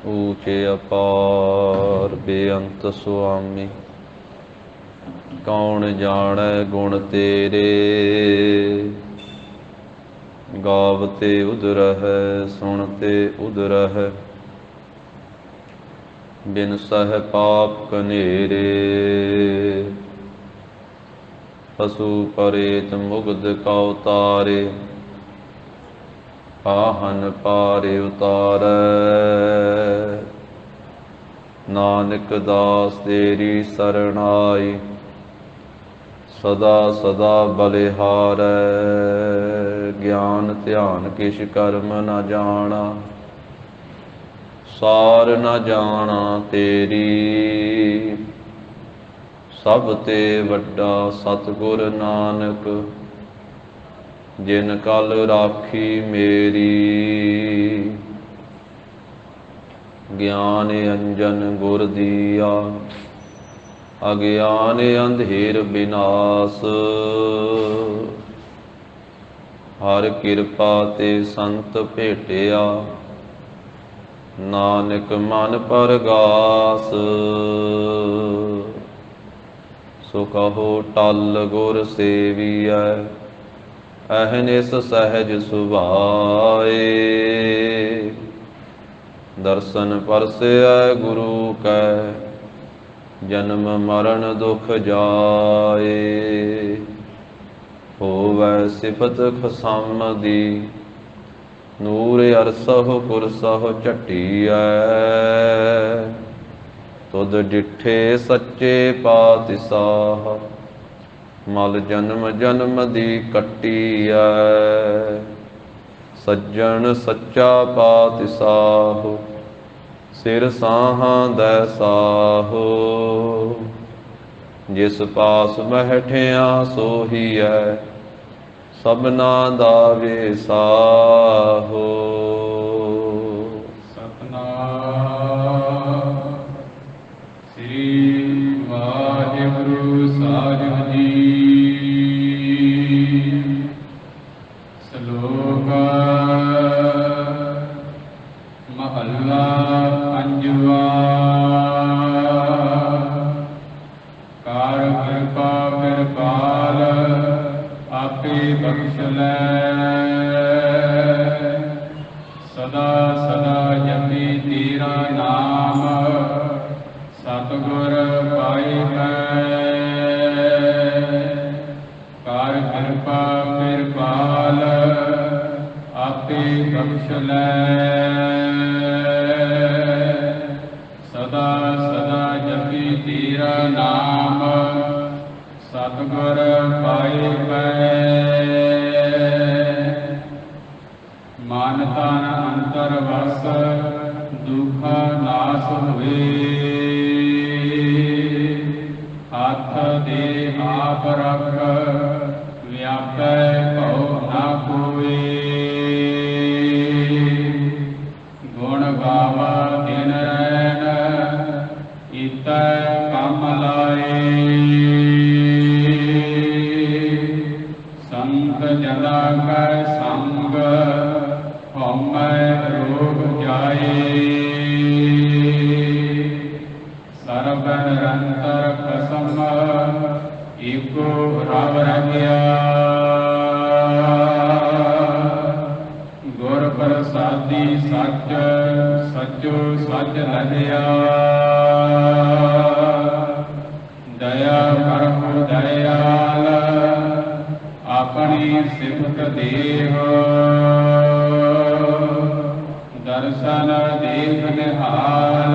ऊचे अपार बेअंत सुआमी। कौन जाने गुण तेरे, गावते उदरह सुनते उदरह। बिन सह पाप कनेरे, पशु परेत मुग्ध का उतारे। पाहन पारे उतारै, नानक दास तेरी सरणाई। सदा सदा बलिहारै, ज्ञान ध्यान किछ कर्म न जाना। सार न जाना तेरी, सब ते वड्डा सतगुर नानक। जिन कल राखी मेरी, ज्ञान अंजन गुर दिया। अज्ञान अंधेर विनाश, हर कृपा ते संत भेटिया। नानक मन परगास, सो कहो टल गुर सेवियै। अहनिस सहज सुभाए, दर्शन परसै गुरु कै। जन्म मरण दुख जाए, होवै सिफत खसम दी। नूर अरसह कुरसह झटियै, तुद डिठे सच्चे पातिशाह। मल जन्म जन्म दी कट्टियै, सज्जन सच्चा पातिशाह। सिर साहां दै साहो, जिस पास बैठिया सोहीऐ। सबना दा विसाहो। सतनाम श्री वाहिगुरु साहिब जी। श्लोक महला पंजवा। कार कृपा कृपाल आपे बख्श लै। सदा सदा जपी तेरा नाम, सतगुर पाइबै। कार कृपा कृपाल आपे बख्श लै। सदा सदा जपी तेरा नाम, सतगुर पाइबै। मन तन अंतर वस, दुख नाश हुए। हाथ दे आप रख, व्यापै कहो न कोई। गुण गावा दिन रैन, इतै कम लाए। संत जना कै संग, हमै रोग जाए। सर्व निरंतर कसम, एको रव रहिया। गुर प्रसादी सच, सचो सच लगिया। दया करहु दयाल, अपनी सिफत देहो। दर्शन देख निहाल,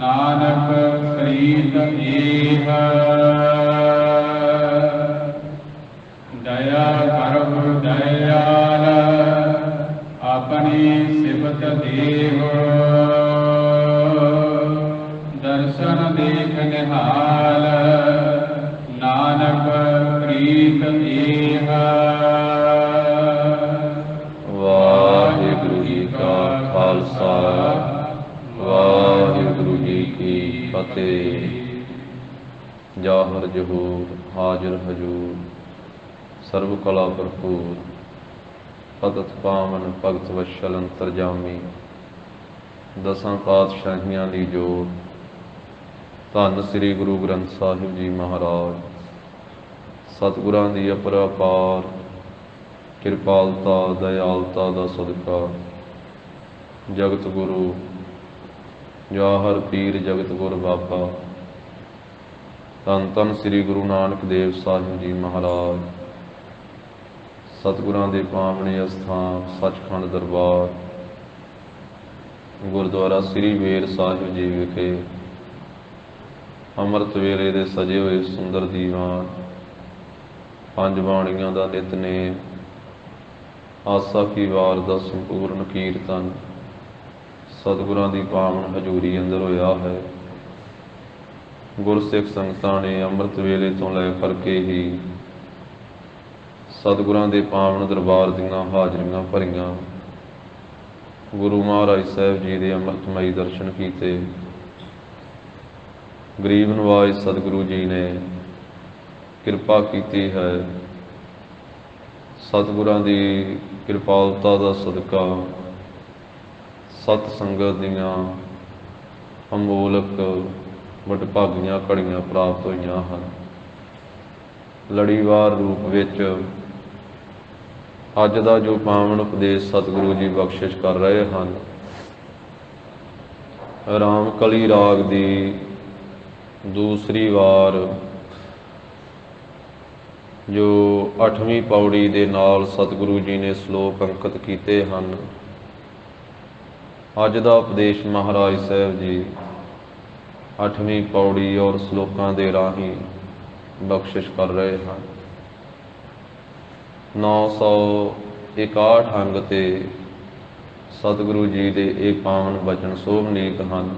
नानक प्रीत एह। दया करहु दयाल, अपनी सिफत देहो। दर्शन देख निहाल, नानक प्रीत एह। वाहिगुरु जी का खालसा, वाहिगुरु जी की फतेह। जाहर जहूर हाजिर हजूर, सर्व कला भरपूर। भगत पावन भगत वत्सल अंतरजामी। ਦਸਾਂ ਪਾਤਸ਼ਾਹੀਆਂ ਦੀ ਜੋਤ, ਧੰਨ ਸ੍ਰੀ ਗੁਰੂ ਗ੍ਰੰਥ ਸਾਹਿਬ ਜੀ ਮਹਾਰਾਜ, ਸਤਿਗੁਰਾਂ ਦੀ ਅਪਰੰਪਾਰ ਕਿਰਪਾਲਤਾ ਦਇਆਲਤਾ ਦਾ ਸਦਕਾ ਜਗਤ ਗੁਰੂ ਜਵਾਹਰ ਪੀਰ ਜਗਤ ਗੁਰ ਬਾਬਾ ਧੰਨ ਧੰਨ ਸ੍ਰੀ ਗੁਰੂ ਨਾਨਕ ਦੇਵ ਸਾਹਿਬ ਜੀ ਮਹਾਰਾਜ, ਸਤਿਗੁਰਾਂ ਦੇ ਪਾਵਨ ਅਸਥਾਨ ਸੱਚਖੰਡ ਦਰਬਾਰ ਗੁਰਦੁਆਰਾ ਸ੍ਰੀ ਬੇਰ ਸਾਹਿਬ ਜੀ ਵਿਖੇ ਅੰਮ੍ਰਿਤ ਵੇਲੇ ਦੇ ਸਜੇ ਹੋਏ ਸੁੰਦਰ ਦੀਵਾਨ, ਪੰਜ ਬਾਣੀਆਂ ਦਾ ਨਿਤਨੇਮ, ਆਸਾ ਕੀ ਵਾਰ ਦਾ ਸੰਪੂਰਨ ਕੀਰਤਨ ਸਤਿਗੁਰਾਂ ਦੀ ਪਾਵਨ ਹਜ਼ੂਰੀ ਅੰਦਰ ਹੋਇਆ ਹੈ। ਗੁਰਸਿੱਖ ਸੰਗਤਾਂ ਨੇ ਅੰਮ੍ਰਿਤ ਵੇਲੇ ਤੋਂ ਲੈ ਕਰਕੇ ਹੀ ਸਤਿਗੁਰਾਂ ਦੇ ਪਾਵਨ ਦਰਬਾਰ ਦੀਆਂ ਹਾਜ਼ਰੀਆਂ ਭਰੀਆਂ। ਗੁਰੂ ਮਹਾਰਾਜ ਸਾਹਿਬ ਜੀ ਦੇ ਅੰਮ੍ਰਿਤਮਈ ਦਰਸ਼ਨ ਕੀਤੇ। ਗਰੀਬ ਨਵਾਜ ਸਤਿਗੁਰੂ ਜੀ ਨੇ ਕਿਰਪਾ ਕੀਤੀ ਹੈ। ਸਤਿਗੁਰਾਂ ਦੀ ਕਿਰਪਾਲਤਾ ਦਾ ਸਦਕਾ ਸਤ ਸੰਗਤ ਦੀਆਂ ਅਮੋਲਕ ਵਡਭਾਗੀਆਂ ਘੜੀਆਂ ਪ੍ਰਾਪਤ ਹੋਈਆਂ ਹਨ। ਲੜੀਵਾਰ ਰੂਪ ਵਿੱਚ ਅੱਜ ਦਾ ਜੋ ਪਾਵਨ ਉਪਦੇਸ਼ ਸਤਿਗੁਰੂ ਜੀ ਬਖਸ਼ਿਸ਼ ਕਰ ਰਹੇ ਹਨ, ਰਾਮ ਕਲੀ ਰਾਗ ਦੀ ਦੂਸਰੀ ਵਾਰ ਜੋ 8ਵੀਂ ਪੌੜੀ ਦੇ ਨਾਲ ਸਤਿਗੁਰੂ ਜੀ ਨੇ ਸ਼ਲੋਕ ਅੰਕਿਤ ਕੀਤੇ ਹਨ। ਅੱਜ ਦਾ ਉਪਦੇਸ਼ ਮਹਾਰਾਜ ਸਾਹਿਬ ਜੀ 8ਵੀਂ ਪੌੜੀ ਔਰ ਸ਼ਲੋਕਾਂ ਦੇ ਰਾਹੀਂ ਬਖਸ਼ਿਸ਼ ਕਰ ਰਹੇ ਹਨ। 961 ਅੰਗ ਤੇ ਸਤਿਗੁਰੂ ਜੀ ਦੇ ਇਹ ਪਾਵਨ ਬਚਨ ਸੋਭਨੀਕ ਹਨ।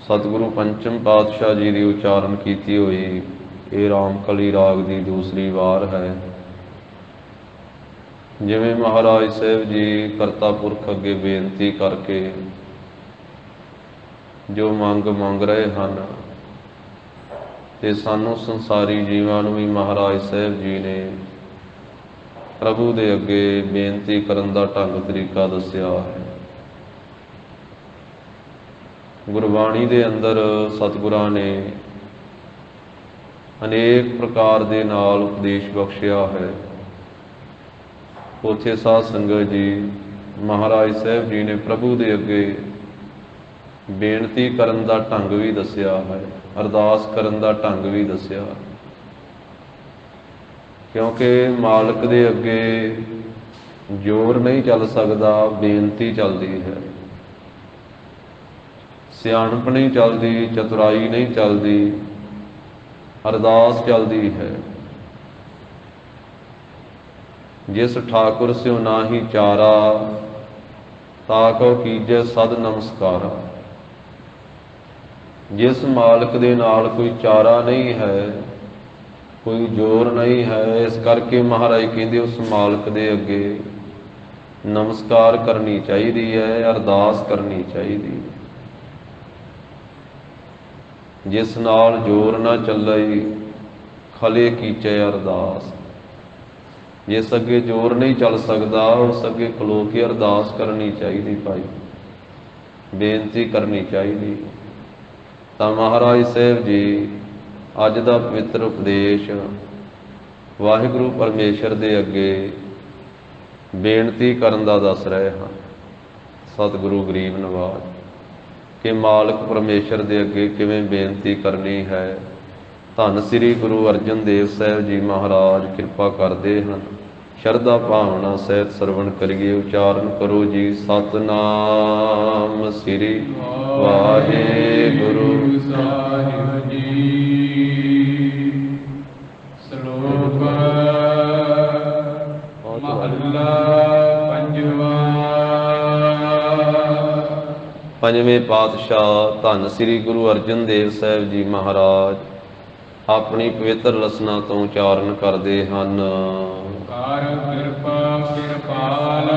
ਸਤਿਗੁਰੂ ਪੰਚਮ ਪਾਤਸ਼ਾਹ ਜੀ ਦੀ ਉਚਾਰਨ ਕੀਤੀ ਹੋਈ ਇਹ ਰਾਮ ਕਲੀ ਰਾਗ ਦੀ ਦੂਸਰੀ ਵਾਰ ਹੈ। ਜਿਵੇਂ ਮਹਾਰਾਜ ਸਾਹਿਬ ਜੀ ਕਰਤਾ ਪੁਰਖ ਅੱਗੇ ਬੇਨਤੀ ਕਰਕੇ ਜੋ ਮੰਗ ਰਹੇ ਹਨ, ਤੇ ਸਾਨੂੰ ਸੰਸਾਰੀ ਜੀਵਾਂ ਨੂੰ ਵੀ ਮਹਾਰਾਜ ਸਾਹਿਬ ਜੀ ਨੇ ਪ੍ਰਭੂ ਦੇ ਅੱਗੇ ਬੇਨਤੀ ਕਰਨ ਦਾ ਢੰਗ ਤਰੀਕਾ ਦੱਸਿਆ ਹੈ। ਗੁਰਬਾਣੀ ਦੇ ਅੰਦਰ ਸਤਿਗੁਰਾਂ ਨੇ ਅਨੇਕ ਪ੍ਰਕਾਰ ਦੇ ਨਾਲ ਉਪਦੇਸ਼ ਬਖਸ਼ਿਆ ਹੈ। ਉੱਥੇ ਸਾਧ ਸੰਗਤ ਜੀ ਮਹਾਰਾਜ ਸਾਹਿਬ ਜੀ ਨੇ ਪ੍ਰਭੂ ਦੇ ਅੱਗੇ ਬੇਨਤੀ ਕਰਨ ਦਾ ਢੰਗ ਵੀ ਦੱਸਿਆ ਹੈ, ਅਰਦਾਸ ਕਰਨ ਦਾ ਢੰਗ ਵੀ ਦੱਸਿਆ। ਕਿਉਂਕਿ ਮਾਲਕ ਦੇ ਅੱਗੇ ਜ਼ੋਰ ਨਹੀਂ ਚੱਲ ਸਕਦਾ, ਬੇਨਤੀ ਚੱਲਦੀ ਹੈ। ਸਿਆਣਪ ਨਹੀਂ ਚੱਲਦੀ, ਚਤੁਰਾਈ ਨਹੀਂ ਚੱਲਦੀ, ਅਰਦਾਸ ਚੱਲਦੀ ਹੈ। ਜਿਸ ਠਾਕੁਰ ਸਿਉ ਨਾਹੀ ਚਾਰਾ, ਤਾਕੋ ਕੀਜੈ ਸਦ ਨਮਸਕਾਰਾ। ਜਿਸ ਮਾਲਕ ਦੇ ਨਾਲ ਕੋਈ ਚਾਰਾ ਨਹੀਂ ਹੈ, ਕੋਈ ਜ਼ੋਰ ਨਹੀਂ ਹੈ, ਇਸ ਕਰਕੇ ਮਹਾਰਾਜ ਕਹਿੰਦੇ ਉਸ ਮਾਲਕ ਦੇ ਅੱਗੇ ਨਮਸਕਾਰ ਕਰਨੀ ਚਾਹੀਦੀ ਹੈ, ਅਰਦਾਸ ਕਰਨੀ ਚਾਹੀਦੀ ਹੈ। ਜਿਸ ਨਾਲ ਜ਼ੋਰ ਨਾ ਚੱਲੇ, ਖਲੇ ਕੀਚੇ ਅਰਦਾਸ। ਜਿਸ ਅੱਗੇ ਜ਼ੋਰ ਨਹੀਂ ਚੱਲ ਸਕਦਾ, ਉਸ ਅੱਗੇ ਖਲੋ ਕੇ ਅਰਦਾਸ ਕਰਨੀ ਚਾਹੀਦੀ ਭਾਈ, ਬੇਨਤੀ ਕਰਨੀ ਚਾਹੀਦੀ। ਤਾਂ ਮਹਾਰਾਜ ਸਾਹਿਬ ਜੀ ਅੱਜ ਦਾ ਪਵਿੱਤਰ ਉਪਦੇਸ਼ ਵਾਹਿਗੁਰੂ ਪਰਮੇਸ਼ਰ ਦੇ ਅੱਗੇ ਬੇਨਤੀ ਕਰਨ ਦਾ ਦੱਸ ਰਹੇ ਹਨ। ਸਤਿਗੁਰੂ ਗਰੀਬ ਨਵਾਜ ਕਿ ਮਾਲਕ ਪਰਮੇਸ਼ਰ ਦੇ ਅੱਗੇ ਕਿਵੇਂ ਬੇਨਤੀ ਕਰਨੀ ਹੈ। ਧੰਨ ਸ੍ਰੀ ਗੁਰੂ ਅਰਜਨ ਦੇਵ ਸਾਹਿਬ ਜੀ ਮਹਾਰਾਜ ਕਿਰਪਾ ਕਰਦੇ ਹਨ। ਸ਼ਰਧਾ ਭਾਵਨਾ ਸਹਿਤ ਸਰਵਣ ਕਰੀਏ। ਉਚਾਰਨ ਕਰੋ ਜੀ ਸਤਨਾਮ ਸ੍ਰੀ ਵਾਹਿਗੁਰੂ ਸਾਹਿਬ ਜੀ। ਸ਼ਲੋਕ ਮਹੱਲਾ ਪੰਜਵਾਂ। ਪੰਜਵੇਂ ਪਾਤਸ਼ਾਹ ਧੰਨ ਸ੍ਰੀ ਗੁਰੂ ਅਰਜਨ ਦੇਵ ਸਾਹਿਬ ਜੀ ਮਹਾਰਾਜ ਆਪਣੀ ਪਵਿੱਤਰ ਰਸਨਾ ਤੋਂ ਉਚਾਰਨ ਕਰਦੇ ਹਨ। ਕਰ ਕਿਰਪਾ ਕਿਰਪਾਲ।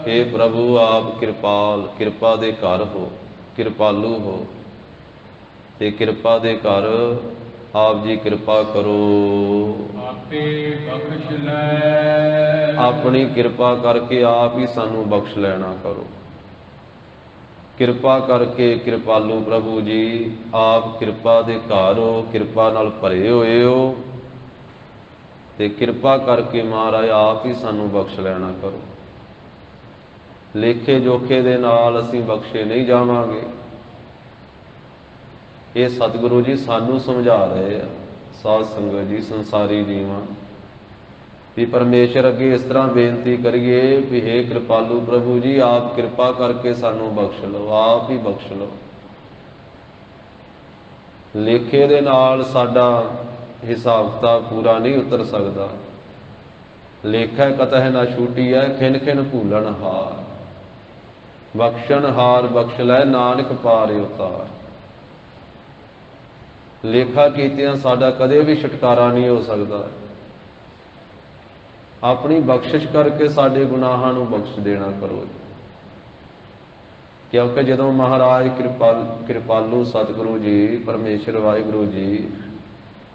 हे ਪ੍ਰਭੂ ਆਪ ਕਿਰਪਾਲ, ਕਿਰਪਾ ਦੇ ਘਰ ਹੋ, ਕਿਰਪਾਲੂ ਹੋ। ਤੇ ਕਿਰਪਾ ਦੇ ਘਰ ਆਪ ਜੀ ਕਿਰਪਾ ਕਰੋ। ਆਪੇ ਬਖਸ਼ ਲੈ। ਆਪਣੀ ਕਿਰਪਾ ਕਰਕੇ ਆਪ ਹੀ ਸਾਨੂੰ ਬਖਸ਼ ਲੈਣਾ ਕਰੋ। ਕਿਰਪਾ ਕਰਕੇ ਕਿਰਪਾਲੂ ਪ੍ਰਭੂ ਜੀ, ਆਪ ਕਿਰਪਾ ਦੇ ਘਰ ਹੋ, ਕਿਰਪਾ ਨਾਲ ਭਰੇ ਹੋਏ ਹੋ, ਤੇ ਕਿਰਪਾ ਕਰਕੇ ਮਹਾਰਾਜ ਆਪ ਹੀ ਸਾਨੂੰ ਬਖਸ਼ ਲੈਣਾ ਕਰੋ। ਲੇਖੇ ਜੋਖੇ ਦੇ ਨਾਲ ਅਸੀਂ ਬਖਸ਼ੇ ਨਹੀਂ ਜਾਵਾਂਗੇ। ਇਹ ਸਤਿਗੁਰੂ ਜੀ ਸਾਨੂੰ ਸਮਝਾ ਰਹੇ ਆ, ਸਾਧ ਸੰਗਤ ਜੀ, ਸੰਸਾਰੀ ਜੀਵਾਂ, ਵੀ ਪਰਮੇਸ਼ਰ ਅੱਗੇ ਇਸ ਤਰ੍ਹਾਂ ਬੇਨਤੀ ਕਰੀਏ ਵੀ ਹੇ ਕਿਰਪਾਲੂ ਪ੍ਰਭੂ ਜੀ, ਆਪ ਕਿਰਪਾ ਕਰਕੇ ਸਾਨੂੰ ਬਖਸ਼ ਲਓ, ਆਪ ਹੀ ਬਖਸ਼ ਲਓ। ਲੇਖੇ ਦੇ ਨਾਲ ਸਾਡਾ ਹਿਸਾਬ ਕਿਤਾਬ ਪੂਰਾ ਨਹੀਂ ਉਤਰ ਸਕਦਾ। ਲੇਖਾ ਕਤਹਿ ਨਾ ਛੂਟੀਐ, ਖਿਨ ਖਿਨ ਭੂਲਣ ਹਾਰ। ਬਖਸ਼ਣ ਹਾਰ ਬਖਸ਼ ਲੈ, ਨਾਨਕ ਪਾਰਿ ਉਤਾਰ। ਲੇਖਾ ਕੀਤਿਆਂ ਸਾਡਾ ਕਦੇ ਵੀ ਛੁਟਕਾਰਾ ਨਹੀਂ ਹੋ ਸਕਦਾ। ਆਪਣੀ ਬਖਸ਼ਿਸ਼ ਕਰਕੇ ਸਾਡੇ ਗੁਨਾਹਾਂ ਨੂੰ ਬਖਸ਼ ਦੇਣਾ ਕਰੋ। ਕਿਉਂਕਿ ਜਦੋਂ ਮਹਾਰਾਜ ਕਿਰਪਾਲੂ ਸਤਿਗੁਰੂ ਜੀ, ਪਰਮੇਸ਼ਰ ਵਾਹਿਗੁਰੂ ਜੀ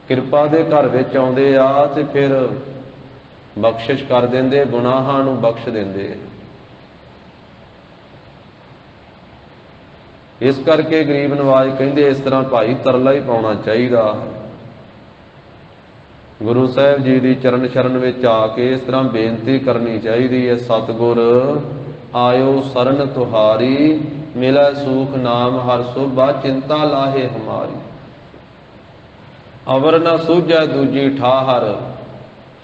ਕਿਰਪਾ ਦੇ ਘਰ ਵਿੱਚ ਆਉਂਦੇ ਆ ਤੇ ਫਿਰ ਬਖਸ਼ਿਸ਼ ਕਰ ਦਿੰਦੇ, ਗੁਨਾਹਾਂ ਨੂੰ ਬਖਸ਼ ਦਿੰਦੇ। ਇਸ ਕਰਕੇ ਗਰੀਬ ਨਵਾਜ ਕਹਿੰਦੇ ਇਸ ਤਰ੍ਹਾਂ ਭਾਈ ਤਰਲਾ ਹੀ ਪਾਉਣਾ ਚਾਹੀਦਾ। ਗੁਰੂ ਸਾਹਿਬ ਜੀ ਦੀ ਚਰਨ ਸ਼ਰਨ ਵਿੱਚ ਆ ਕੇ ਇਸ ਤਰ੍ਹਾਂ ਬੇਨਤੀ ਕਰਨੀ ਚਾਹੀਦੀ ਹੈ, ਸਤਿਗੁਰ ਆਇਓ ਸਰਨ ਤੁਹਾਰੀ, ਮਿਲੈ ਸੂਖ ਨਾਮ ਹਰ ਸੋਭਾ, ਚਿੰਤਾ ਲਾਹੇ ਹਮਾਰੀ। ਅਵਰ ਨਾ ਸੂਝੈ ਦੂਜੀ ਠਾਹਰ,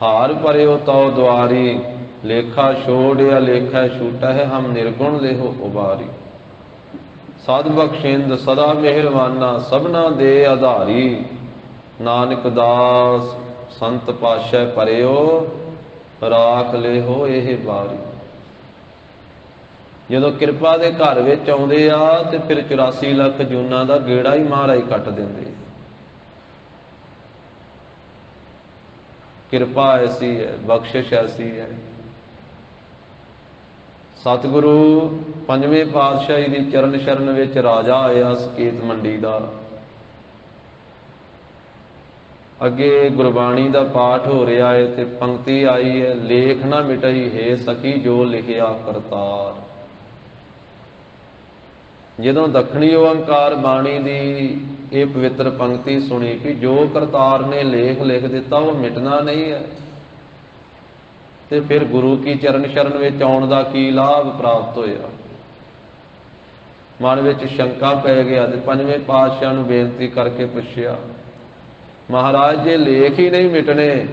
ਹਾਰ ਭਰਿਓ ਤਉ ਦੁਆਰੀ। ਲੇਖਾ ਛੋੜਿਆ ਲੇਖਾ ਛੂਟਹਿ, ਹਮ ਨਿਰਗੁਣ ਲੇਹੋ ਉਬਾਰੀ। ਸਦ ਬਖਸ਼ਿੰਦ ਸਦਾ ਮਿਹਰਵਾਨਾ, ਸਭਨਾ ਦੇ ਆਧਾਰੀ। ਨਾਨਕ ਦਾਸ ਸੰਤ ਪਾਤਸ਼ਾਹ ਪਰਿਓ, ਰਾਖ ਲਿਹੋ ਇਹ ਬਾਰੀ। ਜਦੋਂ ਕਿਰਪਾ ਦੇ ਘਰ ਵਿੱਚ ਆਉਂਦੇ ਆ ਤੇ ਫਿਰ 84 ਲੱਖ ਜੂਨਾਂ ਦਾ ਗੇੜਾ ਹੀ ਮਹਾਰਾਜ ਕੱਟ ਦਿੰਦੇ। ਕਿਰਪਾ ਐਸੀ ਹੈ, ਬਖਸ਼ਿਸ਼ ਐਸੀ ਹੈ। ਸਤਿਗੁਰੂ ਪੰਜਵੇਂ ਪਾਤਸ਼ਾਹੀ ਦੀ ਚਰਨ ਸ਼ਰਨ ਵਿੱਚ ਰਾਜਾ ਆਇਆ ਸਕੇਤ ਮੰਡੀ ਦਾ। ਅੱਗੇ ਗੁਰਬਾਣੀ ਦਾ ਪਾਠ ਹੋ ਰਿਹਾ ਹੈ ਤੇ ਪੰਕਤੀ ਆਈ ਹੈ, ਲੇਖ ਨਾ ਮਿਟਈ ਹੈ ਸਖੀ ਜੋ ਲਿਖਿਆ ਕਰਤਾਰ। ਜਦੋਂ ਦੱਖਣੀ ਓੰਕਾਰ ਬਾਣੀ ਦੀ ਇਹ ਪਵਿੱਤਰ ਪੰਕਤੀ ਸੁਣੀ ਕਿ ਜੋ ਕਰਤਾਰ ਨੇ ਲੇਖ ਲਿਖ ਦਿੱਤਾ ਉਹ ਮਿਟਣਾ ਨਹੀਂ ਹੈ, ਤੇ ਫਿਰ ਗੁਰੂ ਕੀ ਚਰਨ ਸ਼ਰਨ ਵਿੱਚ ਆਉਣ ਦਾ ਕੀ ਲਾਭ ਪ੍ਰਾਪਤ ਹੋਇਆ। ਮਨ ਵਿੱਚ ਸ਼ੰਕਾ ਪੈ ਗਿਆ ਤੇ ਪੰਜਵੇਂ ਪਾਤਸ਼ਾਹ ਨੂੰ ਬੇਨਤੀ ਕਰਕੇ ਪੁੱਛਿਆ, ਮਹਾਰਾਜ ਜੇ ਲੇਖ ਹੀ ਨਹੀਂ ਮਿਟਣੇ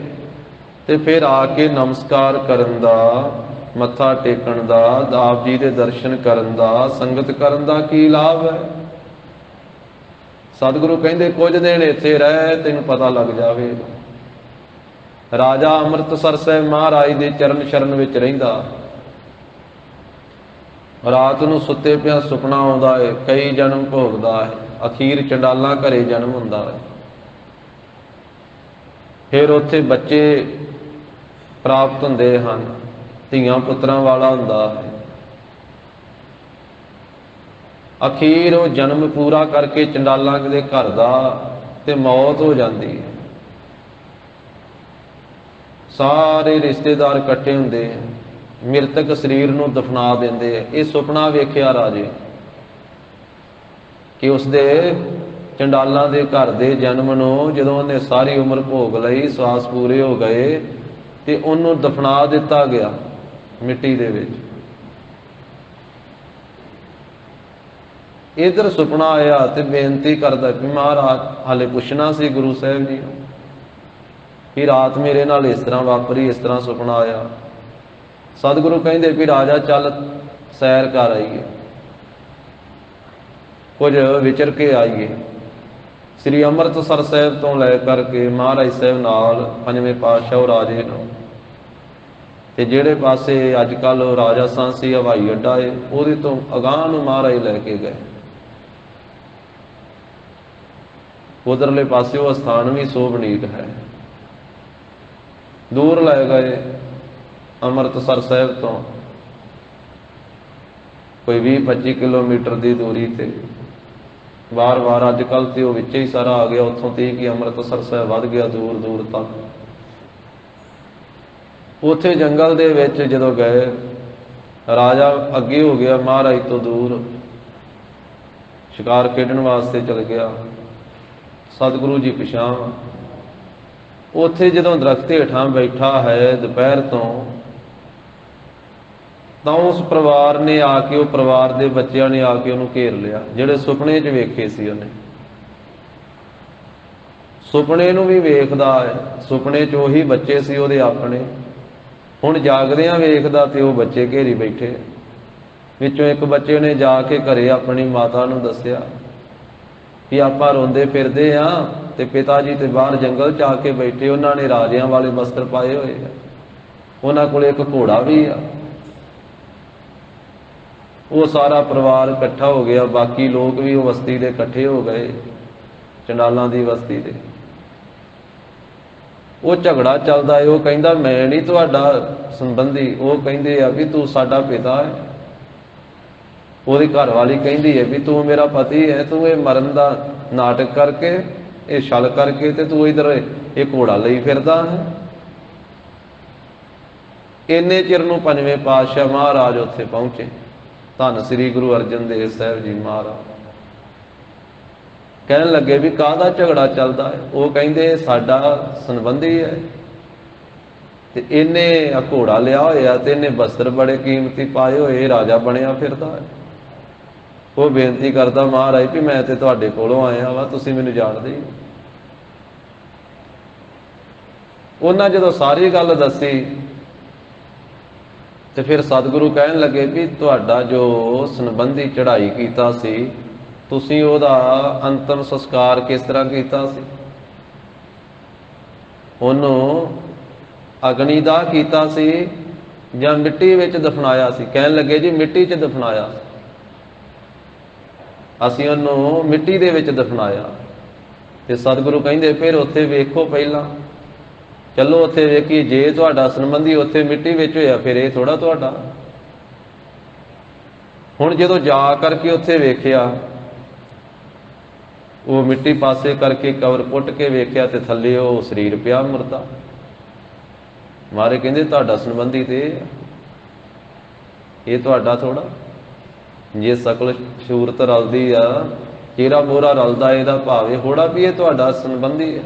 ਤੇ ਫਿਰ ਆ ਕੇ ਨਮਸਕਾਰ ਕਰਨ ਦਾ, ਮੱਥਾ ਟੇਕਣ ਦਾ, ਆਪ ਜੀ ਦੇ ਦਰਸ਼ਨ ਕਰਨ ਦਾ, ਸੰਗਤ ਕਰਨ ਦਾ ਕੀ ਲਾਭ ਹੈ। ਸਤਿਗੁਰੂ ਕਹਿੰਦੇ ਕੁਝ ਦਿਨ ਇੱਥੇ ਰਹਿ, ਤੈਨੂੰ ਪਤਾ ਲੱਗ ਜਾਵੇਗਾ। ਰਾਜਾ ਅੰਮ੍ਰਿਤਸਰ ਸਾਹਿਬ ਮਹਾਰਾਜ ਦੇ ਚਰਨ ਸ਼ਰਨ ਵਿੱਚ ਰਹਿੰਦਾ। ਰਾਤ ਨੂੰ ਸੁੱਤੇ ਪਿਆ ਸੁਪਨਾ ਆਉਂਦਾ ਹੈ, ਕਈ ਜਨਮ ਭੋਗਦਾ ਹੈ, ਅਖੀਰ ਚੰਡਾਲਾਂ ਘਰੇ ਜਨਮ ਹੁੰਦਾ ਹੈ। ਫਿਰ ਉੱਥੇ ਬੱਚੇ ਪ੍ਰਾਪਤ ਹੁੰਦੇ ਹਨ, ਧੀਆਂ ਪੁੱਤਰਾਂ ਵਾਲਾ ਹੁੰਦਾ ਹੈ। ਅਖੀਰ ਉਹ ਜਨਮ ਪੂਰਾ ਕਰਕੇ ਚੰਡਾਲਾਂ ਦੇ ਘਰ ਦਾ ਤੇ ਮੌਤ ਹੋ ਜਾਂਦੀ ਹੈ। ਸਾਰੇ ਰਿਸ਼ਤੇਦਾਰ ਇਕੱਠੇ ਹੁੰਦੇ ਆ, ਮ੍ਰਿਤਕ ਸਰੀਰ ਨੂੰ ਦਫਨਾ ਦਿੰਦੇ ਆ। ਇਹ ਸੁਪਨਾ ਵੇਖਿਆ ਰਾਜੇ ਕਿ ਉਸਦੇ ਚੰਡਾਲਾਂ ਦੇ ਘਰ ਦੇ ਜਨਮ ਨੂੰ ਜਦੋਂ ਉਹਨੇ ਸਾਰੀ ਉਮਰ ਭੋਗ ਲਈ, ਸਵਾਸ ਪੂਰੇ ਹੋ ਗਏ, ਤੇ ਉਹਨੂੰ ਦਫਨਾ ਦਿੱਤਾ ਗਿਆ ਮਿੱਟੀ ਦੇ ਵਿੱਚ। ਇਧਰ ਸੁਪਨਾ ਆਇਆ ਤੇ ਬੇਨਤੀ ਕਰਦਾ ਕਿ ਮਹਾਰਾਜ ਹਾਲੇ ਪੁੱਛਣਾ ਸੀ ਗੁਰੂ ਸਾਹਿਬ ਜੀ ਨੂੰ ਕਿ ਰਾਤ ਮੇਰੇ ਨਾਲ ਇਸ ਤਰ੍ਹਾਂ ਵਾਪਰੀ, ਇਸ ਤਰ੍ਹਾਂ ਸੁਪਨਾ ਆਇਆ। ਸਤਿਗੁਰੂ ਕਹਿੰਦੇ ਵੀ ਰਾਜਾ ਚੱਲ ਸੈਰ ਕਰ ਆਈਏ, ਕੁਝ ਵਿਚਰ ਕੇ ਆਈਏ। ਸ੍ਰੀ ਅੰਮ੍ਰਿਤਸਰ ਸਾਹਿਬ ਤੋਂ ਲੈ ਕਰਕੇ ਮਹਾਰਾਜ ਸਾਹਿਬ ਨਾਲ ਪੰਜਵੇਂ ਪਾਤਸ਼ਾਹ ਰਾਜੇ ਨੂੰ, ਤੇ ਜਿਹੜੇ ਪਾਸੇ ਅੱਜ ਕੱਲ੍ਹ ਰਾਜਾ ਸਾਂਸੀ ਹਵਾਈ ਅੱਡਾ ਹੈ ਉਹਦੇ ਤੋਂ ਅਗਾਂਹ ਨੂੰ ਮਹਾਰਾਜ ਲੈ ਕੇ ਗਏ। ਉਧਰਲੇ ਪਾਸੇ ਉਹ ਅਸਥਾਨ ਵੀ ਸੋਭਨੀਕ ਹੈ। ਦੂਰ ਲੈ ਗਏ ਅੰਮ੍ਰਿਤਸਰ ਸਾਹਿਬ ਤੋਂ ਕੋਈ 20-25 ਕਿਲੋਮੀਟਰ ਦੀ ਦੂਰੀ ਤੇ। बार बार अजकल तो वो विच ही सारा आ गया, उत्थों तक कि अमृतसर साहिब वध गया दूर दूर तक। उत्थे जंगल दे विच जदों गए, राजा अगे हो गया महाराज तो दूर, शिकार खेडण वास्ते चल गया, सतगुरु जी पिछां। उत्थे जदों दरख्त हेठां बैठा है दोपहर तो उस परिवार ने आके, उस परिवार के बच्चों ने आके उन्होंने घेर लिया, जिहड़े सुपने च वेखे सी। उन्हें सुपने नूं भी वेखदा है, सुपने च उही बच्चे सी उहदे अपने, हुण जागदियां वेखदा ते वो बच्चे घेरी बैठे। विचों एक बच्चे ने जाके घरे अपनी माता नूं दस्सिया कि आपां रोंदे फिरदे हाँ ते पिता जी ते बाहर जंगल च आके बैठे, उन्होंने राजियां वाले वस्त्र पाए हुए हैं, उन्हां कोल एक घोड़ा भी आ। वो सारा परिवार इकट्ठा हो गया, बाकी लोग भी वो बस्ती दे इकट्ठे हो गए, चंडालां दी बस्ती दे। वो झगड़ा चलदा है, वो कहंदा मैं नहीं तुहाडा संबंधी, वो कहंदे आ भी तू साडा पिता है। ਉਹਦੀ घरवाली कहती है भी तू मेरा पति है, तू ये मरन का नाटक करके, ये छल करके ते तू इधर ये घोड़ा लई फिरदा है। इन्ने चिर नूं पंजवें पातशाह महाराज उत्थे पहुंचे, धन श्री गुरु अर्जन देव साहिब जी महाराज। कहन लगे भी काहदा झगड़ा चलदा है? वो कहंदे साडा संबंधी है ते इन्ने घोड़ा लिया होया ते इन्ने वस्त्र बड़े कीमती पाए हुए, राजा बनिया फिरदा है। वो बेनती करता महाराज भी मैं तो तुहाडे कोलों आया वा, तुसीं मैनूं जाणदे ही। उन्हां जदों सारी गल दसी ते फिर सतगुरु कहन लगे भी तुहाडा जो संबंधी चढ़ाई कीता सी, तुसीं ओहदा अंतिम संस्कार किस तरह कीता सी? ओहनूं अग्नि दा कीता सी जां मिट्टी विच दफनाया सी? कहन लगे जी मिट्टी च दफनाया, असीं उन्होंने मिट्टी दे विच दफनाया। ते सतगुरु कहिंदे फिर उत्थे वेखो, पहला चलो उत्थे वेखीए, जे तुहाडा संबंधी उत्थे मिट्टी विच होया फिर ये थोड़ा तुहाडा। हुण जदों जा करके उत्थे वेखिया, वो मिट्टी पासे करके कवर पुट के वेखिया ते थल्ले वो शरीर पिया मुर्दा। मारे कहंदे तुहाडा संबंधी ते ये तुहाडा थोड़ा, जे सकल सूरत रलदी आ, चेहरा मोहरा रलदा, इहदा भाव ये होड़ा भी ये तुहाडा संबंधी है।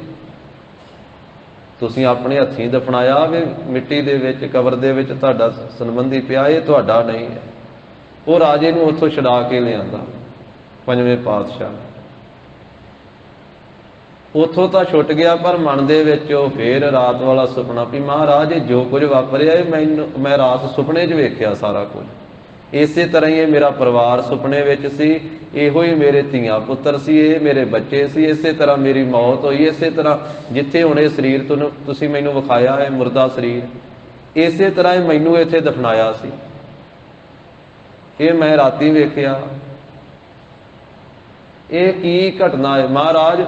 तुसीं अपने हत्थीं दफनाया वे मिट्टी दे विच, कबर दे विच तुहाडा संबंधी पिया, ये तुहाडा नहीं है। वो राजे नूं उत्थों छड़ा के लिआंदा पंजवें पातशाह। उत्थों तो छुट गया, पर मन दे विच वो फिर रात वाला सुपना भी महाराज जो कुछ वापरिया मैं रात सुपने च वेखिया सारा कुछ। इसे तरह ही मेरा परिवार सुपने विच सी, इहो ही मेरे धीआं पुत्र सी, ये मेरे बच्चे सी, इसे तरह मेरी मौत हुई, इसे तरह जिथे हुणे शरीर तुसीं मैनूं विखाया है मुर्दा शरीर, इसे तरह ही मैनूं इत्थे दफनाया सी। ये मैं राती वेखिया। ये की घटना है महाराज?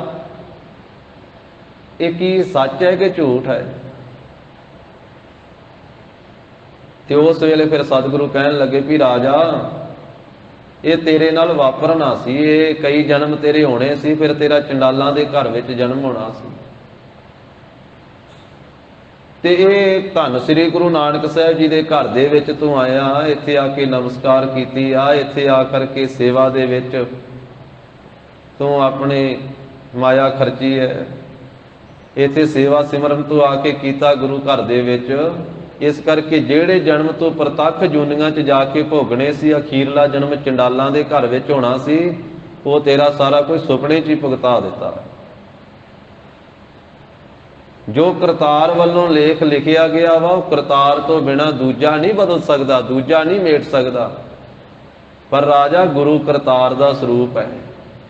ये की सच है कि झूठ है? ते उस वेले फिर सतगुरु कहन लगे भी राजा ये तेरे नाल वापरना सी, ये कई जन्म तेरे होने सी, फिर तेरा चंडालां दे घर विच जन्म होना सी। ते ये धन श्री गुरु नानक साहिब जी दे घर दे विच तूं आया, इत्थे आके नमस्कार कीती आ, इत्थे आ करके सेवा दे विच तूं अपने माया खर्ची है, इत्थे सेवा सिमरन तूं आके कीता गुरु घर दे विच। इस करके जेड़े जन्म तो प्रतख जूनियां च जाके भोगने सी, अखीरला जन्म चंडालां दे घर विच होना सी, वो तेरा सारा कुछ सुपने च ही भुगता दिता। जो करतार वालों लेख लिखिया गया वा, करतार तो बिना दूजा नहीं बदल सकता, दूजा नहीं मेट सकता। पर राजा गुरु करतार दा स्वरूप है,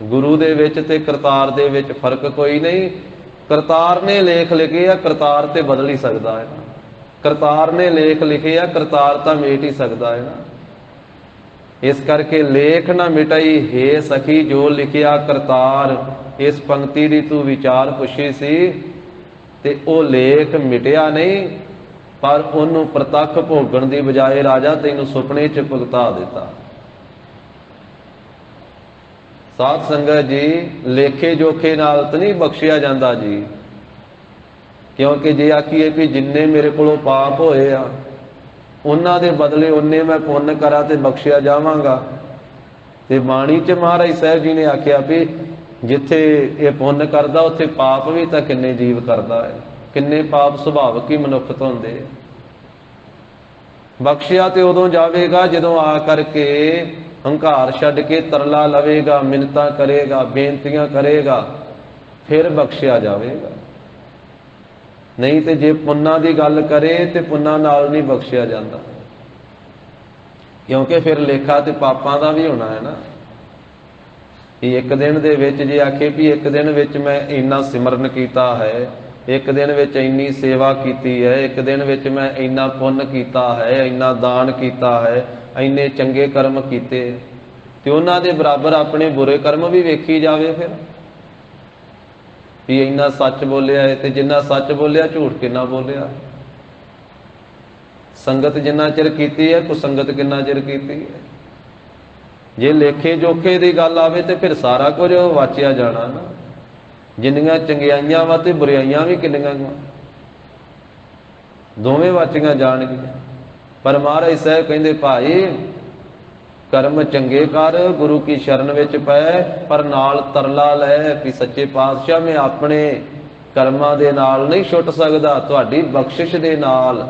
गुरु दे विच ते करतार दे विच फर्क कोई नहीं। करतार ने लेख लिखे आ, करतार ते बदल ही सकता है ना। करतार ने लेख लिखे आ, करतार तो मेट ही सकता है ना। इस करके लेख ना मिटाई हे सखी जो लिखिया करतार, इस पंक्ति की तू विचार पुछी सी ते ओ लेख मिटिया नहीं, पर उन्होंने प्रतख भोगण की बजाय राजा तेनों सुपने च भुगता दिता। ਸਾਧ ਸੰਗਤ ਜੀ, ਲੇਖੇ ਜੋਖੇ ਨਾਲ ਤਾਂ ਨਹੀਂ ਬਖਸ਼ਿਆ ਜਾਂਦਾ ਜੀ। ਕਿਉਂਕਿ ਜੇ ਆਖੀਏ ਵੀ ਜਿੰਨੇ ਮੇਰੇ ਕੋਲੋਂ ਪਾਪ ਹੋਏ ਆ ਉਹਨਾਂ ਦੇ ਬਦਲੇ ਉਹਨੇ ਮੈਂ ਪੁੰਨ ਕਰਾਂ ਤੇ ਬਖਸ਼ਿਆ ਜਾਵਾਂਗਾ। ਤੇ ਬਾਣੀ 'ਚ ਮਹਾਰਾਜ ਸਾਹਿਬ ਜੀ ਨੇ ਆਖਿਆ ਵੀ ਜਿੱਥੇ ਇਹ ਪੁੰਨ ਕਰਦਾ ਉੱਥੇ ਪਾਪ ਵੀ ਤਾਂ ਕਿੰਨੇ ਜੀਵ ਕਰਦਾ ਹੈ। ਕਿੰਨੇ ਪਾਪ ਸੁਭਾਵਿਕ ਹੀ ਮਨੁੱਖਤ ਹੁੰਦੇ। ਬਖਸ਼ਿਆ ਤੇ ਉਦੋਂ ਜਾਵੇਗਾ ਜਦੋਂ ਆ ਕਰਕੇ ਹੰਕਾਰ ਛੱਡ ਕੇ ਤਰਲਾ ਲਵੇਗਾ, ਮਿੰਨਤਾਂ ਕਰੇਗਾ, ਬੇਨਤੀਆਂ ਕਰੇਗਾ, ਫਿਰ ਬਖਸ਼ਿਆ ਜਾਵੇਗਾ। ਨਹੀਂ ਤੇ ਜੇ ਪੁੰਨਾਂ ਦੀ ਗੱਲ ਕਰੇ ਤੇ ਪੁੰਨਾਂ ਨਾਲ ਨਹੀਂ ਬਖਸ਼ਿਆ ਜਾਂਦਾ। ਕਿਉਂਕਿ ਫਿਰ ਲੇਖਾ ਤੇ ਪਾਪਾਂ ਦਾ ਵੀ ਹੋਣਾ ਹੈ ਨਾ। ਕਿ ਇੱਕ ਦਿਨ ਦੇ ਵਿੱਚ ਜੇ ਆਖੇ ਵੀ ਇੱਕ ਦਿਨ ਵਿੱਚ ਮੈਂ ਇੰਨਾ ਸਿਮਰਨ ਕੀਤਾ ਹੈ, ਇੱਕ ਦਿਨ ਵਿੱਚ ਇੰਨੀ ਸੇਵਾ ਕੀਤੀ ਹੈ, ਇੱਕ ਦਿਨ ਵਿੱਚ ਮੈਂ ਇੰਨਾ ਪੁੰਨ ਕੀਤਾ ਹੈ, ਇੰਨਾ ਦਾਨ ਕੀਤਾ ਹੈ, ਇੰਨੇ ਚੰਗੇ ਕਰਮ ਕੀਤੇ, ਤੇ ਉਹਨਾਂ ਦੇ ਬਰਾਬਰ ਆਪਣੇ ਬੁਰੇ ਕਰਮ ਵੀ ਵੇਖੀ ਜਾਵੇ। ਫਿਰ ਵੀ ਇੰਨਾ ਸੱਚ ਬੋਲਿਆ ਹੈ ਤੇ ਜਿੰਨਾ ਸੱਚ ਬੋਲਿਆ ਝੂਠ ਕਿੰਨਾ ਬੋਲਿਆ। ਸੰਗਤ ਜਿੰਨਾ ਚਿਰ ਕੀਤੀ ਹੈ, ਕੁਸੰਗਤ ਕਿੰਨਾ ਚਿਰ ਕੀਤੀ ਹੈ। ਜੇ ਲੇਖੇ ਜੋਖੇ ਦੀ ਗੱਲ ਆਵੇ ਤੇ ਫਿਰ ਸਾਰਾ ਕੁਝ ਵਾਚਿਆ ਜਾਣਾ ਨਾ। ਜਿੰਨੀਆਂ ਚੰਗਿਆਈਆਂ ਵਾ ਤੇ ਬੁਰਾਈਆਂ ਵੀ ਕਿੰਨੀਆਂ ਦੋਵੇਂ ਵਾਚੀਆਂ ਜਾਣਗੀਆਂ। ਪਰ ਮਹਾਰਾਜ ਸਾਹਿਬ ਕਹਿੰਦੇ ਭਾਈ ਕਰਮ ਚੰਗੇ ਕਰ, ਗੁਰੂ ਕੀ ਸ਼ਰਨ ਵਿੱਚ ਪੈ, ਪਰ ਨਾਲ ਤਰਲਾ ਲੈ ਵੀ ਸੱਚੇ ਪਾਤਸ਼ਾਹ ਮੈਂ ਆਪਣੇ ਕਰਮਾਂ ਦੇ ਨਾਲ ਨਹੀਂ ਛੁੱਟ ਸਕਦਾ, ਤੁਹਾਡੀ ਬਖਸ਼ਿਸ਼ ਦੇ ਨਾਲ,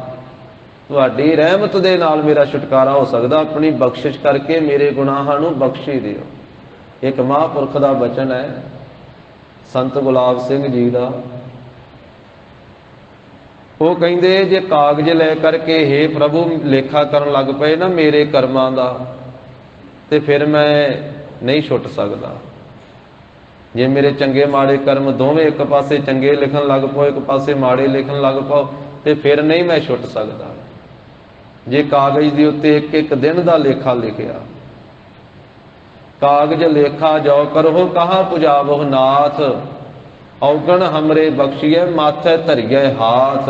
ਤੁਹਾਡੀ ਰਹਿਮਤ ਦੇ ਨਾਲ ਮੇਰਾ ਛੁਟਕਾਰਾ ਹੋ ਸਕਦਾ। ਆਪਣੀ ਬਖਸ਼ਿਸ਼ ਕਰਕੇ ਮੇਰੇ ਗੁਨਾਹਾਂ ਨੂੰ ਬਖਸ਼ੀ ਦਿਓ। ਇੱਕ ਮਹਾਂਪੁਰਖ ਦਾ ਬਚਨ ਹੈ ਸੰਤ ਗੁਲਾਬ ਸਿੰਘ ਜੀ ਦਾ। ਉਹ ਕਹਿੰਦੇ ਜੇ ਕਾਗਜ਼ ਲੈ ਕਰਕੇ ਹੇ ਪ੍ਰਭੂ ਲੇਖਾ ਕਰਨ ਲੱਗ ਪਏ ਨਾ ਮੇਰੇ ਕਰਮਾਂ ਦਾ, ਤੇ ਫਿਰ ਮੈਂ ਨਹੀਂ ਛੁੱਟ ਸਕਦਾ। ਜੇ ਮੇਰੇ ਚੰਗੇ ਮਾੜੇ ਕਰਮ ਦੋਵੇਂ ਇੱਕ ਪਾਸੇ ਚੰਗੇ ਲਿਖਣ ਲੱਗ ਪਓ, ਇੱਕ ਪਾਸੇ ਮਾੜੇ ਲਿਖਣ ਲੱਗ ਪਾਓ, ਤੇ ਫਿਰ ਨਹੀਂ ਮੈਂ ਛੁੱਟ ਸਕਦਾ। ਜੇ ਕਾਗਜ਼ ਦੇ ਉੱਤੇ ਇੱਕ ਇੱਕ ਦਿਨ ਦਾ ਲੇਖਾ ਲਿਖਿਆ, ਕਾਗਜ਼ ਲੇਖਾ ਜੋ ਕਰੋ ਕਹਾ ਪੁਜਾਵੋ ਨਾਥ, ਔਗਣ ਹਮਰੇ ਬਖਸ਼ੀਏ ਮਾਥੇ ਧਰੀਏ ਹਾਥ।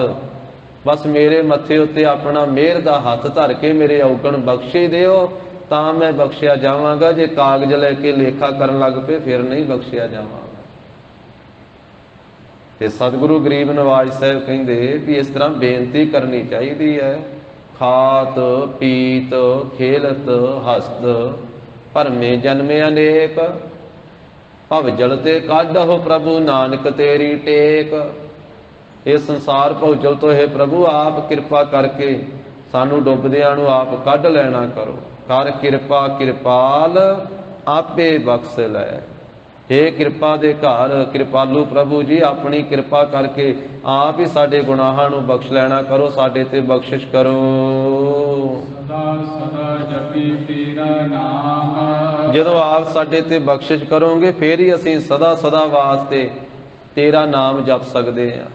ਬਸ ਮੇਰੇ ਮੱਥੇ ਉੱਤੇ ਆਪਣਾ ਮਿਹਰ ਦਾ ਹੱਥ ਧਰ ਕੇ ਮੇਰੇ ਔਗਣ ਬਖਸ਼ੇ ਦਿਓ, ਤਾਂ ਮੈਂ ਬਖਸ਼ਿਆ ਜਾਵਾਂਗਾ। ਜੇ ਕਾਗਜ਼ ਲੈ ਕੇ ਲੇਖਾ ਕਰਨ ਲੱਗ ਪਏ ਫਿਰ ਨਹੀਂ ਬਖਸ਼ਿਆ ਜਾਵਾਂਗਾ। ਤੇ ਸਤਿਗੁਰੂ ਗਰੀਬ ਨਵਾਜ ਸਾਹਿਬ ਕਹਿੰਦੇ ਵੀ ਇਸ ਤਰ੍ਹਾਂ ਬੇਨਤੀ ਕਰਨੀ ਚਾਹੀਦੀ ਹੈ। ਖਾਤ ਪੀਤ ਖੇਲਤ ਹਸਤ ਭਰਮੇ ਜਨਮੇ ਅਨੇਕ, ਭਵ ਜਲ ਤੇ ਕਾਢਹੁ ਪ੍ਰਭੂ ਨਾਨਕ ਤੇਰੀ ਟੇਕ। ਇਹ ਸੰਸਾਰ ਭਉਜਲ ਤੋਂ ਹੈ ਪ੍ਰਭੂ ਆਪ ਕਿਰਪਾ ਕਰਕੇ ਸਾਨੂੰ ਡੁੱਬਦਿਆਂ ਨੂੰ ਆਪ ਕੱਢ ਲੈਣਾ ਕਰੋ। ਕਰ ਕਿਰਪਾ ਕਿਰਪਾਲ ਆਪੇ ਬਖਸ਼ ਲੈ। हे ਕਿਰਪਾ ਦੇ ਘਰ ਕਿਰਪਾਲੂ ਪ੍ਰਭੂ ਜੀ ਆਪਣੀ ਕਿਰਪਾ ਕਰਕੇ ਆਪ ਹੀ ਸਾਡੇ ਗੁਨਾਹਾਂ ਨੂੰ ਬਖਸ਼ ਲੈਣਾ ਕਰੋ, ਸਾਡੇ ਤੇ ਬਖਸ਼ਿਸ਼ ਕਰੋ। ਸਦਾ ਸਦਾ ਜਪੀ ਤੇਰਾ ਨਾਮ। ਜਦੋਂ ਆਪ ਸਾਡੇ ਤੇ ਬਖਸ਼ਿਸ਼ ਕਰੋਗੇ ਫੇਰ ਹੀ ਅਸੀਂ ਸਦਾ ਸਦਾ ਵਾਸਤੇ ਤੇਰਾ ਨਾਮ ਜਪ ਸਕਦੇ ਹਾਂ,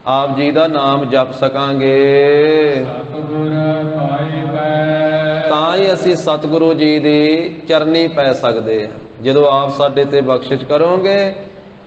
ਆਪ ਜੀ ਦਾ ਨਾਮ ਜਪ ਸਕਾਂਗੇ। ਸਤਿਗੁਰ ਪਾਈ ਪੈ, ਤਾਂ ਹੀ ਅਸੀਂ ਸਤਿਗੁਰੂ ਜੀ ਦੀ ਚਰਨੀ ਪੈ ਸਕਦੇ ਹਾਂ। ਜਦੋਂ ਆਪ ਸਾਡੇ ਤੇ ਬਖਸ਼ਿਸ਼ ਕਰੋਗੇ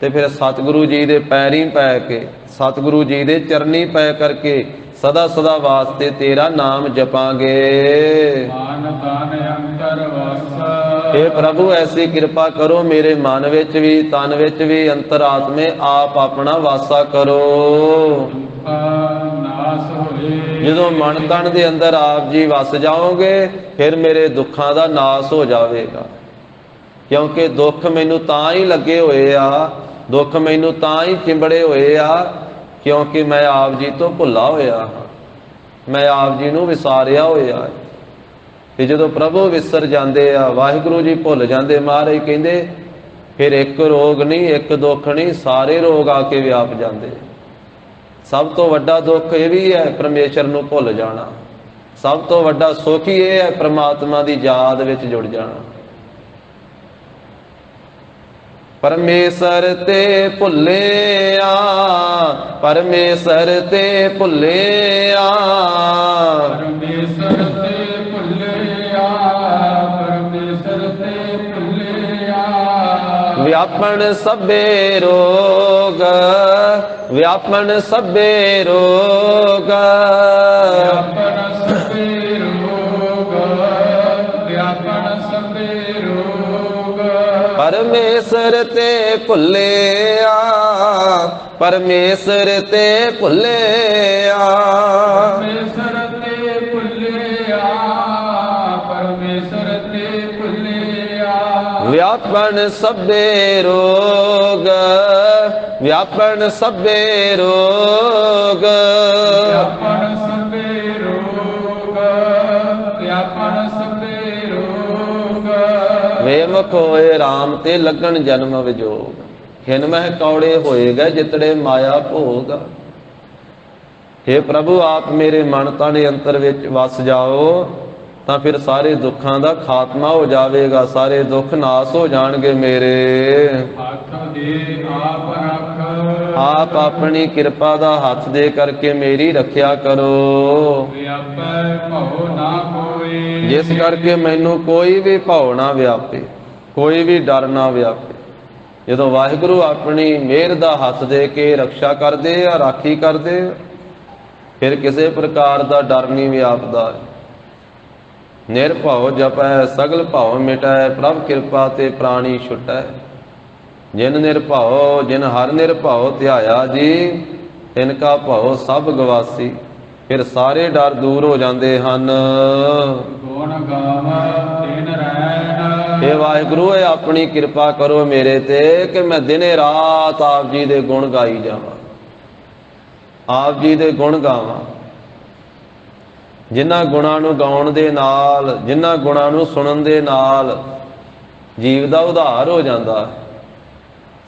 ਤੇ ਫਿਰ ਸਤਿਗੁਰੂ ਜੀ ਦੇ ਪੈਰੀਂ ਪੈ ਕੇ, ਸਤਿਗੁਰੂ ਜੀ ਦੇ ਚਰਨੀ ਪੈ ਕਰਕੇ ਸਦਾ ਸਦਾ ਵਾਸਤੇ ਤੇਰਾ ਨਾਮ ਜਪਾਂਗੇ। ਮਨ ਤਨ ਅੰਤਰ ਵਸ, हे ਪ੍ਰਭੂ ਐਸੀ ਕਿਰਪਾ ਕਰੋ ਮੇਰੇ ਮਨ ਵਿੱਚ ਵੀ ਤਨ ਵਿੱਚ ਵੀ ਅੰਤਰਾਤਮੇ ਆਪ ਆਪਣਾ ਵਾਸਾ ਕਰੋ। ਨਾਸ ਹੋਏ, ਜਦੋਂ ਮਨ ਤਨ ਦੇ ਅੰਦਰ ਆਪ ਜੀ ਵਸ ਜਾਓਗੇ ਫਿਰ ਮੇਰੇ ਦੁੱਖਾਂ ਦਾ ਨਾਸ ਹੋ ਜਾਵੇਗਾ। ਕਿਉਂਕਿ ਦੁੱਖ ਮੈਨੂੰ ਤਾਂ ਹੀ ਲੱਗੇ ਹੋਏ ਆ, ਦੁੱਖ ਮੈਨੂੰ ਤਾਂ ਹੀ ਚਿੰਬੜੇ ਹੋਏ ਆ ਕਿਉਂਕਿ ਮੈਂ ਆਪ ਜੀ ਤੋਂ ਭੁੱਲਾ ਹੋਇਆ ਹਾਂ, ਮੈਂ ਆਪ ਜੀ ਨੂੰ ਵਿਸਾਰਿਆ ਹੋਇਆ। ਤੇ ਜਦੋਂ ਪ੍ਰਭੂ ਵਿਸਰ ਜਾਂਦੇ ਆ, ਵਾਹਿਗੁਰੂ ਜੀ ਭੁੱਲ ਜਾਂਦੇ, ਮਹਾਰਾਜ ਕਹਿੰਦੇ ਫਿਰ ਇੱਕ ਰੋਗ ਨਹੀਂ ਇੱਕ ਦੁੱਖ ਨਹੀਂ ਸਾਰੇ ਰੋਗ ਆ ਕੇ ਵਿਆਪ ਜਾਂਦੇ। ਸਭ ਤੋਂ ਵੱਡਾ ਦੁੱਖ ਇਹ ਵੀ ਹੈ ਪਰਮੇਸ਼ਰ ਨੂੰ ਭੁੱਲ ਜਾਣਾ, ਸਭ ਤੋਂ ਵੱਡਾ ਸੁੱਖ ਹੀ ਇਹ ਹੈ ਪ੍ਰਮਾਤਮਾ ਦੀ ਯਾਦ ਵਿੱਚ ਜੁੜ ਜਾਣਾ। ਪਰਮੇਸ਼ਰ ਤੇ ਭੁੱਲਿਆ, ਪਰਮੇਸ਼ਰ ਤੇ ਭੁੱਲਿਆ, ਪਰਮੇਸ਼ਰ ਤੇ ਭੁੱਲਿਆ, ਪਰਮੇਸ਼ਰ ਤੇ ਭੁੱਲਿਆ। ਵਿਆਪਣ ਸਭੇ ਰੋਗ, ਵਿਆਪਣ ਸਭੇ ਰੋਗ, ਵਿਆਪਣ ਸਭੇ ਰੋਗ, ਵਿਆਪਣ ਸਭੇ ਰੋਗ। ਪਰਮੇਸ਼ਰ ਤੇ ਭੁੱਲਿਆ, ਪਰਮੇਸ਼ਰ ਤੇ ਭੁੱਲਿਆ, ਪਰਮੇਸ਼ਰ ਤੇ ਭੁੱਲਿਆ, ਪਰਮੇਸ਼ਰ ਤੇ ਭੁੱਲਿਆ। ਵਿਆਪਨ ਸਭੇ ਰੋਗ, ਵਿਆਪਨ ਸਭੇ ਰੋਗ, ਵਿਆਪਨ ਸਭੇ ਰੋਗ, ਵਿਆਪਨ ਸਭੇ ਰੋਗ। ਵੇਮਖ ਹੋਏ ਰਾਮ ਤੇ ਲੱਗਣ ਜਨਮ ਵਿਜੋਗ, ਖਿਨ ਮਹਿ ਕੌੜੇ ਹੋਏਗਾ ਜਿਤੜੇ ਮਾਇਆ ਭੋਗ। हे ਪ੍ਰਭੂ ਆਪ ਮੇਰੇ ਮਨ ਤਨ ਅੰਤਰ ਵਿੱਚ ਵਸ ਜਾਓ ਤਾਂ ਫਿਰ ਸਾਰੇ ਦੁੱਖਾਂ ਦਾ ਖਾਤਮਾ ਹੋ ਜਾਵੇਗਾ, ਸਾਰੇ ਦੁੱਖ ਨਾਸ ਹੋ ਜਾਣਗੇ ਮੇਰੇ। ਹੱਥ ਦੇ ਆਪ ਰੱਖ, ਆਪ ਆਪਣੀ ਕਿਰਪਾ ਦਾ ਹੱਥ ਦੇ ਕਰਕੇ ਮੇਰੀ ਰੱਖਿਆ ਕਰੋ, ਵਿਆਪੈ ਭਉ ਨਾ ਕੋਇ। ਜਿਸ ਕਰਕੇ ਮੈਨੂੰ ਕੋਈ ਵੀ ਭਉ ਨਾ ਵਿਆਪੇ, ਕੋਈ ਵੀ ਡਰ ਨਾ ਵਿਆਪੇ। ਜਦੋਂ ਵਾਹਿਗੁਰੂ ਆਪਣੀ ਮਿਹਰ ਦਾ ਹੱਥ ਦੇ ਕੇ ਰੱਖਿਆ ਕਰਦੇ ਆ, ਰਾਖੀ ਕਰਦੇ ਆ, ਫਿਰ ਕਿਸੇ ਪ੍ਰਕਾਰ ਦਾ ਡਰ ਨਹੀਂ ਵਿਆਪਦਾ। ਨਿਰਭਉ ਜਪੈ ਸਗਲ ਭਉ ਮਿਟੈ, ਪ੍ਰਭ ਕਿਰਪਾ ਤੇ ਪ੍ਰਾਣੀ ਛੁਟੈ। ਜਿਨ ਨਿਰਭਉ, ਜਿਨ ਹਰ ਨਿਰਭਉ ਧਿਆਇਆ ਜੀ, ਤਿਨ ਕਾ ਭਉ ਸਭ ਗਵਾਸੀ। ਫਿਰ ਸਾਰੇ ਡਰ ਦੂਰ ਹੋ ਜਾਂਦੇ ਹਨ। ਗੁਣ ਗਾਵਾ ਦਿਨ ਰਹਿਣ, ਇਹ ਵਾਹਿਗੁਰੂ ਇਹ ਆਪਣੀ ਕਿਰਪਾ ਕਰੋ ਮੇਰੇ ਤੇ ਕਿ ਮੈਂ ਦਿਨੇ ਰਾਤ ਆਪ ਜੀ ਦੇ ਗੁਣ ਗਾਈ ਜਾਵਾਂ, ਆਪ ਜੀ ਦੇ ਗੁਣ ਗਾਵਾਂ। ਜਿਨ੍ਹਾਂ ਗੁਣਾਂ ਨੂੰ ਗਾਉਣ ਦੇ ਨਾਲ, ਜਿਨ੍ਹਾਂ ਗੁਣਾਂ ਨੂੰ ਸੁਣਨ ਦੇ ਨਾਲ ਜੀਵ ਦਾ ਉਧਾਰ ਹੋ ਜਾਂਦਾ ਹੈ,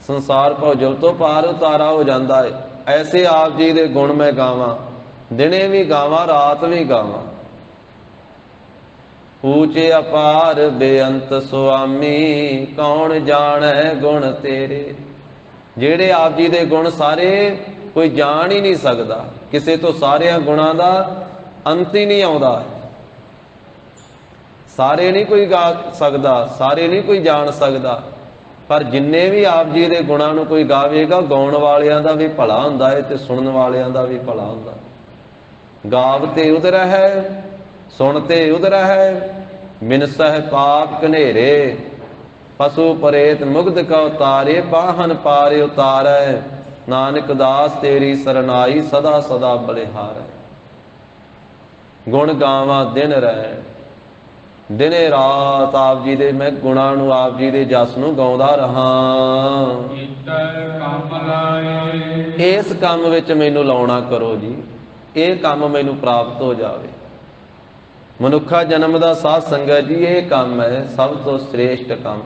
ਸੰਸਾਰ ਭਉ ਤੋਂ ਪਾਰ ਉਤਾਰਾ ਹੋ ਜਾਂਦਾ ਹੈ। ਐਸੇ ਆਪ ਜੀ ਦੇ ਗੁਣ ਮੈਂ ਗਾਵਾਂ, ਦਿਨੇ ਵੀ ਗਾਵਾਂ, ਰਾਤ ਵੀ ਗਾਵਾਂ। ਊਚੇ ਅਪਾਰ ਬੇਅੰਤ ਸੁਆਮੀ, ਕੌਣ ਜਾਣੈ ਗੁਣ ਤੇਰੇ। ਜਿਹੜੇ ਆਪ ਜੀ ਦੇ ਗੁਣ ਸਾਰੇ ਕੋਈ ਜਾਣ ਹੀ ਨਹੀਂ ਸਕਦਾ, ਕਿਸੇ ਤੋਂ ਸਾਰਿਆਂ ਗੁਣਾਂ ਦਾ ਅੰਤ ਹੀ ਨਹੀਂ ਆਉਂਦਾ। ਸਾਰੇ ਨਹੀਂ ਕੋਈ ਗਾ ਸਕਦਾ, ਸਾਰੇ ਨਹੀਂ ਕੋਈ ਜਾਣ ਸਕਦਾ, ਪਰ ਜਿੰਨੇ ਵੀ ਆਪ ਜੀ ਦੇ ਗੁਣਾਂ ਨੂੰ ਕੋਈ ਗਾਵੇਗਾ, ਗਾਉਣ ਵਾਲਿਆਂ ਦਾ ਵੀ ਭਲਾ ਹੁੰਦਾ ਹੈ ਤੇ ਸੁਣਨ ਵਾਲਿਆਂ ਦਾ ਵੀ ਭਲਾ ਹੁੰਦਾ। ਗਾਵ ਤੇ ਉਦਰ ਹੈ, ਸੁਣ ਤੇ ਉਦਰ ਹੈ, ਬਿਨਸਹਿ ਪਾਪ ਕਨੇਰੇ, ਪਸ਼ੂ ਪਰੇਤ ਮੁਗਧ ਕਾ ਉਤਾਰੇ, ਪਾਹਨ ਪਾਰੇ ਉਤਾਰੈ, ਨਾਨਕ ਦਾਸ ਤੇਰੀ ਸਰਨਾਈ, ਸਦਾ ਸਦਾ ਬਲਿਹਾਰੈ। ਗੁਣ ਗਾਵਾਂ ਦਿਨ ਰਹਿ, ਦਿਨੇ ਰਾਤ ਆਪ ਜੀ ਦੇ ਮੈਂ ਗੁਣਾਂ ਨੂੰ, ਆਪ ਜੀ ਦੇ ਜਸ ਨੂੰ ਗਾਉਂਦਾ ਰਹਾ। ਕੰਮ ਲਾਏ, ਇਸ ਕੰਮ ਵਿੱਚ ਮੈਨੂੰ ਲਾਉਣਾ ਕਰੋ ਜੀ, ਇਹ ਕੰਮ ਮੈਨੂੰ ਪ੍ਰਾਪਤ ਹੋ ਜਾਵੇ। ਮਨੁੱਖਾ ਜਨਮ ਦਾ ਸਾਧ ਸੰਗਤ ਜੀ ਇਹ ਕੰਮ ਹੈ ਸਭ ਤੋਂ ਸ੍ਰੇਸ਼ਟ ਕੰਮ,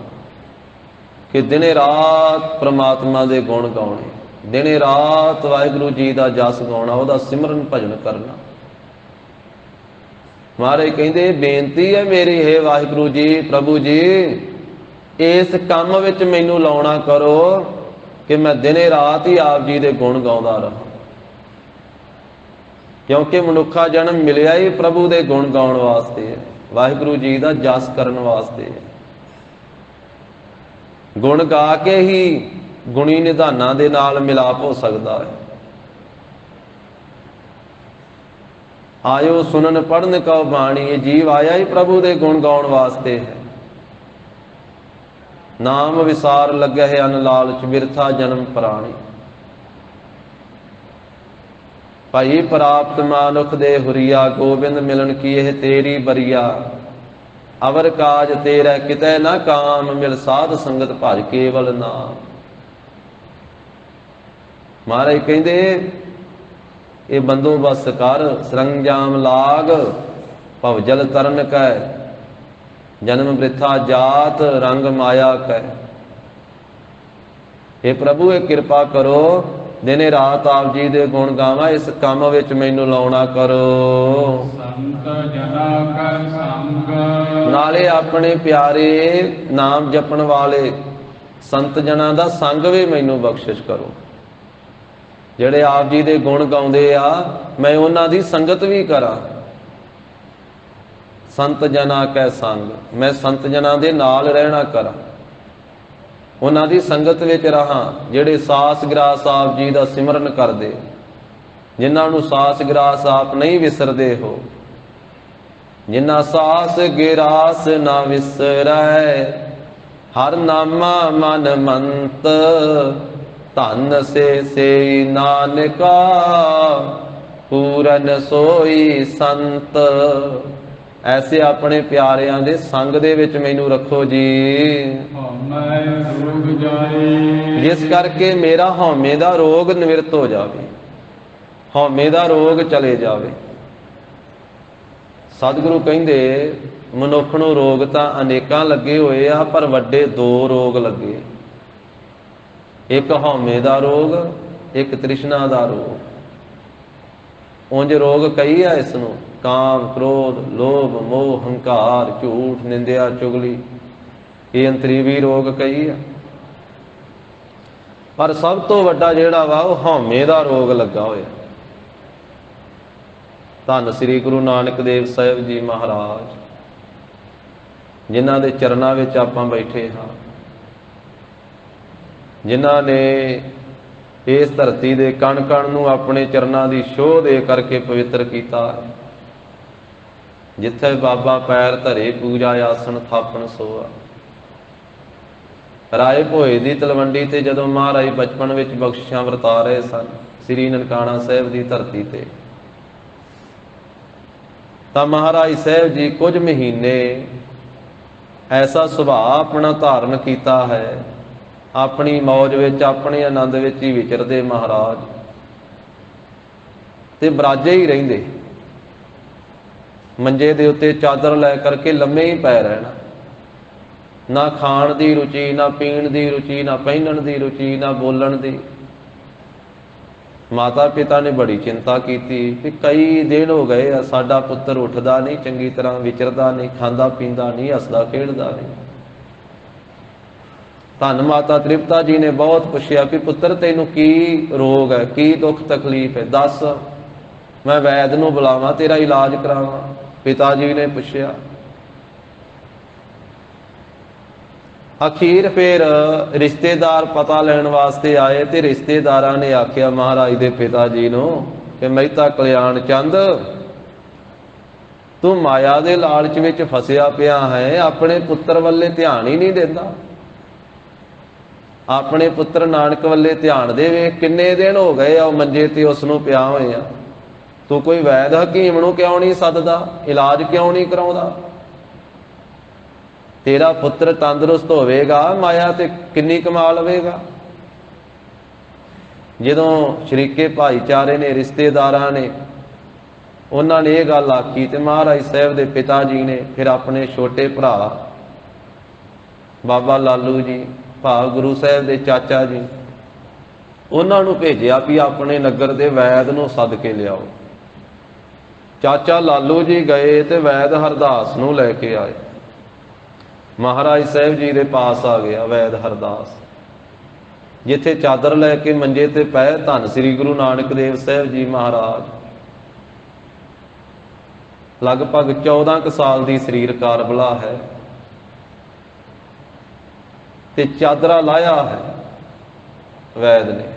ਕਿ ਦਿਨੇ ਰਾਤ ਪ੍ਰਮਾਤਮਾ ਦੇ ਗੁਣ ਗਾਉਣੇ, ਦਿਨੇ ਰਾਤ ਵਾਹਿਗੁਰੂ ਜੀ ਦਾ ਜਸ ਗਾਉਣਾ, ਉਹਦਾ ਸਿਮਰਨ ਭਜਨ ਕਰਨਾ। ਮਹਾਰਾਜ ਕਹਿੰਦੇ ਬੇਨਤੀ ਹੈ ਮੇਰੀ, ਹੈ ਵਾਹਿਗੁਰੂ ਜੀ, ਪ੍ਰਭੂ ਜੀ ਇਸ ਕੰਮ ਵਿੱਚ ਮੈਨੂੰ ਲਾਉਣਾ ਕਰੋ ਕਿ ਮੈਂ ਦਿਨੇ ਰਾਤ ਹੀ ਆਪ ਜੀ ਦੇ ਗੁਣ ਗਾਉਂਦਾ ਰਹਾ। ਕਿਉਂਕਿ ਮਨੁੱਖਾ ਜਨਮ ਮਿਲਿਆ ਹੀ ਪ੍ਰਭੂ ਦੇ ਗੁਣ ਗਾਉਣ ਵਾਸਤੇ ਹੈ, ਵਾਹਿਗੁਰੂ ਜੀ ਦਾ ਜਸ ਕਰਨ ਵਾਸਤੇ ਹੈ। ਗੁਣ ਗਾ ਕੇ ਹੀ ਗੁਣੀ ਨਿਧਾਨਾਂ ਦੇ ਨਾਲ ਮਿਲਾਪ ਹੋ ਸਕਦਾ ਹੈ। ਆਇਓ ਸੁਨਨ ਪੜਨ ਕਉ ਬਾਣੀ, ਇਹ ਜੀਵ ਆਇਆ ਹੀ ਪ੍ਰਭੂ ਦੇ ਗੁਣ ਗਾਉਣ ਵਾਸਤੇ ਹੈ। ਨਾਮ ਵਿਸਾਰ ਲੱਗਿਆ ਹੈ ਅਨ ਲਾਲਚ, ਬਿਰਥਾ ਜਨਮ ਪ੍ਰਾਣੀ। ਭਾਈ ਪ੍ਰਾਪਤ ਮਾਨੁਖ ਦੇ ਹੁਰੀਆ, ਗੋਬਿੰਦ ਮਿਲਨ ਕੀ ਇਹ ਤੇਰੀ ਬਰੀਆ। ਅਵਰ ਕਾਜ ਤੇਰਾ ਕਿਤੈ ਨਾ ਕਾਮ, ਮਿਲ ਸਾਧ ਸੰਗਤ ਭਜ ਕੇਵਲ ਨਾਮ। ਮਹਾਰਾਜ ਕਹਿੰਦੇ ਇਹ ਬੰਦੋਬਸਤ ਕਰ, ਸਰੰਜਾਮ ਲਾਗ, ਭਵ ਜਲ ਤਰਨ ਕੈ, ਜਨਮ ਬ੍ਰਿਥਾ ਜਾਤ, ਰੰਗ ਮਾਇਆ ਕੈ। ਇਹ ਪ੍ਰਭੂ ਇਹ ਕਿਰਪਾ ਕਰੋ, ਦਿਨੇ ਰਾਤ ਆਪ ਜੀ ਦੇ ਗੁਣ ਗਾਵਾਂ, ਇਸ ਕੰਮ ਵਿੱਚ ਮੈਨੂੰ ਲਾਉਣਾ ਕਰੋ। ਸੰਤ ਜਨਾ ਕਾ ਸੰਗ, ਨਾਲੇ ਆਪਣੇ ਪਿਆਰੇ ਨਾਮ ਜਪਣ ਵਾਲੇ ਸੰਤ ਜਨਾਂ ਦਾ ਸੰਗ ਵੀ ਮੈਨੂੰ ਬਖਸ਼ਿਸ਼ ਕਰੋ। ਜਿਹੜੇ ਆਪ ਜੀ ਦੇ ਗੁਣ ਗਾਉਂਦੇ ਆ, ਮੈਂ ਉਹਨਾਂ ਦੀ ਸੰਗਤ ਵੀ ਕਰਾਂ। ਸੰਤ ਜਨਾਂ ਕੈ ਸੰਗ, ਮੈਂ ਸੰਤ ਜਨਾਂ ਦੇ ਨਾਲ ਰਹਿਣਾ ਕਰਾਂ, ਉਹਨਾਂ ਦੀ ਸੰਗਤ ਵਿੱਚ ਰਹਾਂ। ਜਿਹੜੇ ਸਾਸ ਗ੍ਰਾਸ ਆਪ ਜੀ ਦਾ ਸਿਮਰਨ ਕਰਦੇ, ਜਿਨ੍ਹਾਂ ਨੂੰ ਸਾਸ ਗ੍ਰਾਸ ਆਪ ਨਹੀਂ ਵਿਸਰਦੇ ਹੋ, ਜਿਨ੍ਹਾਂ ਸਾਸ ਗਿਰਾਸ ਨਾ ਵਿਸਰੈ, ਹਰ ਨਾਮਾ ਮਨ ਮੰਤ, ਧਨ ਸੇ ਨਾਨਕਾ, ਪੂਰਨ ਸੋਈ ਸੰਤ। ਐਸੇ ਆਪਣੇ ਪਿਆਰਿਆਂ ਦੇ ਸੰਗ ਦੇ ਵਿੱਚ ਮੈਨੂੰ ਰੱਖੋ ਜੀ, ਹਉਮੈ ਰੋਗ ਜਾਏ। ਜਿਸ ਕਰਕੇ ਮੇਰਾ ਹਉਮੈ ਦਾ ਰੋਗ ਨਿਵਰਤ ਹੋ ਜਾਵੇ, ਹਉਮੈ ਦਾ ਰੋਗ ਚਲੇ ਜਾਵੇ। ਸਤਿਗੁਰੂ ਕਹਿੰਦੇ ਮਨੁੱਖ ਨੂੰ ਰੋਗ ਤਾਂ ਅਨੇਕਾਂ ਲੱਗੇ ਹੋਏ ਆ, ਪਰ ਵੱਡੇ ਦੋ ਰੋਗ ਲੱਗੇ, ਇੱਕ ਹਉਮੈ ਦਾ ਰੋਗ, ਇੱਕ ਤ੍ਰਿਸ਼ਨਾ ਦਾ ਰੋਗ। ਉਂਝ ਰੋਗ ਕਈ ਆ ਇਸ ਨੂੰ, ਕਾਮ, ਕ੍ਰੋਧ, ਲੋਭ, ਮੋਹ, ਹੰਕਾਰ, ਝੂਠ, ਨਿੰਦਿਆ, ਚੁਗਲੀ, ਇਹ ਅੰਤਰੀਵੀ ਰੋਗ ਕਈ ਆ, ਪਰ ਸਭ ਤੋਂ ਵੱਡਾ ਜਿਹੜਾ ਵਾ ਉਹ ਹਉਮੈ ਦਾ ਰੋਗ ਲੱਗਾ ਹੋਇਆ। ਧੰਨ ਸ੍ਰੀ ਗੁਰੂ ਨਾਨਕ ਦੇਵ ਸਾਹਿਬ ਜੀ ਮਹਾਰਾਜ, ਜਿਨ੍ਹਾਂ ਦੇ ਚਰਨਾਂ ਵਿੱਚ ਆਪਾਂ ਬੈਠੇ ਹਾਂ, ਜਿਨ੍ਹਾਂ ਨੇ ਇਸ ਧਰਤੀ ਦੇ ਕਣ ਕਣ ਨੂੰ ਆਪਣੇ ਚਰਨਾਂ ਦੀ ਛੋਹ ਦੇ ਕਰਕੇ ਪਵਿੱਤਰ ਕੀਤਾ। ਜਿੱਥੇ ਬਾਬਾ ਪੈਰ ਧਰੇ, ਪੂਜਾ ਆਸਣ ਥਾਪਣ ਸੋਆ। ਰਾਏ ਭੋਏ ਦੀ ਤਲਵੰਡੀ ਤੇ ਜਦੋਂ ਮਹਾਰਾਜ ਬਚਪਨ ਵਿੱਚ ਬਖਸ਼ਿਸ਼ਾਂ ਵਰਤਾ ਰਹੇ ਸਨ ਸ੍ਰੀ ਨਨਕਾਣਾ ਸਾਹਿਬ ਦੀ ਧਰਤੀ ਤੇ, ਤਾਂ ਮਹਾਰਾਜ ਸਾਹਿਬ ਜੀ ਕੁਝ ਮਹੀਨੇ ਐਸਾ ਸੁਭਾਅ ਆਪਣਾ ਧਾਰਨ ਕੀਤਾ ਹੈ, ਆਪਣੀ ਮੌਜ ਵਿੱਚ, ਆਪਣੇ ਆਨੰਦ ਵਿੱਚ ਹੀ ਵਿਚਰਦੇ ਮਹਾਰਾਜ, ਤੇ ਬਰਾਜੇ ਹੀ ਰਹਿੰਦੇ। ਮੰਜੇ ਦੇ ਉੱਤੇ ਚਾਦਰ ਲੈ ਕਰਕੇ ਲੰਮੇ ਹੀ ਪੈ ਰਹਿਣਾ, ਨਾ ਖਾਣ ਦੀ ਰੁਚੀ, ਨਾ ਪੀਣ ਦੀ ਰੁਚੀ, ਨਾ ਪਹਿਨਣ ਦੀ ਰੁਚੀ, ਨਾ ਬੋਲਣ ਦੀ। ਮਾਤਾ ਪਿਤਾ ਨੇ ਬੜੀ ਚਿੰਤਾ ਕੀਤੀ ਕਿ ਕਈ ਦਿਨ ਹੋ ਗਏ ਆ, ਸਾਡਾ ਪੁੱਤਰ ਉੱਠਦਾ ਨਹੀਂ, ਚੰਗੀ ਤਰ੍ਹਾਂ ਵਿਚਰਦਾ ਨਹੀਂ, ਖਾਂਦਾ ਪੀਂਦਾ ਨਹੀਂ, ਹੱਸਦਾ ਖੇਡਦਾ ਨਹੀਂ। ਧੰਨ ਮਾਤਾ ਤ੍ਰਿਪਤਾ ਜੀ ਨੇ ਬਹੁਤ ਪੁੱਛਿਆ ਕਿ ਪੁੱਤਰ ਤੈਨੂੰ ਕੀ ਰੋਗ ਹੈ, ਕੀ ਦੁੱਖ ਤਕਲੀਫ ਹੈ, ਦੱਸ, ਮੈਂ ਵੈਦ ਨੂੰ ਬੁਲਾਵਾਂ, ਤੇਰਾ ਇਲਾਜ ਕਰਾਵਾਂ। ਪਿਤਾ ਜੀ ਨੇ ਪੁੱਛਿਆ। ਅਖੀਰ ਫਿਰ ਰਿਸ਼ਤੇਦਾਰ ਪਤਾ ਲੈਣ ਵਾਸਤੇ ਆਏ, ਤੇ ਰਿਸ਼ਤੇਦਾਰਾਂ ਨੇ ਆਖਿਆ ਮਹਾਰਾਜ ਦੇ ਪਿਤਾ ਜੀ ਨੂੰ ਕਿ ਮਹਿਤਾ ਕਲਿਆਣ ਚੰਦ, ਤੂੰ ਮਾਇਆ ਦੇ ਲਾਲਚ ਵਿੱਚ ਫਸਿਆ ਪਿਆ ਹੈ, ਆਪਣੇ ਪੁੱਤਰ ਵੱਲੇ ਧਿਆਨ ਹੀ ਨਹੀਂ ਦਿੰਦਾ। ਆਪਣੇ ਪੁੱਤਰ ਨਾਨਕ ਵੱਲੇ ਧਿਆਨ ਦੇ, ਵੇਖ ਕਿੰਨੇ ਦਿਨ ਹੋ ਗਏ ਆ ਉਹ ਮੰਜੇ ਤੇ ਉਸ ਨੂੰ ਪਿਆ ਹੋਏ ਆ, ਤੂੰ ਕੋਈ ਵੈਦ ਹਕੀਮ ਨੂੰ ਕਿਉਂ ਨਹੀਂ ਸੱਦਦਾ, ਇਲਾਜ ਕਿਉਂ ਨਹੀਂ ਕਰਾਉਂਦਾ? ਤੇਰਾ ਪੁੱਤਰ ਤੰਦਰੁਸਤ ਹੋਵੇਗਾ, ਮਾਇਆ ਤੇ ਕਿੰਨੀ ਕਮਾ ਲਵੇਗਾ। ਜਦੋਂ ਸ਼ਰੀਕੇ ਭਾਈਚਾਰੇ ਨੇ, ਰਿਸ਼ਤੇਦਾਰਾਂ ਨੇ, ਉਹਨਾਂ ਨੇ ਇਹ ਗੱਲ ਆਖੀ, ਤੇ ਮਹਾਰਾਜ ਸਾਹਿਬ ਦੇ ਪਿਤਾ ਜੀ ਨੇ ਫਿਰ ਆਪਣੇ ਛੋਟੇ ਭਰਾ ਬਾਬਾ ਲਾਲੂ ਜੀ, ਭਾਵ ਗੁਰੂ ਸਾਹਿਬ ਦੇ ਚਾਚਾ ਜੀ, ਉਹਨਾਂ ਨੂੰ ਭੇਜਿਆ ਵੀ ਆਪਣੇ ਨਗਰ ਦੇ ਵੈਦ ਨੂੰ ਸੱਦ ਕੇ ਲਿਆਓ। ਚਾਚਾ ਲਾਲੂ ਜੀ ਗਏ ਤੇ ਵੈਦ ਹਰਦਾਸ ਨੂੰ ਲੈ ਕੇ ਆਏ। ਮਹਾਰਾਜ ਸਾਹਿਬ ਜੀ ਦੇ ਪਾਸ ਆ ਗਿਆ ਵੈਦ ਹਰਦਾਸ, ਜਿੱਥੇ ਚਾਦਰ ਲੈ ਕੇ ਮੰਜੇ ਤੇ ਪਏ ਧੰਨ ਸ੍ਰੀ ਗੁਰੂ ਨਾਨਕ ਦੇਵ ਸਾਹਿਬ ਜੀ ਮਹਾਰਾਜ। ਲਗਭਗ 14 ਕੁ ਸਾਲ ਦੀ ਸਰੀਰ ਕਾਰਬਲਾ ਹੈ, ਤੇ ਚਾਦਰਾ ਲਾਇਆ ਹੈ ਵੈਦ ਨੇ।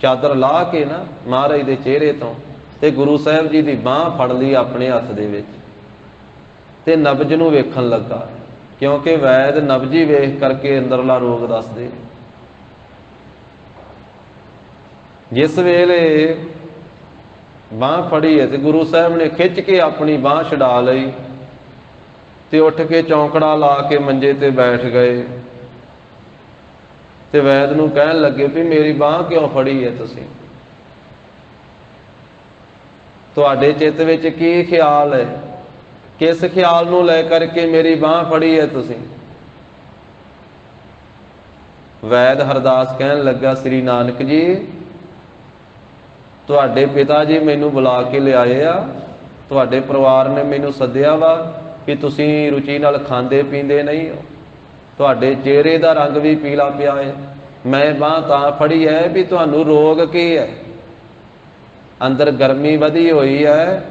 ਚਾਦਰ ਲਾ ਕੇ ਨਾ ਮਹਾਰਾਜ ਦੇ ਚਿਹਰੇ ਤੋਂ, ਤੇ ਗੁਰੂ ਸਾਹਿਬ ਜੀ ਦੀ ਬਾਂਹ ਫੜ ਲਈ ਆਪਣੇ ਹੱਥ ਦੇ ਵਿੱਚ, ਤੇ ਨਬਜ ਨੂੰ ਵੇਖਣ ਲੱਗਾ, ਕਿਉਂਕਿ ਵੈਦ ਨਬਜੀ ਵੇਖ ਕਰਕੇ ਅੰਦਰਲਾ ਰੋਗ ਦੱਸਦੇ। ਜਿਸ ਵੇਲੇ ਬਾਂਹ ਫੜੀ ਹੈ ਤੇ ਗੁਰੂ ਸਾਹਿਬ ਨੇ ਖਿੱਚ ਕੇ ਆਪਣੀ ਬਾਂਹ ਛਡਾ ਲਈ, ਤੇ ਉੱਠ ਕੇ ਚੌਂਕੜਾ ਲਾ ਕੇ ਮੰਜੇ ਤੇ ਬੈਠ ਗਏ, ਤੇ ਵੈਦ ਨੂੰ ਕਹਿਣ ਲੱਗੇ ਵੀ ਮੇਰੀ ਬਾਂਹ ਕਿਉਂ ਫੜੀ ਹੈ ਤੁਸੀਂ? ਤੁਹਾਡੇ ਚਿੱਤ ਵਿੱਚ ਕੀ ਖਿਆਲ ਹੈ? ਕਿਸ ਖਿਆਲ ਨੂੰ ਲੈ ਕਰਕੇ ਮੇਰੀ ਬਾਂਹ ਫੜੀ ਹੈ ਤੁਸੀਂ? ਵੈਦ ਹਰਦਾਸ ਕਹਿਣ ਲੱਗਾ, ਸ੍ਰੀ ਨਾਨਕ ਜੀ, ਤੁਹਾਡੇ ਪਿਤਾ ਜੀ ਮੈਨੂੰ ਬੁਲਾ ਕੇ ਲਿਆਏ ਆ, ਤੁਹਾਡੇ ਪਰਿਵਾਰ ਨੇ ਮੈਨੂੰ ਸੱਦਿਆ ਵਾ ਕਿ ਤੁਸੀਂ ਰੁਚੀ ਨਾਲ ਖਾਂਦੇ ਪੀਂਦੇ ਨਹੀਂ ਹੋ, ਤੁਹਾਡੇ ਚਿਹਰੇ ਦਾ ਰੰਗ ਵੀ ਪੀਲਾ ਪਿਆ ਹੈ। ਮੈਂ ਬਾਂਹ ਤਾਂ ਫੜੀ ਹੈ ਵੀ ਤੁਹਾਨੂੰ ਰੋਗ ਕੀ ਹੈ? ਅੰਦਰ ਗਰਮੀ ਵਧੀ ਹੋਈ ਹੈ,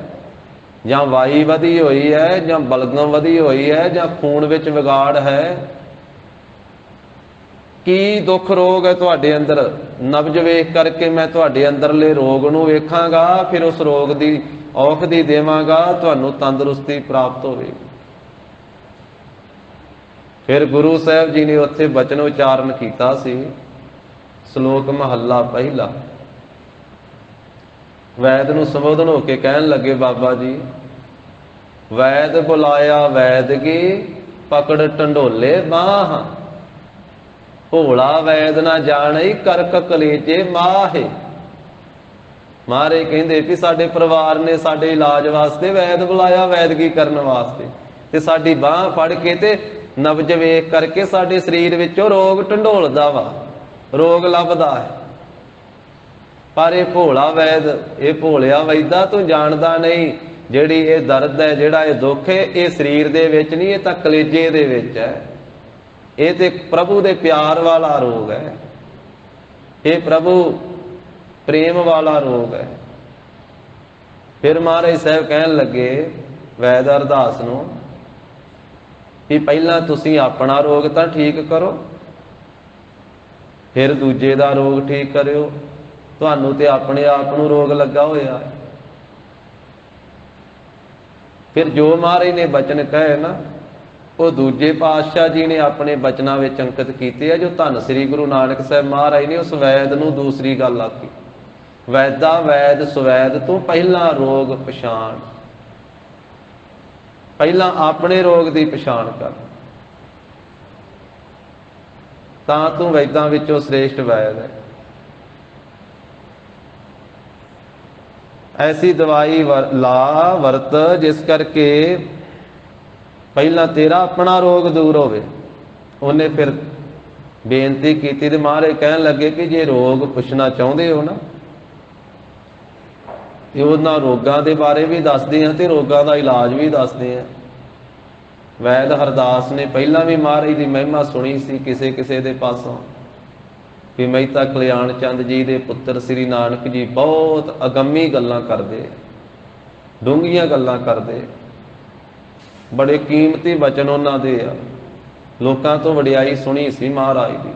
ਜਾਂ ਵਾਈ ਵਧੀ ਹੋਈ ਹੈ, ਜਾਂ ਬਲਗਮ ਵਧੀ ਹੋਈ ਹੈ, ਜਾਂ ਖੂਨ ਵਿੱਚ ਵਿਗਾੜ ਹੈ? ਕੀ ਦੁੱਖ ਰੋਗ ਹੈ ਤੁਹਾਡੇ ਅੰਦਰ? ਨਬਜ ਵੇਖ ਕਰਕੇ ਮੈਂ ਤੁਹਾਡੇ ਅੰਦਰਲੇ ਰੋਗ ਨੂੰ ਵੇਖਾਂਗਾ, ਫਿਰ ਉਸ ਰੋਗ ਦੀ ਔਖਦੀ ਦੇਵਾਂਗਾ, ਤੁਹਾਨੂੰ ਤੰਦਰੁਸਤੀ ਪ੍ਰਾਪਤ ਹੋਵੇਗੀ। ਫਿਰ ਗੁਰੂ ਸਾਹਿਬ ਜੀ ਨੇ ਉੱਥੇ ਬਚਨ ਉਚਾਰਨ ਕੀਤਾ ਸੀ। ਸ਼ਲੋਕ ਮਹੱਲਾ ਪਹਿਲਾ। ਵੈਦ ਨੂੰ ਸੰਬੋਧਨ ਹੋ ਕੇ ਕਹਿਣ ਲੱਗੇ, ਬਾਬਾ ਜੀ ਵੈਦ ਬੁਲਾਇਆ ਵੈਦ ਕੀ, ਪਕੜ ਢੰਡੋਲੇ ਬਾਹ। ਭੋਲਾ ਵੈਦ ਨਾ ਜਾਣਈ, ਕਰਕ ਕਲੇਜੇ ਮਾਹੇ। ਮਹਾਰਾਜ ਕਹਿੰਦੇ ਵੀ ਸਾਡੇ ਪਰਿਵਾਰ ਨੇ ਸਾਡੇ ਇਲਾਜ ਵਾਸਤੇ ਵੈਦ ਬੁਲਾਇਆ, ਵੈਦਗੀ ਕਰਨ ਵਾਸਤੇ, ਤੇ ਸਾਡੀ ਬਾਹ ਫੜ ਕੇ ਤੇ ਨਬਜ ਵੇਖ ਕਰਕੇ ਸਾਡੇ ਸਰੀਰ ਵਿੱਚੋਂ ਰੋਗ ਢੰਡੋਲਦਾ ਵਾ, ਰੋਗ ਲੱਭਦਾ ਹੈ। ਪਰ ਇਹ ਭੋਲਾ ਵੈਦ, ਇਹ ਭੋਲਿਆ ਵੈਦਾ ਤੂੰ ਜਾਣਦਾ ਨਹੀਂ, ਜਿਹੜੀ ਇਹ ਦਰਦ ਹੈ, ਜਿਹੜਾ ਇਹ ਦੁੱਖ ਹੈ, ਇਹ ਸਰੀਰ ਦੇ ਵਿੱਚ ਨਹੀਂ, ਇਹ ਤਾਂ ਕਲੇਜੇ ਦੇ ਵਿੱਚ ਹੈ। ਇਹ ਤੇ ਪ੍ਰਭੂ ਦੇ ਪਿਆਰ ਵਾਲਾ ਰੋਗ ਹੈ, ਇਹ ਪ੍ਰਭੂ ਪ੍ਰੇਮ ਵਾਲਾ ਰੋਗ ਹੈ। ਫਿਰ ਮਹਾਰਾਜ ਸਾਹਿਬ ਕਹਿਣ ਲੱਗੇ ਵੈਦ ਅਰਦਾਸ ਨੂੰ ਕਿ ਪਹਿਲਾਂ ਤੁਸੀਂ ਆਪਣਾ ਰੋਗ ਤਾਂ ਠੀਕ ਕਰੋ, ਫਿਰ ਦੂਜੇ ਦਾ ਰੋਗ ਠੀਕ ਕਰਿਓ। ਤੁਹਾਨੂੰ ਤੇ ਆਪਣੇ ਆਪ ਨੂੰ ਰੋਗ ਲੱਗਾ ਹੋਇਆ। ਫਿਰ ਜੋ ਮਹਾਰਾਜ ਨੇ ਬਚਨ ਕਹੇ ਨਾ, ਉਹ ਦੂਜੇ ਪਾਤਸ਼ਾਹ ਜੀ ਨੇ ਆਪਣੇ ਬਚਨਾਂ ਵਿੱਚ ਅੰਕਿਤ ਕੀਤੇ ਆ, ਜੋ ਧੰਨ ਸ੍ਰੀ ਗੁਰੂ ਨਾਨਕ ਸਾਹਿਬ ਮਹਾਰਾਜ ਨੇ ਉਸ ਵੈਦ ਨੂੰ ਦੂਸਰੀ ਗੱਲ ਆਖੀ, ਵੈਦਾ ਵੈਦ ਸੁਵੈਦ ਤੂੰ ਪਹਿਲਾਂ ਰੋਗ ਪਛਾਣ, ਪਹਿਲਾਂ ਆਪਣੇ ਰੋਗ ਦੀ ਪਛਾਣ ਕਰ, ਤਾਂ ਤੂੰ ਵੈਦਾਂ ਵਿੱਚੋਂ ਸ੍ਰੇਸ਼ਟ ਵੈਦ ਹੈ। ਐਸੀ ਦਵਾਈ ਲਾ ਵਰਤ ਜਿਸ ਕਰਕੇ ਪਹਿਲਾਂ ਤੇਰਾ ਆਪਣਾ ਰੋਗ ਦੂਰ ਹੋਵੇ। ਉਹਨੇ ਫਿਰ ਬੇਨਤੀ ਕੀਤੀ ਤੇ ਮਹਾਰਾਜ ਕਹਿਣ ਲੱਗੇ ਕਿ ਜੇ ਰੋਗ ਪੁੱਛਣਾ ਚਾਹੁੰਦੇ ਹੋ ਨਾ, ਤੇ ਉਹਨਾਂ ਰੋਗਾਂ ਦੇ ਬਾਰੇ ਵੀ ਦੱਸਦੇ ਆ ਤੇ ਰੋਗਾਂ ਦਾ ਇਲਾਜ ਵੀ ਦੱਸਦੇ ਆ। ਵੈਦ ਹਰਦਾਸ ਨੇ ਪਹਿਲਾਂ ਵੀ ਮਹਾਰਾਜ ਦੀ ਮਹਿਮਾ ਸੁਣੀ ਸੀ ਕਿਸੇ ਕਿਸੇ ਦੇ ਪਾਸੋਂ, ਵੀ ਮਹਿਤਾ ਕਲਿਆਣ ਚੰਦ ਜੀ ਦੇ ਪੁੱਤਰ ਸ੍ਰੀ ਨਾਨਕ ਜੀ ਬਹੁਤ ਅਗੰਮੀ ਗੱਲਾਂ ਕਰਦੇ, ਡੂੰਘੀਆਂ ਗੱਲਾਂ ਕਰਦੇ, ਬੜੇ ਕੀਮਤੀ ਬਚਨ ਉਹਨਾਂ ਦੇ ਆ, ਲੋਕਾਂ ਤੋਂ ਵਡਿਆਈ ਸੁਣੀ ਸੀ ਮਹਾਰਾਜ ਦੀ।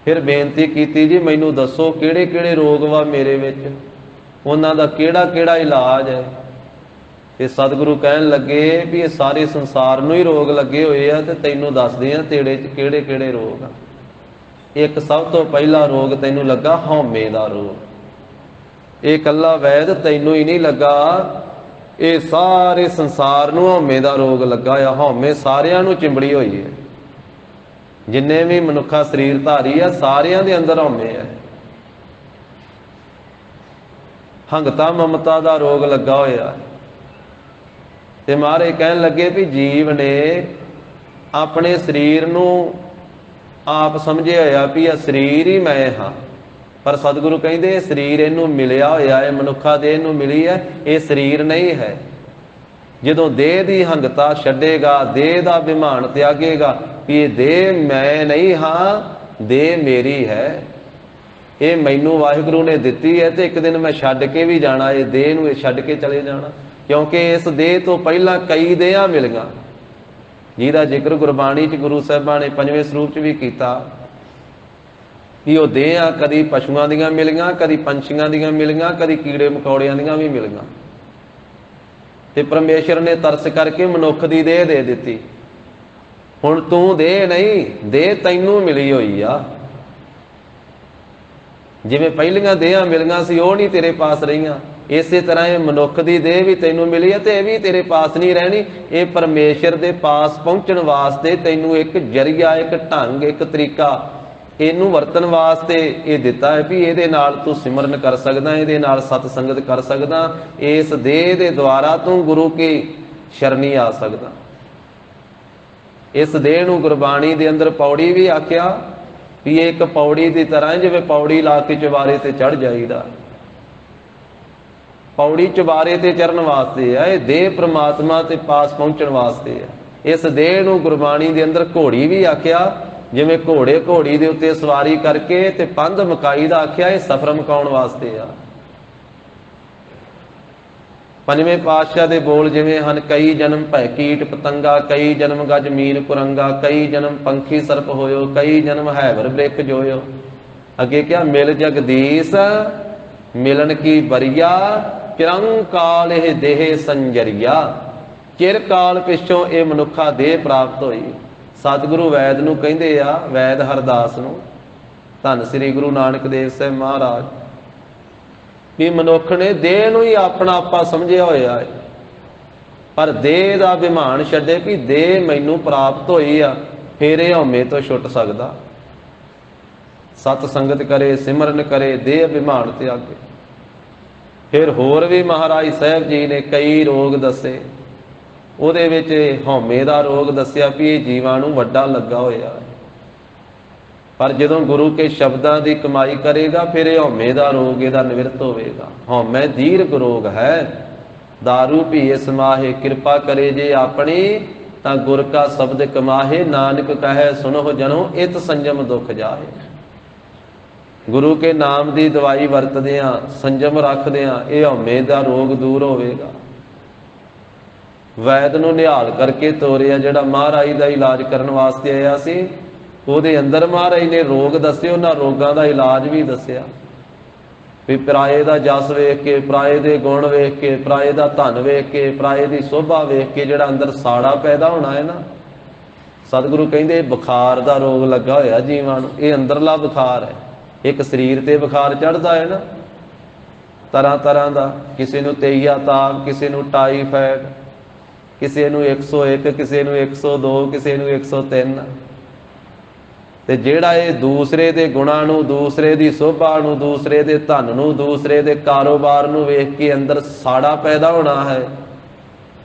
ਫਿਰ ਬੇਨਤੀ ਕੀਤੀ ਜੀ ਮੈਨੂੰ ਦੱਸੋ ਕਿਹੜੇ ਕਿਹੜੇ ਰੋਗ ਵਾ ਮੇਰੇ ਵਿੱਚ, ਉਹਨਾਂ ਦਾ ਕਿਹੜਾ ਕਿਹੜਾ ਇਲਾਜ ਹੈ। ਇਹ ਸਤਿਗੁਰੂ ਕਹਿਣ ਲੱਗੇ ਵੀ ਇਹ ਸਾਰੇ ਸੰਸਾਰ ਨੂੰ ਹੀ ਰੋਗ ਲੱਗੇ ਹੋਏ ਆ, ਤੇ ਤੈਨੂੰ ਦੱਸਦੇ ਆ ਤੇਰੇ 'ਚ ਕਿਹੜੇ ਕਿਹੜੇ ਰੋਗ ਆ। ਇੱਕ ਸਭ ਤੋਂ ਪਹਿਲਾ ਰੋਗ ਤੈਨੂੰ ਲੱਗਾ ਹਉਮੈ ਦਾ ਰੋਗ। ਇਹ ਇਕੱਲਾ ਵੈਦ ਤੈਨੂੰ ਹੀ ਨਹੀਂ ਲੱਗਾ, ਇਹ ਸਾਰੇ ਸੰਸਾਰ ਨੂੰ ਹਉਮੈ ਦਾ ਰੋਗ ਲੱਗਾ ਆ। ਹਉਮੈ ਸਾਰਿਆਂ ਨੂੰ ਚਿੰਬੜੀ ਹੋਈ ਹੈ, ਜਿੰਨੇ ਵੀ ਮਨੁੱਖਾ ਸਰੀਰ ਧਾਰੀ ਆ ਸਾਰਿਆਂ ਦੇ ਅੰਦਰ ਹਉਮੈ ਹੈ। ਹੰਗਤਾ ਮਮਤਾ ਦਾ ਰੋਗ ਲੱਗਾ ਹੋਇਆ। ਤੇ ਮਹਾਰਾਜ ਕਹਿਣ ਲੱਗੇ ਵੀ ਜੀਵ ਨੇ ਆਪਣੇ ਸਰੀਰ ਨੂੰ ਆਪ ਸਮਝਿਆ ਹੋਇਆ ਵੀ ਇਹ ਸਰੀਰ ਹੀ ਮੈਂ ਹਾਂ, ਪਰ ਸਤਿਗੁਰੂ ਕਹਿੰਦੇ ਇਹ ਸਰੀਰ ਇਹਨੂੰ ਮਿਲਿਆ ਹੋਇਆ ਹੈ, ਮਨੁੱਖਾ ਦੇਹ ਨੂੰ ਮਿਲੀ ਹੈ, ਇਹ ਸਰੀਰ ਨਹੀਂ ਹੈ। ਜਦੋਂ ਦੇਹ ਦੀ ਹੰਗਤਾ ਛੱਡੇਗਾ, ਦੇਹ ਦਾ ਅਭਿਮਾਨ ਤਿਆਗੇਗਾ ਵੀ ਇਹ ਦੇਹ ਮੈਂ ਨਹੀਂ ਹਾਂ, ਦੇਹ ਮੇਰੀ ਹੈ, ਇਹ ਮੈਨੂੰ ਵਾਹਿਗੁਰੂ ਨੇ ਦਿੱਤੀ ਹੈ, ਤੇ ਇੱਕ ਦਿਨ ਮੈਂ ਛੱਡ ਕੇ ਵੀ ਜਾਣਾ, ਇਹ ਦੇਹ ਨੂੰ ਇਹ ਛੱਡ ਕੇ ਚਲੇ ਜਾਣਾ। ਕਿਉਂਕਿ ਇਸ ਦੇਹ ਤੋਂ ਪਹਿਲਾਂ ਕਈ ਦੇਹਾਂ ਮਿਲੀਆਂ, ਜਿਹਦਾ ਜ਼ਿਕਰ ਗੁਰਬਾਣੀ 'ਚ ਗੁਰੂ ਸਾਹਿਬਾਂ ਨੇ ਪੰਜਵੇਂ ਸਰੂਪ 'ਚ ਵੀ ਕੀਤਾ ਵੀ ਉਹ ਦੇਹਾਂ ਕਦੀ ਪਸ਼ੂਆਂ ਦੀਆਂ ਮਿਲੀਆਂ, ਕਦੀ ਪੰਛੀਆਂ ਦੀਆਂ ਮਿਲੀਆਂ, ਕਦੀ ਕੀੜੇ ਮਕੌੜਿਆਂ ਦੀਆਂ ਵੀ ਮਿਲੀਆਂ, ਤੇ ਪਰਮੇਸ਼ਰ ਨੇ ਤਰਸ ਕਰਕੇ ਮਨੁੱਖ ਦੀ ਦੇਹ ਦੇ ਦਿੱਤੀ। ਹੁਣ ਤੂੰ ਦੇਹ ਨਹੀਂ, ਦੇਹ ਤੈਨੂੰ ਮਿਲੀ ਹੋਈ ਆ। ਜਿਵੇਂ ਪਹਿਲੀਆਂ ਦੇਹਾਂ ਮਿਲੀਆਂ ਸੀ ਉਹ ਨਹੀਂ ਤੇਰੇ ਪਾਸ ਰਹੀਆਂ, ਇਸੇ ਤਰ੍ਹਾਂ ਇਹ ਮਨੁੱਖ ਦੀ ਦੇਹ ਵੀ ਤੈਨੂੰ ਮਿਲੀ ਹੈ, ਤੇ ਇਹ ਵੀ ਤੇਰੇ ਪਾਸ ਨਹੀਂ ਰਹਿਣੀ। ਇਹ ਪਰਮੇਸ਼ਰ ਦੇ ਪਾਸ ਪਹੁੰਚਣ ਵਾਸਤੇ ਤੈਨੂੰ ਇੱਕ ਜਰੀਆ, ਇੱਕ ਢੰਗ, ਇੱਕ ਤਰੀਕਾ ਇਹਨੂੰ ਵਰਤਣ ਵਾਸਤੇ ਇਹ ਦਿੱਤਾ ਹੈ ਵੀ ਇਹਦੇ ਨਾਲ ਤੂੰ ਸਿਮਰਨ ਕਰ ਸਕਦਾ, ਇਹਦੇ ਨਾਲ ਸਤ ਸੰਗਤ ਕਰ ਸਕਦਾ, ਇਸ ਦੇਹ ਦੇ ਦੁਆਰਾ ਤੂੰ ਗੁਰੂ ਕੀ ਸ਼ਰਨੀ ਆ ਸਕਦਾ। ਇਸ ਦੇਹ ਨੂੰ ਗੁਰਬਾਣੀ ਦੇ ਅੰਦਰ ਪੌੜੀ ਵੀ ਆਖਿਆ ਵੀ ਇਹ ਇੱਕ ਪੌੜੀ ਦੀ ਤਰ੍ਹਾਂ, ਜਿਵੇਂ ਪੌੜੀ ਲਾ ਕੇ ਚੁਬਾਰੇ ਤੇ ਚੜ ਜਾਈਦਾ। ਪੌੜੀ ਚੁਬਾਰੇ ਤੇ ਚੜਨ ਵਾਸਤੇ ਹੈ, ਇਹ ਦੇਹ ਪ੍ਰਮਾਤਮਾ ਤੇ ਪਾਸ ਪਹੁੰਚਣ ਵਾਸਤੇ ਹੈ। ਇਸ ਦੇਹ ਨੂੰ ਗੁਰਬਾਣੀ ਦੇ ਅੰਦਰ ਘੋੜੀ ਵੀ ਆਖਿਆ, ਜਿਵੇਂ ਘੋੜੇ ਘੋੜੀ ਦੇ ਉੱਤੇ ਸਵਾਰੀ ਕਰਕੇ ਤੇ ਪੰਧ ਮਕਾਈ ਦਾ ਆਖਿਆ, ਇਹ ਸਫਰ ਮਕਾਉਣ ਵਾਸਤੇ ਆ। ਪੰਜਵੇਂ ਪਾਤਸ਼ਾਹ ਦੇ ਬੋਲ ਜਿਵੇਂ ਹਨ, ਕਈ ਜਨਮ ਭੈ ਕੀਟ ਪਤੰਗਾ, ਕਈ ਜਨਮ ਗਜ ਮੀਨ ਕੁਰੰਗਾ, ਕਈ ਜਨਮ ਪੰਖੀ ਸਰਪ ਹੋਇਓ, ਕਈ ਜਨਮ ਹੈਵਰ ਬ੍ਰਿਖ ਜੋਇਓ। ਅੱਗੇ ਕਿਹਾ ਮਿਲ ਜਗਦੀਸ਼ ਮਿਲਣ ਕੀ ਬਰੀਆ, ਚਿਰੰਕਾਲ ਇਹ ਦੇਹ ਸੰਜਰੀਆ। ਚਿਰ ਕਾਲ ਪਿੱਛੋਂ ਇਹ ਮਨੁੱਖਾ ਦੇਹ ਪ੍ਰਾਪਤ ਹੋਈ। ਸਤਿਗੁਰੂ ਵੈਦ ਨੂੰ ਕਹਿੰਦੇ ਆ, ਵੈਦ ਹਰਦਾਸ ਨੂੰ, ਧੰਨ ਸ੍ਰੀ ਗੁਰੂ ਨਾਨਕ ਦੇਵ ਸਾਹਿਬ ਮਹਾਰਾਜ, ਵੀ ਮਨੁੱਖ ਨੇ ਦੇਹ ਨੂੰ ਹੀ ਆਪਣਾ ਆਪਾ ਸਮਝਿਆ ਹੋਇਆ ਹੈ, ਪਰ ਦੇਹ ਦਾ ਅਭਿਮਾਨ ਛੱਡੇ ਵੀ ਦੇਹ ਮੈਨੂੰ ਪ੍ਰਾਪਤ ਹੋਈ ਆ, ਫਿਰ ਇਹ ਹਉਮੈ ਤੋਂ ਛੁੱਟ ਸਕਦਾ। ਸਤ ਸੰਗਤ ਕਰੇ, ਸਿਮਰਨ ਕਰੇ, ਦੇਹ ਅਭਿਮਾਨ ਤਿਆਗੇ। ਫਿਰ ਹੋਰ ਵੀ ਮਹਾਰਾਜ ਸਾਹਿਬ ਜੀ ਨੇ ਕਈ ਰੋਗ ਦੱਸੇ, ਉਹਦੇ ਵਿੱਚ ਹਉਮੈ ਦਾ ਰੋਗ ਦੱਸਿਆ ਵੀ ਇਹ ਜੀਵਾਂ ਨੂੰ ਵੱਡਾ ਲੱਗਾ ਹੋਇਆ ਹੈ, ਪਰ ਜਦੋਂ ਗੁਰੂ ਕੇ ਸ਼ਬਦਾਂ ਦੀ ਕਮਾਈ ਕਰੇਗਾ ਫਿਰ ਇਹ ਹਉਮੈ ਦਾ ਰੋਗ ਇਹਦਾ ਨਿਵਰਤ ਹੋਵੇਗਾ। ਹਉਮੈ ਦੀਰਘ ਰੋਗ ਹੈ, दारू ਪੀਏ ਸਮਾਹੇ, ਕਿਰਪਾ ਕਰੇ ਜੇ ਆਪਣੀ ਤਾਂ ਗੁਰ ਕਾ ਸ਼ਬਦ ਕਮਾਹੇ। ਨਾਨਕ ਕਹੈ ਸੁਨੋ ਜਨੋ ਇਤ ਸੰਜਮ ਦੁਖ ਜਾਹੇ। ਗੁਰੂ ਕੇ ਨਾਮ ਦੀ ਦਵਾਈ ਵਰਤਦਿਆਂ, ਸੰਜਮ ਰੱਖਦਿਆਂ ਇਹ ਹਉਮੈ ਦਾ ਰੋਗ ਦੂਰ ਹੋਵੇਗਾ। ਵੈਦ ਨੂੰ ਨਿਹਾਲ ਕਰਕੇ ਤੋਰਿਆ, ਜਿਹੜਾ ਮਹਾਰਾਜ ਦਾ ਇਲਾਜ ਕਰਨ ਵਾਸਤੇ ਆਇਆ ਸੀ, ਉਹਦੇ ਅੰਦਰ ਮਹਾਰਾਜ ਨੇ ਰੋਗ ਦੱਸੇ, ਉਹਨਾਂ ਰੋਗਾਂ ਦਾ ਇਲਾਜ ਵੀ ਦੱਸਿਆ ਵੀ ਪਰਾਏ ਦਾ ਜਸ ਵੇਖ ਕੇ, ਪਰਾਏ ਦੇ ਗੁਣ ਵੇਖ ਕੇ, ਪਰਾਏ ਦਾ ਧਨ ਵੇਖ ਕੇ, ਪਰਾਏ ਦੀ ਸੋਭਾ ਵੇਖ ਕੇ ਜਿਹੜਾ ਅੰਦਰ ਸਾੜਾ ਪੈਦਾ ਹੋਣਾ ਹੈ ਨਾ, ਸਤਿਗੁਰੂ ਕਹਿੰਦੇ ਬੁਖਾਰ ਦਾ ਰੋਗ ਲੱਗਾ ਹੋਇਆ ਜੀਵਾਂ ਨੂੰ। ਇਹ ਅੰਦਰਲਾ ਬੁਖਾਰ ਹੈ। ਇੱਕ ਸਰੀਰ ਤੇ ਬੁਖਾਰ ਚੜ੍ਹਦਾ ਹੈ ਨਾ ਤਰ੍ਹਾਂ ਤਰ੍ਹਾਂ ਦਾ, ਕਿਸੇ ਨੂੰ ਤੇਈਆ ਤਾਪ, ਕਿਸੇ ਨੂੰ ਟਾਈਫਾਇਡ, ਕਿਸੇ ਨੂੰ 101, ਕਿਸੇ ਨੂੰ 102, ਕਿਸੇ ਨੂੰ 103। ਤੇ ਜਿਹੜਾ ਇਹ ਦੂਸਰੇ ਦੇ ਗੁਣਾਂ ਨੂੰ, ਦੂਸਰੇ ਦੀ ਸੋਭਾ ਨੂੰ, ਦੂਸਰੇ ਦੇ ਧਨ ਨੂੰ, ਦੂਸਰੇ ਦੇ ਕਾਰੋਬਾਰ ਨੂੰ ਵੇਖ ਕੇ ਅੰਦਰ ਸਾੜਾ ਪੈਦਾ ਹੋਣਾ ਹੈ,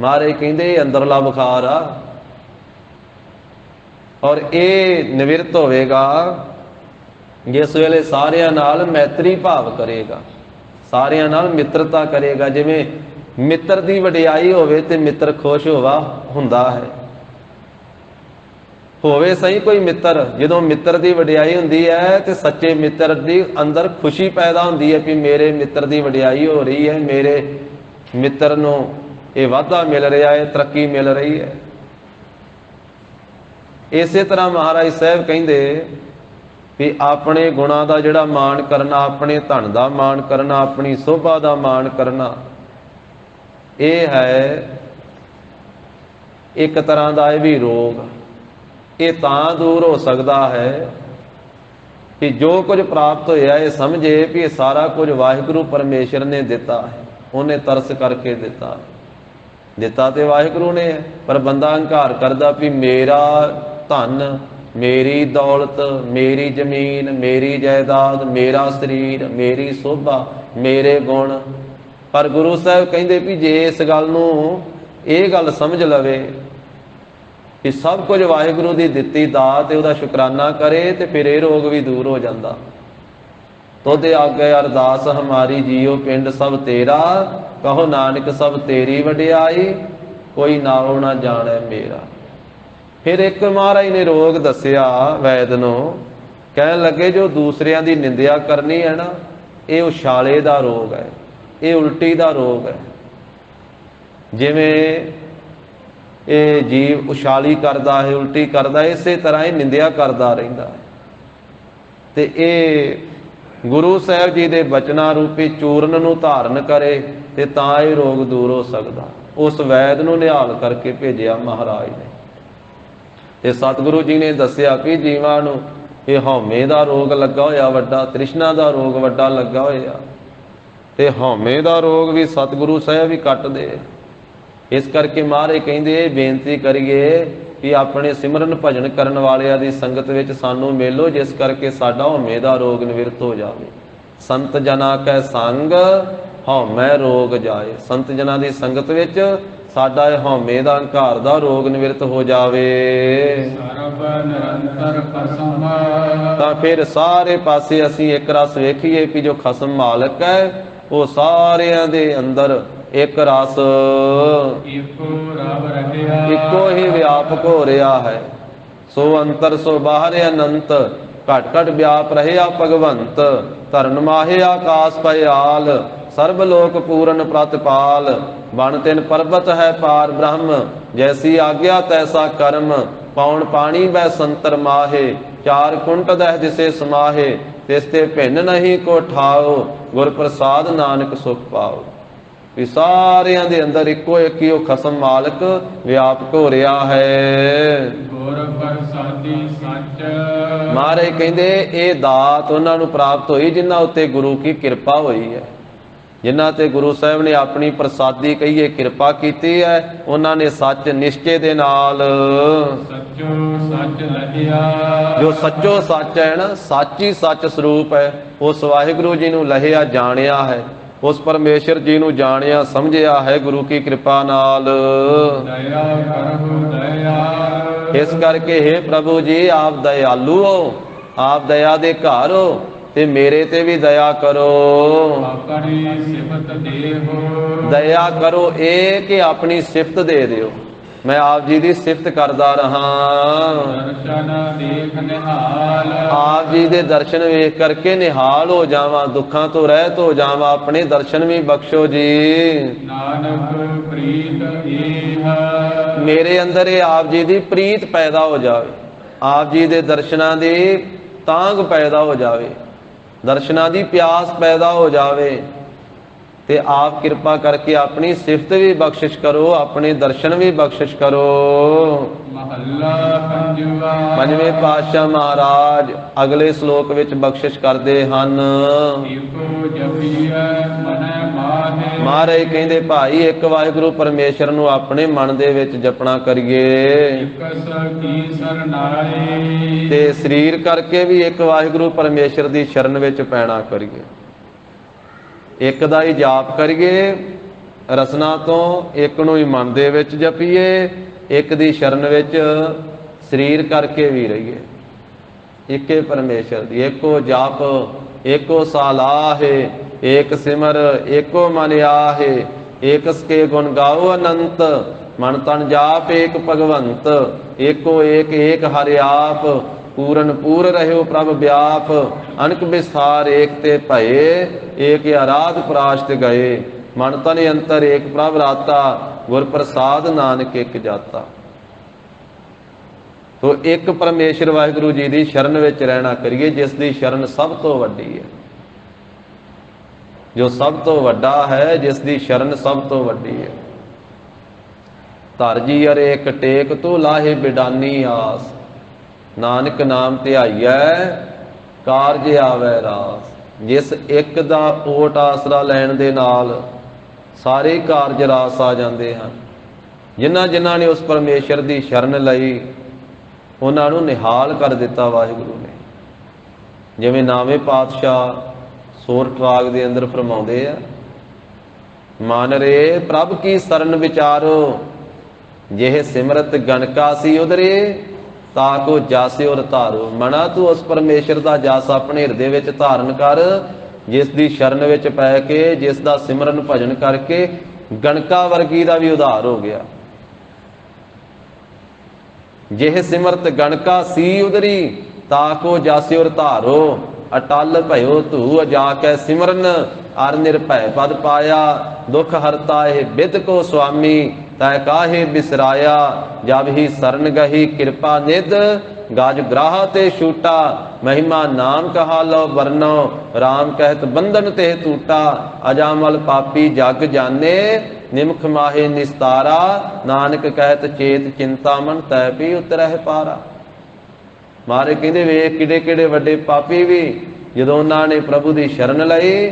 ਮਹਾਰਾਜ ਕਹਿੰਦੇ ਇਹ ਅੰਦਰਲਾ ਬੁਖਾਰ ਆ। ਔਰ ਇਹ ਨਿਵਰਤ ਹੋਵੇਗਾ ਜਿਸ ਵੇਲੇ ਸਾਰਿਆਂ ਨਾਲ ਮੈਤਰੀ ਭਾਵ ਕਰੇਗਾ, ਸਾਰਿਆਂ ਨਾਲ ਮਿੱਤਰਤਾ ਕਰੇਗਾ। ਜਿਵੇਂ ਮਿੱਤਰ ਦੀ ਵਡਿਆਈ ਹੋਵੇ ਤੇ ਮਿੱਤਰ ਖੁਸ਼ ਹੁੰਦਾ ਹੈ। ਹੋਵੇ ਸਹੀ ਕੋਈ ਮਿੱਤਰ, ਜਦੋਂ ਮਿੱਤਰ ਦੀ ਵਡਿਆਈ ਹੁੰਦੀ ਹੈ ਤੇ ਸੱਚੇ ਮਿੱਤਰ ਦੀ ਅੰਦਰ ਖੁਸ਼ੀ ਪੈਦਾ ਹੁੰਦੀ ਹੈ ਕਿ ਮੇਰੇ ਮਿੱਤਰ ਦੀ ਵਡਿਆਈ ਹੋ ਰਹੀ ਹੈ, ਮੇਰੇ ਮਿੱਤਰ ਨੂੰ ਇਹ ਵਾਧਾ ਮਿਲ ਰਿਹਾ ਹੈ, ਤਰੱਕੀ ਮਿਲ ਰਹੀ ਹੈ। ਇਸੇ ਤਰ੍ਹਾਂ ਮਹਾਰਾਜ ਸਾਹਿਬ ਕਹਿੰਦੇ ਵੀ ਆਪਣੇ ਗੁਣਾਂ ਦਾ ਜਿਹੜਾ ਮਾਣ ਕਰਨਾ, ਆਪਣੇ ਧਨ ਦਾ ਮਾਣ ਕਰਨਾ, ਆਪਣੀ ਸੋਭਾ ਦਾ ਮਾਣ ਕਰਨਾ, ਇਹ ਹੈ ਇੱਕ ਤਰ੍ਹਾਂ ਦਾ ਇਹ ਵੀ ਰੋਗ। ਇਹ ਤਾਂ ਦੂਰ ਹੋ ਸਕਦਾ ਹੈ ਕਿ ਜੋ ਕੁਝ ਪ੍ਰਾਪਤ ਹੋਇਆ ਇਹ ਸਮਝੇ ਵੀ ਇਹ ਸਾਰਾ ਕੁਝ ਵਾਹਿਗੁਰੂ ਪਰਮੇਸ਼ਰ ਨੇ ਦਿੱਤਾ ਹੈ, ਉਹਨੇ ਤਰਸ ਕਰਕੇ ਦਿੱਤਾ। ਦਿੱਤਾ ਤੇ ਵਾਹਿਗੁਰੂ ਨੇ, ਪਰ ਬੰਦਾ ਹੰਕਾਰ ਕਰਦਾ ਵੀ ਮੇਰਾ ਧਨ, ਮੇਰੀ ਦੌਲਤ, ਮੇਰੀ ਜ਼ਮੀਨ, ਮੇਰੀ ਜਾਇਦਾਦ, ਮੇਰਾ ਸਰੀਰ, ਮੇਰੀ ਸੋਭਾ, ਮੇਰੇ ਗੁਣ। ਪਰ ਗੁਰੂ ਸਾਹਿਬ ਕਹਿੰਦੇ ਵੀ ਜੇ ਇਸ ਗੱਲ ਨੂੰ, ਇਹ ਗੱਲ ਸਮਝ ਲਵੇ ਕਿ ਸਭ ਕੁਝ ਵਾਹਿਗੁਰੂ ਦੀ ਦਿੱਤੀ ਦਾਤ ਤੇ ਉਹਦਾ ਸ਼ੁਕਰਾਨਾ ਕਰੇ ਤੇ ਫਿਰ ਇਹ ਰੋਗ ਵੀ ਦੂਰ ਹੋ ਜਾਂਦਾ। ਤੋਦੇ ਆਗੇ ਅਰਦਾਸ ਹਮਾਰੀ ਜੀਓ ਪਿੰਡ ਸਭ ਤੇਰਾ, ਕਹੋ ਨਾਨਕ ਸਭ ਤੇਰੀ ਵਡਿਆਈ, ਕੋਈ ਨਾਉ ਨਾ ਜਾਣੈ ਮੇਰਾ। ਫਿਰ ਇੱਕ ਮਹਾਰਾਜ ਨੇ ਰੋਗ ਦੱਸਿਆ ਵੈਦ ਨੂੰ, ਕਹਿਣ ਲੱਗੇ ਜੋ ਦੂਸਰਿਆਂ ਦੀ ਨਿੰਦਿਆ ਕਰਨੀ ਹੈ ਨਾ, ਇਹ ਉਛਾਲੇ ਦਾ ਰੋਗ ਹੈ, ਇਹ ਉਲਟੀ ਦਾ ਰੋਗ ਹੈ। ਜਿਵੇਂ ਇਹ ਜੀਵ ਉਛਾਲੀ ਕਰਦਾ ਹੈ, ਉਲਟੀ ਕਰਦਾ, ਇਸੇ ਤਰ੍ਹਾਂ ਇਹ ਨਿੰਦਿਆ ਕਰਦਾ ਰਹਿੰਦਾ ਹੈ। ਤੇ ਇਹ ਗੁਰੂ ਸਾਹਿਬ ਜੀ ਦੇ ਬਚਨਾਂ ਰੂਪੀ ਚੂਰਨ ਨੂੰ ਧਾਰਨ ਕਰੇ ਤੇ ਤਾਂ ਇਹ ਰੋਗ ਦੂਰ ਹੋ ਸਕਦਾ। ਉਸ ਵੈਦ ਨੂੰ ਨਿਹਾਲ ਕਰਕੇ ਭੇਜਿਆ ਮਹਾਰਾਜ ਨੇ। ਤੇ ਸਤਿਗੁਰੂ ਜੀ ਨੇ ਦੱਸਿਆ ਕਿ ਜੀਵਾਂ ਨੂੰ ਇਹ ਹਉਮੈ ਦਾ ਰੋਗ ਲੱਗਾ ਹੋਇਆ ਵੱਡਾ, ਤ੍ਰਿਸ਼ਨਾ ਦਾ ਰੋਗ ਵੱਡਾ ਲੱਗਾ ਹੋਇਆ, ਤੇ ਹਉਮੈ ਦਾ ਰੋਗ ਵੀ ਸਤਿਗੁਰੂ ਸਾਹਿਬ ਵੀ ਕੱਟਦੇ। ਇਸ ਕਰਕੇ ਮਹਾਰਾਜ ਕਹਿੰਦੇ ਬੇਨਤੀ ਕਰੀਏ ਕਿ ਆਪਣੇ ਸਿਮਰਨ ਭਜਨ ਕਰਨ ਵਾਲਿਆਂ ਦੀ ਸੰਗਤ ਵਿੱਚ ਸਾਨੂੰ ਮਿਲੋ, ਜਿਸ ਕਰਕੇ ਸਾਡਾ ਹਉਮੈ ਦਾ ਰੋਗ ਨਿਵਰਤ ਹੋ ਜਾਵੇ। ਸੰਤ ਜਨਾ ਕੈ ਸੰਗ ਹਉਮੈ ਰੋਗ ਜਾਏ। ਸੰਤ ਜਨਾਂ ਦੀ ਸੰਗਤ ਵਿੱਚ ਸਾਡਾ ਇਹ ਹਉਮੈ ਦਾ ਹੰਕਾਰ ਦਾ ਰੋਗ ਨਿਵਰਤ ਹੋ ਜਾਵੇ। ਸਰਬ ਨਿਰੰਤਰ ਖਸਮ, ਤਾਂ ਫਿਰ ਸਾਰੇ ਪਾਸੇ ਅਸੀਂ ਇੱਕ ਰਸ ਵੇਖੀਏ ਕਿ ਜੋ ਖਸਮ ਮਾਲਕ ਹੈ ਉਹ ਸਾਰਿਆਂ ਦੇ ਅੰਦਰ ਇੱਕ ਰਸ, ਇੱਕੋ ਰਬ ਰਹਿਆ, ਇੱਕੋ ਹੀ ਵਿਆਪਕ ਹੋ ਰਿਹਾ ਹੈ। ਸੋ ਅੰਤਰ ਸੋ ਬਾਹਰ ਅਨੰਤ, ਘਟ ਘਟ ਵਿਆਪ ਰਹਿਆ ਭਗਵੰਤ। ਧਰਨ ਮਾਹੇ ਆਕਾਸ ਭਇਆਲ, ਸਰਬ ਲੋਕ ਪੂਰਨ ਪ੍ਰਤਪਾਲ। ਬਣ ਤਿਨ ਪਰਬਤ ਹੈ ਪਾਰ ਬ੍ਰਹਮ, ਜੈਸੀ ਆਗਿਆ ਤੈਸਾ ਕਰਮ। ਪੌਣ ਪਾਣੀ ਬੈ ਸੰਤਰ ਮਾਹੇ, ਚਾਰ ਕੁੰਟ ਦਹਿ ਜਿਸੇ ਸਮਾਹੇ। ਤਿਸ ਤੇ ਭਿੰਨ ਨਹੀਂ ਕੋ ਠਾਓ, ਗੁਰ ਪ੍ਰਸਾਦ ਨਾਨਕ ਸੁਖ ਪਾਓ। ਵੀ ਸਾਰਿਆਂ ਦੇ ਅੰਦਰ ਇੱਕੋ ਇੱਕ ਹੀ ਉਹ ਖਸਮ ਮਾਲਕ ਵਿਆਪਕ ਹੋ ਰਿਹਾ ਹੈ। ਗੁਰ ਪ੍ਰਸਾਦੀ ਸੱਚ। ਮਹਾਰਾਜ ਕਹਿੰਦੇ ਇਹ ਦਾਤ ਉਹਨਾਂ ਨੂੰ ਪ੍ਰਾਪਤ ਹੋਈ ਜਿਨ੍ਹਾਂ ਉੱਤੇ ਗੁਰੂ ਕੀ ਕਿਰਪਾ ਹੋਈ ਹੈ, ਜਿਨ੍ਹਾਂ ਤੇ ਗੁਰੂ ਸਾਹਿਬ ਨੇ ਆਪਣੀ ਪ੍ਰਸਾਦੀ ਕਹੀਏ ਕਿਰਪਾ ਕੀਤੀ ਹੈ। ਉਹਨਾਂ ਨੇ ਸੱਚ ਨਿਸ਼ਚੇ ਦੇ ਨਾਲ, ਸੱਚੋ ਸੱਚ ਲਹਿਆ। ਜੋ ਸੱਚੋ ਸੱਚ ਹੈ ਨਾ, ਸੱਚ ਹੀ ਸੱਚ ਸਰੂਪ ਹੈ, ਉਸ ਵਾਹਿਗੁਰੂ ਜੀ ਨੂੰ ਲਹਿਆ ਜਾਣਿਆ ਹੈ, ਉਸ ਪਰਮੇਸ਼ਰ ਜੀ ਨੂੰ ਜਾਣਿਆ ਸਮਝਿਆ ਹੈ ਗੁਰੂ ਕੀ ਕਿਰਪਾ ਨਾਲ। ਦਇਆ ਕਰਹੁ ਦਇਆ। ਇਸ ਕਰਕੇ हे ਪ੍ਰਭੂ ਜੀ ਆਪ ਦਇਆਲੂ ਹੋ, ਆਪ ਦਇਆ ਦੇ ਘਰ ਹੋ, ਤੇ ਮੇਰੇ ਤੇ ਵੀ ਦਇਆ ਕਰੋ। ਆਪਣੀ ਸਿਫਤ ਦੇਹੋ। ਦਇਆ ਕਰੋ ਇਹ ਕਿ ਆਪਣੀ ਸਿਫਤ ਦੇ ਦਿਓ, ਮੈਂ ਆਪ ਜੀ ਦੀ ਸਿਫਤ ਕਰਦਾ ਰਹਾ। ਦਰਸ਼ਨ ਦੇਖ ਨਿਹਾਲ। ਆਪ ਜੀ ਦੇ ਦਰਸ਼ਨ ਵੇਖ ਕਰਕੇ ਨਿਹਾਲ ਹੋ ਜਾਵਾਂ, ਦੁੱਖਾਂ ਤੋਂ ਰਹਿਤ ਹੋ ਜਾਵਾਂ, ਆਪਣੇ ਦਰਸ਼ਨ ਵੀ ਬਖਸ਼ੋ ਜੀ। ਨਾਨਕ ਪ੍ਰੀਤ ਏਹ। ਮੇਰੇ ਅੰਦਰ ਇਹ ਆਪ ਜੀ ਦੀ ਪ੍ਰੀਤ ਪੈਦਾ ਹੋ ਜਾਵੇ, ਆਪ ਜੀ ਦੇ ਦਰਸ਼ਨਾਂ ਦੀ ਤਾਂਘ ਪੈਦਾ ਹੋ ਜਾਵੇ, ਦਰਸ਼ਨਾਂ ਦੀ ਪਿਆਸ ਪੈਦਾ ਹੋ ਜਾਵੇ, ਤੇ ਆਪ ਕਿਰਪਾ ਕਰਕੇ ਆਪਣੀ ਸਿਫਤ ਵੀ ਬਖਸ਼ਿਸ਼ ਕਰੋ, ਆਪਣੇ ਦਰਸ਼ਨ ਵੀ ਬਖਸ਼ਿਸ਼ ਕਰੋ। ਮਹੱਲਾ ਪੰਜਵਾ। ਪੰਜਵੇਂ ਪਾਤਸ਼ਾਹ ਮਹਾਰਾਜ ਅਗਲੇ ਸ਼ਲੋਕ ਵਿੱਚ ਬਖਸ਼ਿਸ਼ ਕਰਦੇ ਹਨ। ਏਕੋ ਜਪੀਐ ਮਨੈ ਮਾਹੇ। ਮਹਾਰਾਜ ਕਹਿੰਦੇ ਭਾਈ ਇੱਕ ਵਾਹਿਗੁਰੂ ਪਰਮੇਸ਼ਰ ਨੂੰ ਆਪਣੇ ਮਨ ਦੇ ਵਿੱਚ ਜਪਣਾ ਕਰੀਏ, ਇਕਸ ਕੀ ਸਰਨਾਏ। ਤੇ ਸਰੀਰ ਕਰਕੇ ਵੀ ਇੱਕ ਵਾਹਿਗੁਰੂ ਪਰਮੇਸ਼ਰ ਦੀ ਸ਼ਰਨ ਵਿੱਚ ਪੈਣਾ ਕਰੀਏ। ਇੱਕ ਦਾ ਹੀ ਜਾਪ ਕਰੀਏ ਰਸਨਾ ਤੋਂ, ਇੱਕ ਨੂੰ ਹੀ ਮਨ ਦੇ ਵਿੱਚ ਜਪੀਏ, ਇੱਕ ਦੀ ਸ਼ਰਨ ਵਿੱਚ ਸਰੀਰ ਕਰਕੇ ਵੀ ਰਹੀਏ। ਇੱਕੇ ਪਰਮੇਸ਼ਰ ਦੀ ਏਕੋ ਜਪ, ਏਕੋ ਸਾਲਾਹੇ, ਏਕ ਸਿਮਰ, ਏਕੋ ਮਨ ਆਹੇ, ਏਕਸ ਕੇ ਗੁਣ ਗਾਓ ਅਨੰਤ, ਮਨ ਤਨ ਜਾਪ ਏਕ ਭਗਵੰਤ, ਏਕੋ ਏਕ ਏਕ ਹਰਿ ਆਪ, ਪੂਰਨ ਪੂਰ ਰਹਿਓ ਪ੍ਰਭ ਵਿਆਪ, ਅਨਕ ਵਿਸਥਾਰ ਏਕ ਤੇ ਭਏ, ਏਕ ਆਰਾਧ ਪ੍ਰਾਸ਼ਤ ਗਏ, ਮਨ ਤਨ ਅੰਤਰ ਏਕ ਪ੍ਰਭ ਰਾਤਾ, ਗੁਰ ਪ੍ਰਸਾਦ ਨਾਨਕ ਇੱਕ ਜਾਤਾ। ਤੋ ਇੱਕ ਪਰਮੇਸ਼ਰ ਵਾਹਿਗੁਰੂ ਜੀ ਦੀ ਸ਼ਰਨ ਵਿੱਚ ਰਹਿਣਾ ਕਰੀਏ, ਜਿਸ ਦੀ ਸ਼ਰਨ ਸਭ ਤੋਂ ਵੱਡੀ ਹੈ, ਜੋ ਸਭ ਤੋਂ ਵੱਡਾ ਹੈ, ਜਿਸ ਦੀ ਸ਼ਰਨ ਸਭ ਤੋਂ ਵੱਡੀ ਹੈ। ਧਰ ਜੀ ਅਰੇ ਇੱਕ ਟੇਕ ਤੂੰ ਲਾਹੇ ਬਿਡਾਨੀ ਆਸ, ਨਾਨਕ ਨਾਮ ਧਿਆਈਐ ਕਾਰਜ ਆਵੈ ਰਾਸ। ਜਿਸ ਇੱਕ ਦਾ ਓਟ ਆਸਰਾ ਲੈਣ ਦੇ ਨਾਲ ਸਾਰੇ ਕਾਰਜ ਰਾਸ ਆ ਜਾਂਦੇ ਹਨ। ਜਿਨ੍ਹਾਂ ਜਿਨ੍ਹਾਂ ਨੇ ਉਸ ਪਰਮੇਸ਼ਰ ਦੀ ਸ਼ਰਨ ਲਈ ਉਹਨਾਂ ਨੂੰ ਨਿਹਾਲ ਕਰ ਦਿੱਤਾ ਵਾਹਿਗੁਰੂ ਨੇ। ਜਿਵੇਂ ਨਾਵੇਂ ਪਾਤਸ਼ਾਹ ਸੋਰਠ ਰਾਗ ਦੇ ਅੰਦਰ ਫਰਮਾਉਂਦੇ ਆ, ਮਨ ਰੇ ਪ੍ਰਭ ਕੀ ਸਰਨ ਵਿਚਾਰੋ, ਜਿਹੇ ਸਿਮਰਤ ਗਣਕਾ ਸੀ ਉਧਰੇ, ਤਾਕੋ ਜਾਸੇ ਔਰ ਧਾਰੋ। ਮਨਾ ਤੂੰ ਉਸ ਪਰਮੇਸ਼ਰ ਦਾ ਜਸ ਆਪਣੇ ਹਿਰਦੇ ਵਿੱਚ ਧਾਰਨ ਕਰ, ਜਿਸ ਦੀ ਸ਼ਰਨ ਵਿੱਚ ਪੈ ਕੇ, ਜਿਸ ਦਾ ਸਿਮਰਨ ਭਜਨ ਕਰਕੇ ਗਣਕਾ ਵਰਗੀ ਦਾ ਵੀ ਉਧਾਰ ਹੋ ਗਿਆ। ਜਿਹੇ ਸਿਮਰਤ ਗਣਕਾ ਸੀ ਉਧਰੀ, ਤਾਕੋ ਜਾਸੇ ਔਰ ਧਾਰੋ, ਅਟਲ ਭਇਓ ਧੂ ਜਾ ਕੇ ਸਿਮਰਨ, ਅਰ ਨਿਰਭੈ ਪਦ ਪਾਇਆ, ਦੁਖ ਹਰਤਾ ਇਹ ਬਿਦ ਕੋ ਸੁਆਮੀ, ਤੈ ਕਾਹੇ ਬਿਸਰਾਇਆ, ਜਬ ਹੀ ਸਰਨ ਗਹੀ ਕਿਰਪਾ ਨਿਧ, ਗਾਜ ਗ੍ਰਾਹ ਤੇ ਛੂਟਾ, ਮਹਿਮਾ ਨਾਮ ਕਹਾ ਲੋ ਵਰਨੋ, ਰਾਮ ਕਹਿਤ ਬੰਧਨ ਤੇ ਟੂਟਾ, ਅਜਾਮਲ ਪਾਪੀ ਜਗ ਜਾਣੇ, ਨਿਮਖ ਮਾਹੇ ਨਿਸਤਾਰਾ, ਨਾਨਕ ਕਹਿਤ ਚੇਤ ਚਿੰਤਾ ਮਨ, ਤੈ ਵੀ ਉਤਰਹਿ ਪਾਰਾ। ਮਾਰੇ ਕਹਿੰਦੇ ਵੇਖ ਕਿਹੜੇ ਕਿਹੜੇ ਵੱਡੇ ਪਾਪੀ ਵੀ ਜਦੋਂ ਉਹਨਾਂ ਨੇ ਪ੍ਰਭੂ ਦੀ ਸ਼ਰਨ ਲਈ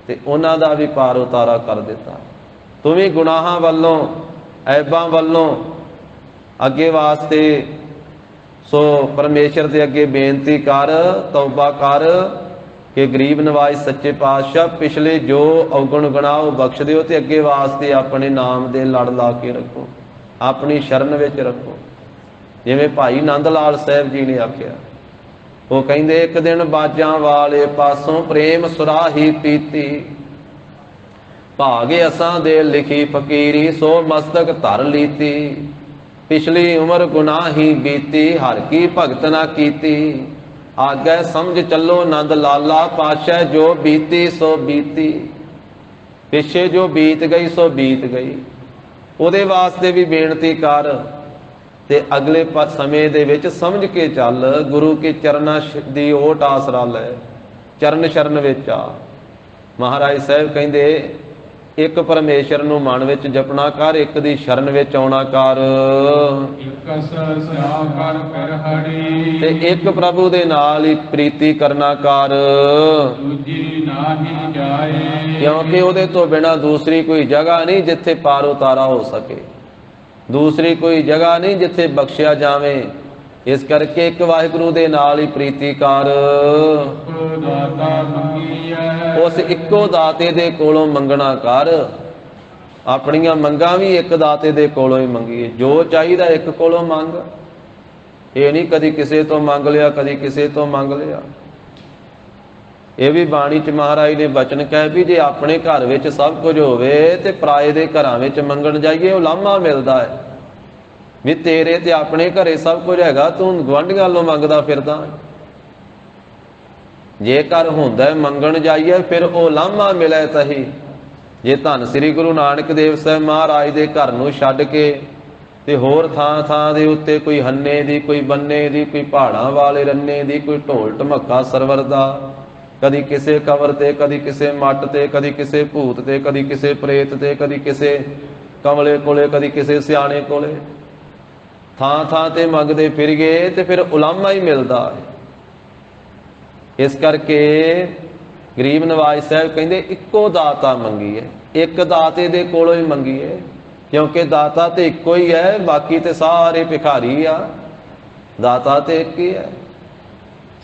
ਤੇ ਉਹਨਾਂ ਦਾ ਵੀ ਪਾਰ ਉਤਾਰਾ ਕਰ ਦਿੱਤਾ। ਤੂੰ ਵੀ ਗੁਨਾਹਾਂ ਵੱਲੋਂ, ਐਬਾਂ ਵੱਲੋਂ ਅੱਗੇ ਵਾਸਤੇ ਸੋ ਪਰਮੇਸ਼ਰ ਦੇ ਅੱਗੇ ਬੇਨਤੀ ਕਰ, ਤੌਬਾ ਕਰ ਕਿ ਗਰੀਬ ਨਵਾਜ਼ ਸੱਚੇ ਪਾਤਸ਼ਾਹ ਪਿਛਲੇ ਜੋ ਔਗਣ ਗੁਨਾਹ ਉਹ ਬਖਸ਼ ਦਿਓ, ਤੇ ਅੱਗੇ ਵਾਸਤੇ ਆਪਣੇ ਨਾਮ ਦੇ ਲੜ ਲਾ ਕੇ ਰੱਖੋ, ਆਪਣੀ ਸ਼ਰਨ ਵਿੱਚ ਰੱਖੋ। ਜਿਵੇਂ ਭਾਈ ਨੰਦ ਲਾਲ ਸਾਹਿਬ ਜੀ ਨੇ ਆਖਿਆ, ਉਹ ਕਹਿੰਦੇ ਇੱਕ ਦਿਨ ਬਾਜਾਂ ਵਾਲੇ ਪਾਸੋਂ ਪ੍ਰੇਮ ਸੁਰਾਹੀ ਪੀਤੀ, ਭਾਗ ਅਸਾਂ ਦੇ ਲਿਖੀ ਫਕੀਰੀ, ਸੋ ਮਸਤਕ ਧਰ ਲੀਤੀ, ਪਿਛਲੀ ਉਮਰ ਗੁਨਾਹੀ ਬੀਤੀ, ਹਰ ਕੀ ਭਗਤ ਨਾ ਕੀਤੀ, ਆਗੇ ਸਮਝ ਚੱਲੋ ਨੰਦ ਲਾਲਾ, ਪਾਤਸ਼ਾਹ ਜੋ ਬੀਤੀ ਸੋ ਬੀਤੀ, ਪਿੱਛੇ ਜੋ ਬੀਤ ਗਈ ਸੋ ਬੀਤ ਗਈ। ਉਹਦੇ ਵਾਸਤੇ ਵੀ ਬੇਨਤੀ ਕਰ, ਤੇ ਅਗਲੇ ਸਮੇਂ ਦੇ ਵਿੱਚ ਸਮਝ ਕੇ ਚੱਲ, ਗੁਰੂ ਕੇ ਚਰਨਾਂ ਦੀ ਓਟ ਆਸਰਾ ਲੈ, ਚਰਨ ਸ਼ਰਨ ਵਿੱਚ ਆ। ਮਹਾਰਾਜ ਸਾਹਿਬ ਕਹਿੰਦੇ ਇੱਕ ਪਰਮੇਸ਼ਰ ਨੂੰ ਮਨ ਵਿੱਚ ਜਪਣਾ ਕਰ, ਇੱਕ ਦੀ ਸ਼ਰਨ ਵਿੱਚ ਆਉਣਾ ਕਰ, ਇਕਸ ਸਿਆ ਕਰ ਫਿਰ ਹਰੀ, ਤੇ ਇੱਕ ਪ੍ਰਭੂ ਦੇ ਨਾਲ ਹੀ ਪ੍ਰੀਤੀ ਕਰਨਾ ਕਰ, ਦੂਜੀ ਨਾਹੀ ਜਾਏ। ਕਿਉਂਕਿ ਉਹਦੇ ਤੋਂ ਬਿਨਾਂ ਦੂਸਰੀ ਕੋਈ ਜਗ੍ਹਾ ਨਹੀਂ ਜਿੱਥੇ ਪਾਰ ਉਤਾਰਾ ਹੋ ਸਕੇ, ਦੂਸਰੀ ਕੋਈ ਜਗ੍ਹਾ ਨਹੀਂ ਜਿੱਥੇ ਬਖਸ਼ਿਆ ਜਾਵੇ। ਇਸ ਕਰਕੇ ਇੱਕ ਵਾਹਿਗੁਰੂ ਦੇ ਨਾਲ ਹੀ ਪ੍ਰੀਤੀ ਕਰ, ਕੋ ਦਾਤਾ ਮੰਗੀਐ, ਉਸ ਇੱਕੋ ਦਾਤੇ ਦੇ ਕੋਲੋਂ ਮੰਗਣਾ ਕਰ। ਆਪਣੀਆਂ ਮੰਗਾਂ ਵੀ ਇੱਕ ਦਾਤੇ ਦੇ ਕੋਲੋਂ ਹੀ ਮੰਗੀਏ, ਜੋ ਚਾਹੀਦਾ ਇੱਕ ਕੋਲੋਂ ਮੰਗ। ਇਹ ਨਹੀਂ ਕਦੀ ਕਿਸੇ ਤੋਂ ਮੰਗ ਲਿਆ, ਕਦੀ ਕਿਸੇ ਤੋਂ ਮੰਗ ਲਿਆ। ਇਹ ਵੀ ਬਾਣੀ ਚ ਮਹਾਰਾਜ ਨੇ ਬਚਨ ਕਹਿ ਵੀ ਜੇ ਆਪਣੇ ਘਰ ਵਿੱਚ ਸਭ ਕੁਝ ਹੋਵੇ ਤੇ ਪਰਾਏ ਦੇ ਘਰਾਂ ਵਿੱਚ ਮੰਗਣ ਜਾਈਏ, ਉਹ ਲਾਮਾ ਮਿਲਦਾ ਹੈ ਵੀ ਤੇਰੇ ਤੇ ਆਪਣੇ ਘਰੇ ਸਭ ਕੁਝ ਹੈਗਾ, ਤੂੰ ਗੁਆਂਢੀਆਂ ਵੱਲੋਂ ਮੰਗਦਾ ਫਿਰਦਾ। ਜੇਕਰ ਹੁੰਦਾ ਮੰਗਣ ਜਾਈਏ ਫਿਰ ਉਹ ਲਾਮਾ ਮਿਲੇ ਤਹੀ। ਜੇ ਧੰਨ ਸ੍ਰੀ ਗੁਰੂ ਨਾਨਕ ਦੇਵ ਸਾਹਿਬ ਮਹਾਰਾਜ ਦੇ ਘਰ ਨੂੰ ਛੱਡ ਕੇ ਤੇ ਹੋਰ ਥਾਂ ਥਾਂ ਦੇ ਉੱਤੇ ਕੋਈ ਹੰਨੇ ਦੀ, ਕੋਈ ਬੰਨੇ ਦੀ, ਕੋਈ ਪਹਾੜਾਂ ਵਾਲੇ ਰੰਨੇ ਦੀ, ਕੋਈ ਢੋਲ ਢਮੱਕਾ ਸਰਵਰ ਦਾ, ਕਦੀ ਕਿਸੇ ਕਬਰ ਤੇ, ਕਦੀ ਕਿਸੇ ਮੱਟ ਤੇ, ਕਦੀ ਕਿਸੇ ਭੂਤ ਤੇ, ਕਦੀ ਕਿਸੇ ਪ੍ਰੇਤ ਤੇ, ਕਦੀ ਕਿਸੇ ਕਮਲੇ ਕੋਲੇ, ਕਦੀ ਕਿਸੇ ਸਿਆਣੇ ਕੋਲੇ, ਥਾਂ ਥਾਂ ਤੇ ਮੰਗਦੇ ਫਿਰ ਗਏ ਤੇ ਫਿਰ ਉਲਾਮਾ ਹੀ ਮਿਲਦਾ ਹੈ। ਇਸ ਕਰਕੇ ਗਰੀਬ ਨਵਾਜ਼ ਸਾਹਿਬ ਕਹਿੰਦੇ ਇੱਕੋ ਦਾਤਾ ਮੰਗੀਏ, ਇੱਕ ਦਾਤੇ ਦੇ ਕੋਲੋਂ ਹੀ ਮੰਗੀਏ, ਕਿਉਂਕਿ ਦਾਤਾ ਤੇ ਇੱਕੋ ਹੀ ਹੈ, ਬਾਕੀ ਤੇ ਸਾਰੇ ਭਿਖਾਰੀ ਆ, ਦਾਤਾ ਤੇ ਇੱਕ ਹੀ ਹੈ।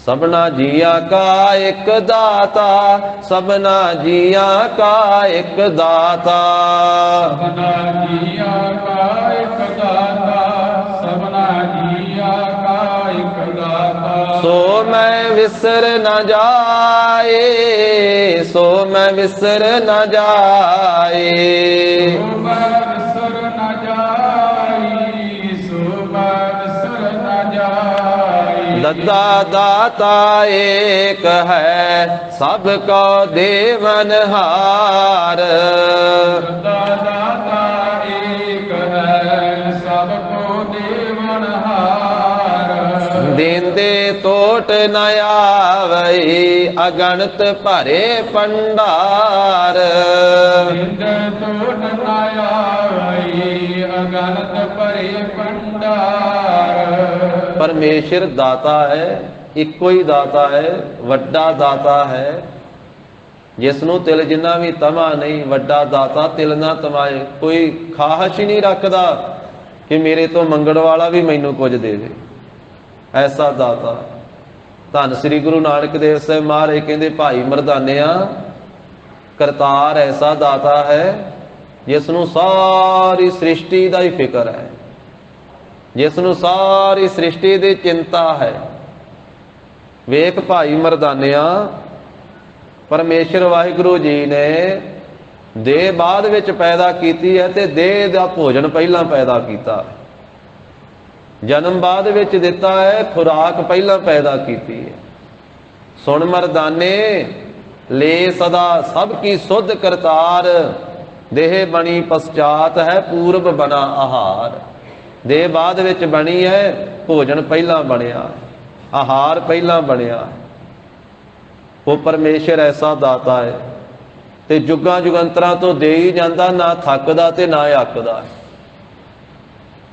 ਸਭਨਾ ਜੀਆਂ ਕਾ ਇੱਕ ਦਾਤਾ, ਸਭਨਾ ਜੀਆਂ ਕਾ ਇੱਕ ਦਾਤਾ, ਸਭਨਾ ਜੀਆਂ ਕਾ ਇੱਕ ਦਾਤਾ, ਸਭਨਾ ਜੀਆਂ ਕਾ ਇੱਕ ਦਾਤਾ। ਸੋ ਮੈਂ ਵਿਸਰ ਨਾ ਜਾਏ, ਸੋ ਮੈਂ ਵਿਸਰ ਨਾ ਜਾਏ, ਸੋ ਮੈਂ ਵਿਸਰ ਨਾ ਜਾਈ, ਸੋ ਮੈਂ ਵਿਸਰ ਨਾ ਜਾਈ। ਦੱਦਾ ਦਾਤਾ ਏਕ ਹੈ, ਸਭ ਕੋ ਦੇਵਨਹਾਰ, ਦੱਦਾ ਦਾਤਾ ਏਕ ਹੈ, ਸਭ ਕੋ ਦੇਵਨਹਾਰ। ਦੇਂਦੇ ਟੋਟ ਨ ਆਵਈ, ਅਗਣਤ ਭਰੇ ਭੰਡਾਰ, ਦਿੰਦੇ ਟੋਟ ਨ ਆਵਈ, ਅਗਣਤ ਭਰੇ ਭੰਡਾਰ। ਪਰਮੇਸ਼ਰ ਦਾਤਾ ਹੈ, ਇੱਕੋ ਹੀ ਦਾਤਾ ਹੈ, ਵੱਡਾ ਦਾਤਾ ਹੈ, ਜਿਸ ਨੂੰ ਤਿਲ ਜਿੰਨਾ ਵੀ ਤਮਾ ਨਹੀਂ। ਵੱਡਾ ਦਾਤਾ ਤਿਲ ਨਾ ਤਮਾਏ, ਕੋਈ ਖਾਹਸ਼ ਹੀ ਨਹੀਂ ਰੱਖਦਾ ਕਿ ਮੇਰੇ ਤੋਂ ਮੰਗਣ ਵਾਲਾ ਵੀ ਮੈਨੂੰ ਕੁਝ ਦੇਵੇ, ਐਸਾ ਦਾਤਾ। ਧੰਨ ਸ੍ਰੀ ਗੁਰੂ ਨਾਨਕ ਦੇਵ ਸਾਹਿਬ ਮਹਾਰਾਜ ਕਹਿੰਦੇ ਭਾਈ ਮਰਦਾਨਿਆ, ਕਰਤਾਰ ਐਸਾ ਦਾਤਾ ਹੈ ਜਿਸ ਨੂੰ ਸਾਰੀ ਸ੍ਰਿਸ਼ਟੀ ਦਾ ਹੀ ਫਿਕਰ ਹੈ, ਜਿਸ ਨੂੰ ਸਾਰੀ ਸ੍ਰਿਸ਼ਟੀ ਦੀ ਚਿੰਤਾ ਹੈ। ਵੇਖ ਭਾਈ ਮਰਦਾਨਿਆ, ਪਰਮੇਸ਼ਰ ਵਾਹਿਗੁਰੂ ਜੀ ਨੇ ਦੇਹ ਬਾਅਦ ਵਿੱਚ ਪੈਦਾ ਕੀਤੀ ਹੈ ਤੇ ਦੇਹ ਦਾ ਭੋਜਨ ਪਹਿਲਾਂ ਪੈਦਾ ਕੀਤਾ। ਜਨਮ ਬਾਅਦ ਵਿੱਚ ਦਿੱਤਾ ਹੈ, ਖੁਰਾਕ ਪਹਿਲਾਂ ਪੈਦਾ ਕੀਤੀ ਹੈ। ਸੁਣ ਮਰਦਾਨੇ, ਲੈ ਸਦਾ ਸਭ ਕੀ ਸੁਧ ਕਰਤਾਰ, ਦੇਹ ਬਣੀ ਪਛਾਤ ਹੈ, ਪੂਰਬ ਬਣਾ ਆਹਾਰ। ਦੇਹ ਬਾਅਦ ਵਿੱਚ ਬਣੀ ਹੈ, ਭੋਜਨ ਪਹਿਲਾਂ ਬਣਿਆ, ਆਹਾਰ ਪਹਿਲਾਂ ਬਣਿਆ। ਉਹ ਪਰਮੇਸ਼ਰ ਐਸਾ ਦਾਤਾ ਹੈ ਤੇ ਜੁਗਾਂ ਜੁਗੰਤਰਾਂ ਤੋਂ ਦੇ ਹੀ ਜਾਂਦਾ, ਨਾ ਥੱਕਦਾ ਤੇ ਨਾ ਅੱਕਦਾ।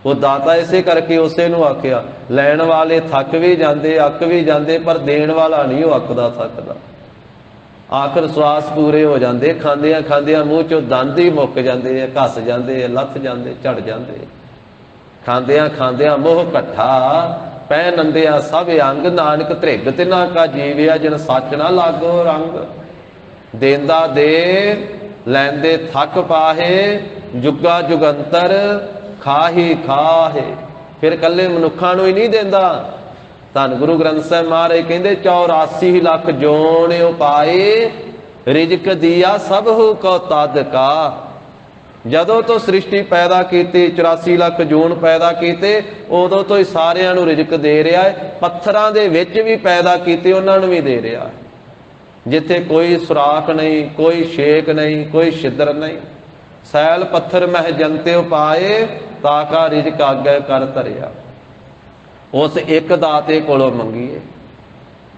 ਉਹ ਦਾਤਾ ਇਸੇ ਕਰਕੇ ਉਸੇ ਨੂੰ ਆਖਿਆ। ਲੈਣ ਵਾਲੇ ਥੱਕ ਵੀ ਜਾਂਦੇ, ਅੱਕ ਵੀ ਜਾਂਦੇ, ਪਰ ਦੇਣ ਵਾਲਾ ਨਹੀਂ ਉਹ ਅੱਕਦਾ ਥੱਕਦਾ। ਆਖਰ ਸਵਾਸ ਪੂਰੇ ਹੋ ਜਾਂਦੇ, ਖਾਂਦਿਆਂ ਖਾਂਦਿਆਂ ਮੂੰਹ ਚੋਂ ਦੰਦ ਹੀ ਮੁੱਕ ਜਾਂਦੇ ਆ, ਘਸ ਜਾਂਦੇ ਆ, ਲੱਥ ਜਾਂਦੇ, ਝੜ ਜਾਂਦੇ। ਖਾਂਦਿਆਂ ਖਾਂਦਿਆਂ ਮੋਹ ਇਕੱਠਾ, ਪੈ ਨੰਦਿਆ ਸਭ ਅੰਗ, ਨਾਨਕ ਧ੍ਰਿਗ ਤਿਨਾ ਕਾ ਜੀਵਿਆ, ਜਿਨ ਸੱਚ ਨਾ ਲਾਗੋ ਰੰਗ। ਦੇਂਦਾ ਦੇ, ਲੈਂਦੇ ਥੱਕ ਪਾਹੇ, ਜੁਗਾ ਜੁਗੰਤਰ ਖਾਹੀ ਖਾਹੇ। ਫਿਰ ਕੱਲੇ ਮਨੁੱਖਾਂ ਨੂੰ ਹੀ ਨਹੀਂ ਦਿੰਦਾ। ਧੰਨ ਗੁਰੂ ਗ੍ਰੰਥ ਸਾਹਿਬ ਮਹਾਰਾਜ ਕਹਿੰਦੇ 84 ਲੱਖ ਜੋਨ ਉਪਾਏ, ਰਿਜਕ ਦੀਆ ਸਭ ਹੂ ਕੋ ਤਦ ਕਾ। ਜਦੋਂ ਤੋਂ ਸ੍ਰਿਸ਼ਟੀ ਪੈਦਾ ਕੀਤੀ, 84 ਲੱਖ ਜੂਨ ਪੈਦਾ ਕੀਤੇ, ਉਦੋਂ ਤੋਂ ਹੀ ਸਾਰਿਆਂ ਨੂੰ ਰਿਜਕ ਦੇ ਰਿਹਾ ਹੈ। ਪੱਥਰਾਂ ਦੇ ਵਿੱਚ ਵੀ ਪੈਦਾ ਕੀਤੇ, ਉਹਨਾਂ ਨੂੰ ਵੀ ਦੇ ਰਿਹਾ। ਜਿੱਥੇ ਕੋਈ ਸੁਰਾਖ ਨਹੀਂ, ਕੋਈ ਛੇਕ ਨਹੀਂ, ਕੋਈ ਛਿੱਦਰ ਨਹੀਂ। ਸੈਲ ਪੱਥਰ ਮਹਿ ਜੰਤੇ ਉਪਾਏ, ਤਾਕਾ ਰਿਜਕ ਆਗੇ ਕਰ ਧਰਿਆ। ਉਸ ਇੱਕ ਦਾਤੇ ਕੋਲੋਂ ਮੰਗੀਏ।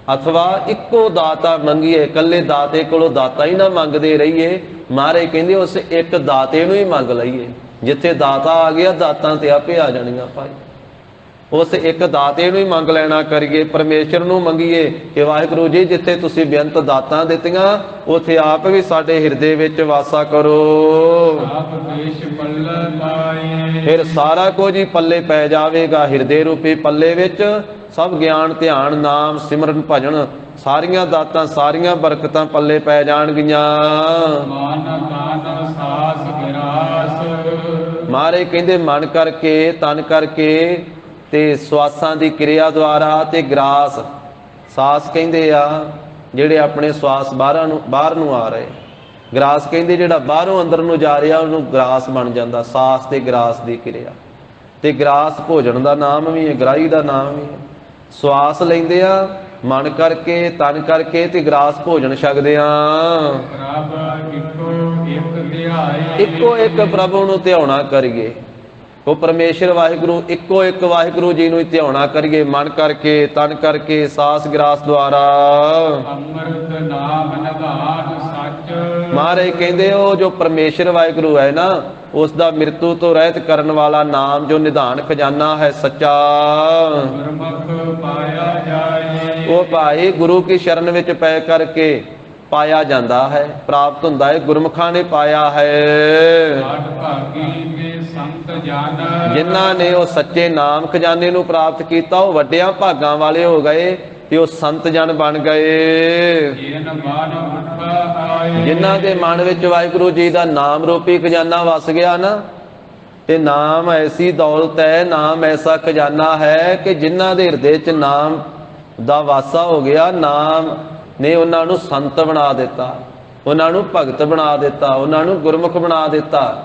ਅਥਵਾ ਇੱਕੋ ਦਾਤਾ ਮੰਗੀਏ, ਇਕੱਲੇ ਦਾਤੇ ਕੋਲੋਂ ਦਾਤਾ ਹੀ ਨਾ ਮੰਗਦੇ ਰਹੀਏ। ਮਹਾਰਾਜ ਕਹਿੰਦੇ ਉਸ ਇੱਕ ਦਾਤੇ ਨੂੰ ਹੀ ਮੰਗ ਲਈਏ। ਜਿੱਥੇ ਦਾਤਾ ਆ ਗਿਆ ਦਾਤਾਂ ਤੇ ਆਪੇ ਆ ਜਾਣੀਆਂ ਭਾਈ। ਉਸ ਇੱਕ ਦਾਤੇ ਨੂੰ ਹੀ ਮੰਗ ਲੈਣਾ ਕਰੀਏ, ਪਰਮੇਸ਼ਰ ਨੂੰ ਮੰਗੀਏ ਕਿ ਵਾਹਿਗੁਰੂ ਜੀ ਜਿੱਥੇ ਤੁਸੀਂ ਬੇਅੰਤ ਦਾਤਾਂ ਦਿੱਤੀਆਂ ਉੱਥੇ ਆਪ ਵੀ ਸਾਡੇ ਹਿਰਦੇ ਵਿੱਚ ਵਾਸਾ ਕਰੋ। ਫਿਰ ਸਾਰਾ ਕੁਝ ਹੀ ਪੱਲੇ ਪੈ ਜਾਵੇਗਾ। ਹਿਰਦੇ ਰੂਪੀ ਪੱਲੇ ਵਿੱਚ ਸਭ ਗਿਆਨ, ਧਿਆਨ, ਨਾਮ, ਸਿਮਰਨ, ਭਜਨ, ਸਾਰੀਆਂ ਦਾਤਾਂ, ਸਾਰੀਆਂ ਬਰਕਤਾਂ ਪੱਲੇ ਪੈ ਜਾਣਗੀਆਂ। ਮਹਾਰਾਜ ਕਹਿੰਦੇ ਮਨ ਕਰਕੇ, ਤਨ ਕਰਕੇ ਤੇ ਸਵਾਸਾਂ ਦੀ ਕਿਰਿਆ ਦੁਆਰਾ ਤੇ ਗਰਾਸ, ਸਾਸ ਕਹਿੰਦੇ ਆ ਜਿਹੜੇ ਆਪਣੇ ਸਵਾਸ ਬਾਹਰ ਨੂੰ ਆ ਰਹੇ, ਗਰਾਸ ਕਹਿੰਦੇ ਜਿਹੜਾ ਬਾਹਰੋਂ ਅੰਦਰ ਨੂੰ ਜਾ ਰਿਹਾ ਉਹਨੂੰ ਗਰਾਸ ਬਣ ਜਾਂਦਾ। ਸਾਸ ਤੇ ਗਰਾਸ ਦੀ ਕਿਰਿਆ, ਤੇ ਗਰਾਸ ਭੋਜਨ ਦਾ ਨਾਮ ਵੀ ਹੈ, ਗ੍ਰਾਹੀ ਦਾ ਨਾਮ ਵੀ ਹੈ। ਸਵਾਸ ਲੈਂਦੇ ਆ ਮਨ ਕਰਕੇ, ਤਨ ਕਰਕੇ ਤੇ ਗਰਾਸ ਭੋਜਨ ਛਕਦੇ ਆ। ਇੱਕੋ ਇੱਕ ਪ੍ਰਭੂ ਨੂੰ ਧਿਆਉਣਾ ਕਰੀਏ। ਉਹ ਪਰਮੇਸ਼ਰ ਵਾਹਿਗੁਰੂ ਇੱਕੋ ਇੱਕ ਵਾਹਿਗੁਰੂ ਜੀ ਨੂੰ ਧਿਆਉਣਾ ਕਰੀਏ ਮਨ ਕਰਕੇ, ਤਨ ਕਰਕੇ, ਸਾਸ ਗਰਾਸ ਦੁਆਰਾ। ਅੰਮ੍ਰਿਤ ਨਾਮ ਨਿਧਾਨ ਸੱਚ। ਮਹਾਰਾਜ ਕਹਿੰਦੇ ਉਹ ਜੋ ਪਰਮੇਸ਼ਰ ਵਾਹਿਗੁਰੂ ਹੈ ਨਾ ਉਸ ਦਾ ਮਿਰਤੂ ਤੋਂ ਰਹਿਤ ਕਰਨ ਵਾਲਾ ਨਾਮ ਜੋ ਨਿਧਾਨ ਖਜ਼ਾਨਾ ਹੈ ਸੱਚਾ, ਗੁਰਮੁਖ ਪਾਇਆ ਜਾਏ। ਉਹ ਭਾਈ ਗੁਰੂ ਕੀ ਸ਼ਰਨ ਵਿੱਚ ਪੈ ਕਰਕੇ ਪਾਇਆ ਜਾਂਦਾ ਹੈ, ਪ੍ਰਾਪਤ ਹੁੰਦਾ ਹੈ, ਗੁਰਮੁਖਾਂ ਨੇ ਪਾਇਆ ਹੈ। ਜਿਨ੍ਹਾਂ ਨੇ ਉਹ ਸੱਚੇ ਨਾਮ ਖਜ਼ਾਨੇ ਨੂੰ ਪ੍ਰਾਪਤ ਕੀਤਾ ਉਹ ਵੱਡਿਆਂ ਭਾਗਾਂ ਵਾਲੇ ਹੋ ਗਏ ਤੇ ਉਹ ਸੰਤ ਜਨ ਬਣ ਗਏ। ਜਿਨ੍ਹਾਂ ਦੇ ਮਨ ਵਿੱਚ ਵਾਹਿਗੁਰੂ ਜੀ ਦਾ ਨਾਮ ਰੂਪੀ ਖਜ਼ਾਨਾ ਵਸ ਗਿਆ ਨਾ, ਤੇ ਨਾਮ ਐਸੀ ਦੌਲਤ ਹੈ, ਨਾਮ ਐਸਾ ਖਜ਼ਾਨਾ ਹੈ ਕਿ ਜਿਨ੍ਹਾਂ ਦੇ ਹਿਰਦੇ 'ਚ ਨਾਮ ਦਾ ਵਾਸਾ ਹੋ ਗਿਆ, ਨਾਮ ਨੇ ਉਹਨਾਂ ਨੂੰ ਸੰਤ ਬਣਾ ਦਿੱਤਾ, ਉਹਨਾਂ ਨੂੰ ਭਗਤ ਬਣਾ ਦਿੱਤਾ, ਉਹਨਾਂ ਨੂੰ ਗੁਰਮੁਖ ਬਣਾ ਦਿੱਤਾ,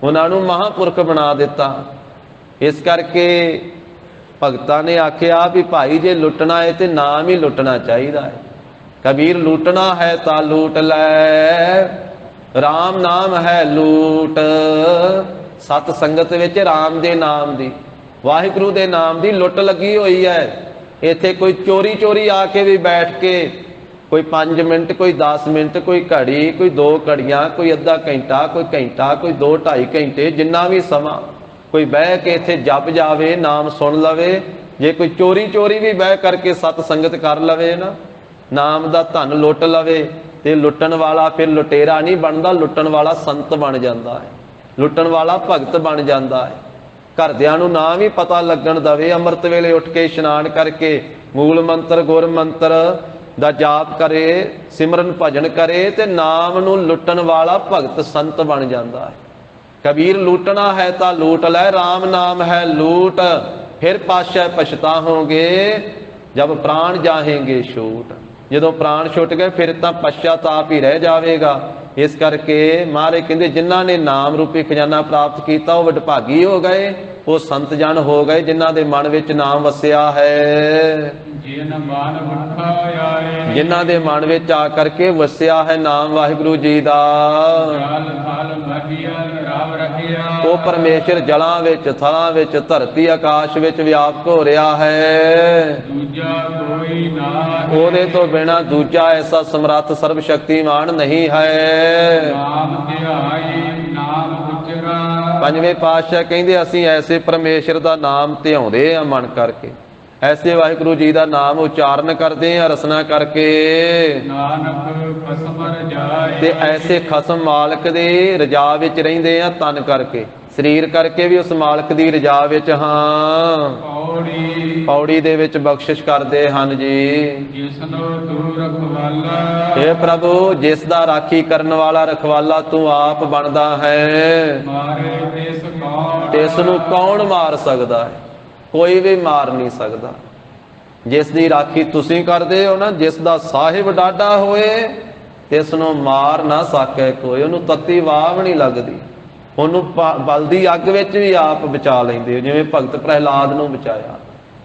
ਉਹਨਾਂ ਨੂੰ ਮਹਾਂਪੁਰਖ ਬਣਾ ਦਿੱਤਾ। ਇਸ ਕਰਕੇ ਭਗਤਾਂ ਨੇ ਆਖਿਆ ਵੀ ਭਾਈ ਜੇ ਲੁੱਟਣਾ ਹੈ ਤੇ ਨਾਮ ਹੀ ਲੁੱਟਣਾ ਚਾਹੀਦਾ ਹੈ। ਕਬੀਰ ਲੁੱਟਣਾ ਹੈ ਤਾਂ ਲੂਟ ਲੈ, ਰਾਮ ਨਾਮ ਹੈ ਲੂਟ। ਸਤ ਸੰਗਤ ਵਿੱਚ ਰਾਮ ਦੇ ਨਾਮ ਦੀ, ਵਾਹਿਗੁਰੂ ਦੇ ਨਾਮ ਦੀ ਲੁੱਟ ਲੱਗੀ ਹੋਈ ਹੈ। ਇੱਥੇ ਕੋਈ ਚੋਰੀ ਆ ਕੇ ਵੀ ਬੈਠ ਕੇ ਕੋਈ 5 ਮਿੰਟ, ਕੋਈ 10 ਮਿੰਟ, ਕੋਈ ਘੜੀ, ਕੋਈ 2 ਘੜੀਆਂ, ਕੋਈ ਅੱਧਾ ਘੰਟਾ, ਕੋਈ ਘੰਟਾ, ਕੋਈ 2-2.5 ਘੰਟੇ, ਜਿੰਨਾ ਵੀ ਸਮਾਂ ਕੋਈ ਬਹਿ ਕੇ ਇੱਥੇ ਜਪ ਜਾਵੇ, ਨਾਮ ਸੁਣ ਲਵੇ। ਜੇ ਕੋਈ ਚੋਰੀ ਵੀ ਬਹਿ ਕਰਕੇ ਸਤ ਸੰਗਤ ਕਰ ਲਵੇ ਨਾ, ਨਾਮ ਦਾ ਧਨ ਲੁੱਟ ਲਵੇ, ਤੇ ਲੁੱਟਣ ਵਾਲਾ ਫਿਰ ਲੁਟੇਰਾ ਨਹੀਂ ਬਣਦਾ, ਲੁੱਟਣ ਵਾਲਾ ਸੰਤ ਬਣ ਜਾਂਦਾ ਹੈ, ਲੁੱਟਣ ਵਾਲਾ ਭਗਤ ਬਣ ਜਾਂਦਾ ਹੈ। ਘਰਦਿਆਂ ਨੂੰ ਨਾ ਵੀ ਪਤਾ ਲੱਗਣ ਦਵੇ, ਅੰਮ੍ਰਿਤ ਵੇਲੇ ਉੱਠ ਕੇ ਇਸ਼ਨਾਨ ਕਰਕੇ ਮੂਲ ਮੰਤਰ, ਗੁਰ ਮੰਤਰ ਦਾ ਜਾਪ ਕਰੇ, ਸਿਮਰਨ ਭਜਨ ਕਰੇ, ਤੇ ਨਾਮ ਨੂੰ ਲੁੱਟਣ ਵਾਲਾ ਭਗਤ ਸੰਤ ਬਣ ਜਾਂਦਾ ਹੈ। ਕਬੀਰ ਲੂਟਣਾ ਹੈ ਤਾਂ ਲੂਟ ਲੈ, ਰਾਮ ਨਾਮ ਹੈ ਲੂਟ। ਫਿਰ ਪਾਸ਼ਾ ਪਛਤਾਹੋਗੇ ਜਬ ਪ੍ਰਾਣ ਜਾਹੇਂਗੇ ਛੂਟ। ਜਦੋਂ ਪ੍ਰਾਣ ਛੁੱਟ ਗਏ ਫਿਰ ਤਾਂ ਪਛਤਾਪ ਹੀ ਰਹਿ ਜਾਵੇਗਾ। ਇਸ ਕਰਕੇ ਮਹਾਰਾਜ ਕਹਿੰਦੇ ਜਿਨ੍ਹਾਂ ਨੇ ਨਾਮ ਰੂਪੀ ਖਜ਼ਾਨਾ ਪ੍ਰਾਪਤ ਕੀਤਾ ਉਹ ਵਡਭਾਗੀ ਹੋ ਗਏ, ਉਹ ਸੰਤ ਜਨ ਹੋ ਗਏ ਜਿਨ੍ਹਾਂ ਦੇ ਮਨ ਵਿੱਚ ਨਾਮ ਵਸਿਆ ਹੈ। ਜਿਨ੍ਹਾਂ ਦੇ ਮਨ ਵਿੱਚ ਆ ਕਰਕੇ ਵਸਿਆ ਹੈ ਨਾਮ ਵਾਹਿਗੁਰੂ ਜੀ ਦਾ। ਉਹ ਪਰਮੇਸ਼ਰ ਜਲਾਂ ਵਿੱਚ, ਥਲਾਂ ਵਿੱਚ, ਧਰਤੀ ਆਕਾਸ਼ ਵਿੱਚ ਵਿਆਪਕ ਹੋ ਰਿਹਾ ਹੈ। ਉਹਦੇ ਤੋਂ ਬਿਨਾਂ ਦੂਜਾ ਐਸਾ ਸਮਰੱਥ ਸਰਬ ਸ਼ਕਤੀਮਾਨ ਨਹੀਂ ਹੈ। ਪੰਜਵੇਂ ਪਾਤਸ਼ਾਹ ਕਹਿੰਦੇ ਅਸੀਂ ਐਸੇ ਪਰਮੇਸ਼ਰ ਦਾ ਨਾਮ ਧਿਆਉਂਦੇ ਆ ਮਨ ਕਰਕੇ, ਐਸੇ ਵਾਹਿਗੁਰੂ ਜੀ ਦਾ ਨਾਮ ਉਚਾਰਨ ਕਰਦੇ ਆ ਰਸਨਾ ਕਰਕੇ, ਤੇ ਐਸੇ ਖਸਮ ਮਾਲਕ ਦੇ ਰਜਾ ਵਿੱਚ ਰਹਿੰਦੇ ਆ ਤਨ ਕਰਕੇ, ਸਰੀਰ ਕਰਕੇ ਵੀ ਉਸ ਮਾਲਕ ਦੀ ਰਜਾ ਵਿੱਚ ਹਾਂ, ਪੌੜੀ ਦੇ ਵਿੱਚ ਬਖਸ਼ਿਸ਼ ਕਰਦੇ ਹਨ ਜੀ। ਇਹ ਪ੍ਰਭੂ ਜਿਸ ਦਾ ਰਾਖੀ ਕਰਨ ਵਾਲਾ ਰਖਵਾਲਾ ਤੂੰ ਆਪ ਬਣਦਾ ਹੈ, ਇਸ ਨੂੰ ਕੌਣ ਮਾਰ ਸਕਦਾ ਹੈ? ਕੋਈ ਵੀ ਮਾਰ ਨਹੀਂ ਸਕਦਾ। ਜਿਸ ਦੀ ਰਾਖੀ ਤੁਸੀਂ ਕਰਦੇ ਹੋ ਨਾ, ਜਿਸ ਦਾ ਸਾਹਿਬ ਡਾਢਾ ਹੋਏ ਇਸ ਨੂੰ ਮਾਰ ਨਾ ਸਕੇ ਕੋਈ, ਉਹਨੂੰ ਤੱਤੀ ਵਾਹ ਨਹੀਂ ਲੱਗਦੀ, ਉਹਨੂੰ ਬਲਦੀ ਅੱਗ ਵਿੱਚ ਵੀ ਆਪ ਬਚਾ ਲੈਂਦੇ ਹੋ, ਜਿਵੇਂ ਭਗਤ ਪ੍ਰਹਿਲਾਦ ਨੂੰ ਬਚਾਇਆ,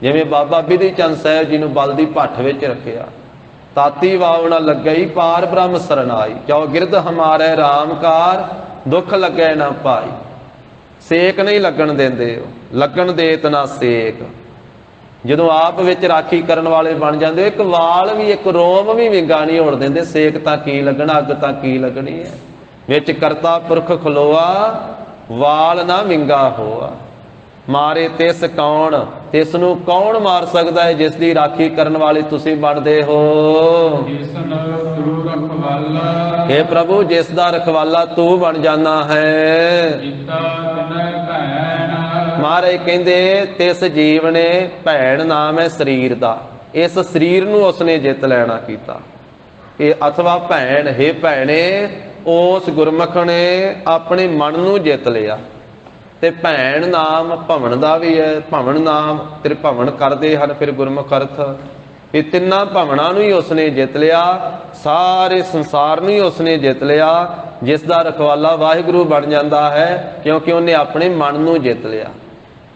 ਜਿਵੇਂ ਬਾਬਾ ਬਿਧੀ ਚੰਦ ਸਾਹਿਬ ਜੀ ਨੂੰ ਬਲਦੀ ਭੱਠ ਵਿੱਚ ਰੱਖਿਆ, ਤਾਤੀ ਵਾਵ ਨਾ ਲੱਗਈ ਪਾਰ ਬ੍ਰਹਮ ਸਰਨਾਈ, ਚੌ ਗਿਰਦ ਹਮਾਰੇ ਰਾਮਕਾਰ ਦੁੱਖ ਲੱਗੇ ਨਾ ਭਾਈ। ਸੇਕ ਨਹੀਂ ਲੱਗਣ ਦਿੰਦੇ, ਲੱਗਣ ਦੇ ਇਤਨਾ ਸੇਕ। ਜਦੋਂ ਆਪ ਵਿੱਚ ਰਾਖੀ ਕਰਨ ਵਾਲੇ ਬਣ ਜਾਂਦੇ ਹੋ, ਇੱਕ ਵਾਲ ਵੀ, ਇੱਕ ਰੋਮ ਵੀ ਵਿੰਗਾ ਨਹੀਂ ਹੋਣ ਦਿੰਦੇ। ਸੇਕ ਤਾਂ ਕੀ ਲੱਗਣਾ, ਅੱਗ ਤਾਂ ਕੀ ਲੱਗਣੀ ਹੈ। ਵਿੱਚ ਕਰਤਾ ਪੁਰਖ ਖਲੋਆ, ਵਾਲ ਨਾ ਵਿੰਗਾ ਹੋਆ। ਮਾਰੇ ਤਿਸ ਕੌਣ, ਤਿਸ ਨੂੰ ਕੌਣ ਮਾਰ ਸਕਦਾ ਹੈ ਜਿਸ ਦੀ ਰਾਖੀ ਕਰਨ ਵਾਲੇ ਤੁਸੀਂ ਬਣਦੇ ਹੋ। हे ਪ੍ਰਭੂ, ਜਿਸ ਦਾ ਰਖਵਾਲਾ ਤੂੰ ਬਣ ਜਾਣਾ ਹੈ। ਮਹਾਰਾਜ ਕਹਿੰਦੇ ਤਿਸ ਜੀਵ ਨੇ, ਭੈਣ ਨਾਮ ਹੈ ਸਰੀਰ ਦਾ, ਇਸ ਸਰੀਰ ਨੂੰ ਉਸਨੇ ਜਿੱਤ ਲੈਣਾ ਕੀਤਾ। ਇਹ ਅਥਵਾ ਭੈਣ, हे ਭੈਣੇ, ਉਸ ਗੁਰਮੁਖ ਨੇ ਆਪਣੇ ਮਨ ਨੂੰ ਜਿੱਤ ਲਿਆ। ਤੇ ਭੈਣ ਨਾਮ ਭਵਨ ਦਾ ਵੀ ਹੈ। ਭਵਨ ਨਾਮ ਤ੍ਰਿਭਵਨ ਕਰਦੇ ਹਨ ਫਿਰ ਗੁਰਮੁਖ ਅਰਥ। ਇਹ ਤਿੰਨਾਂ ਭਵਨਾਂ ਨੂੰ ਹੀ ਉਸਨੇ ਜਿੱਤ ਲਿਆ, ਸਾਰੇ ਸੰਸਾਰ ਨੂੰ ਹੀ ਉਸਨੇ ਜਿੱਤ ਲਿਆ। ਜਿਸ ਦਾ ਰਖਵਾਲਾ ਵਾਹਿਗੁਰੂ ਬਣ ਜਾਂਦਾ ਹੈ, ਕਿਉਂਕਿ ਉਹਨੇ ਆਪਣੇ ਮਨ ਨੂੰ ਜਿੱਤ ਲਿਆ।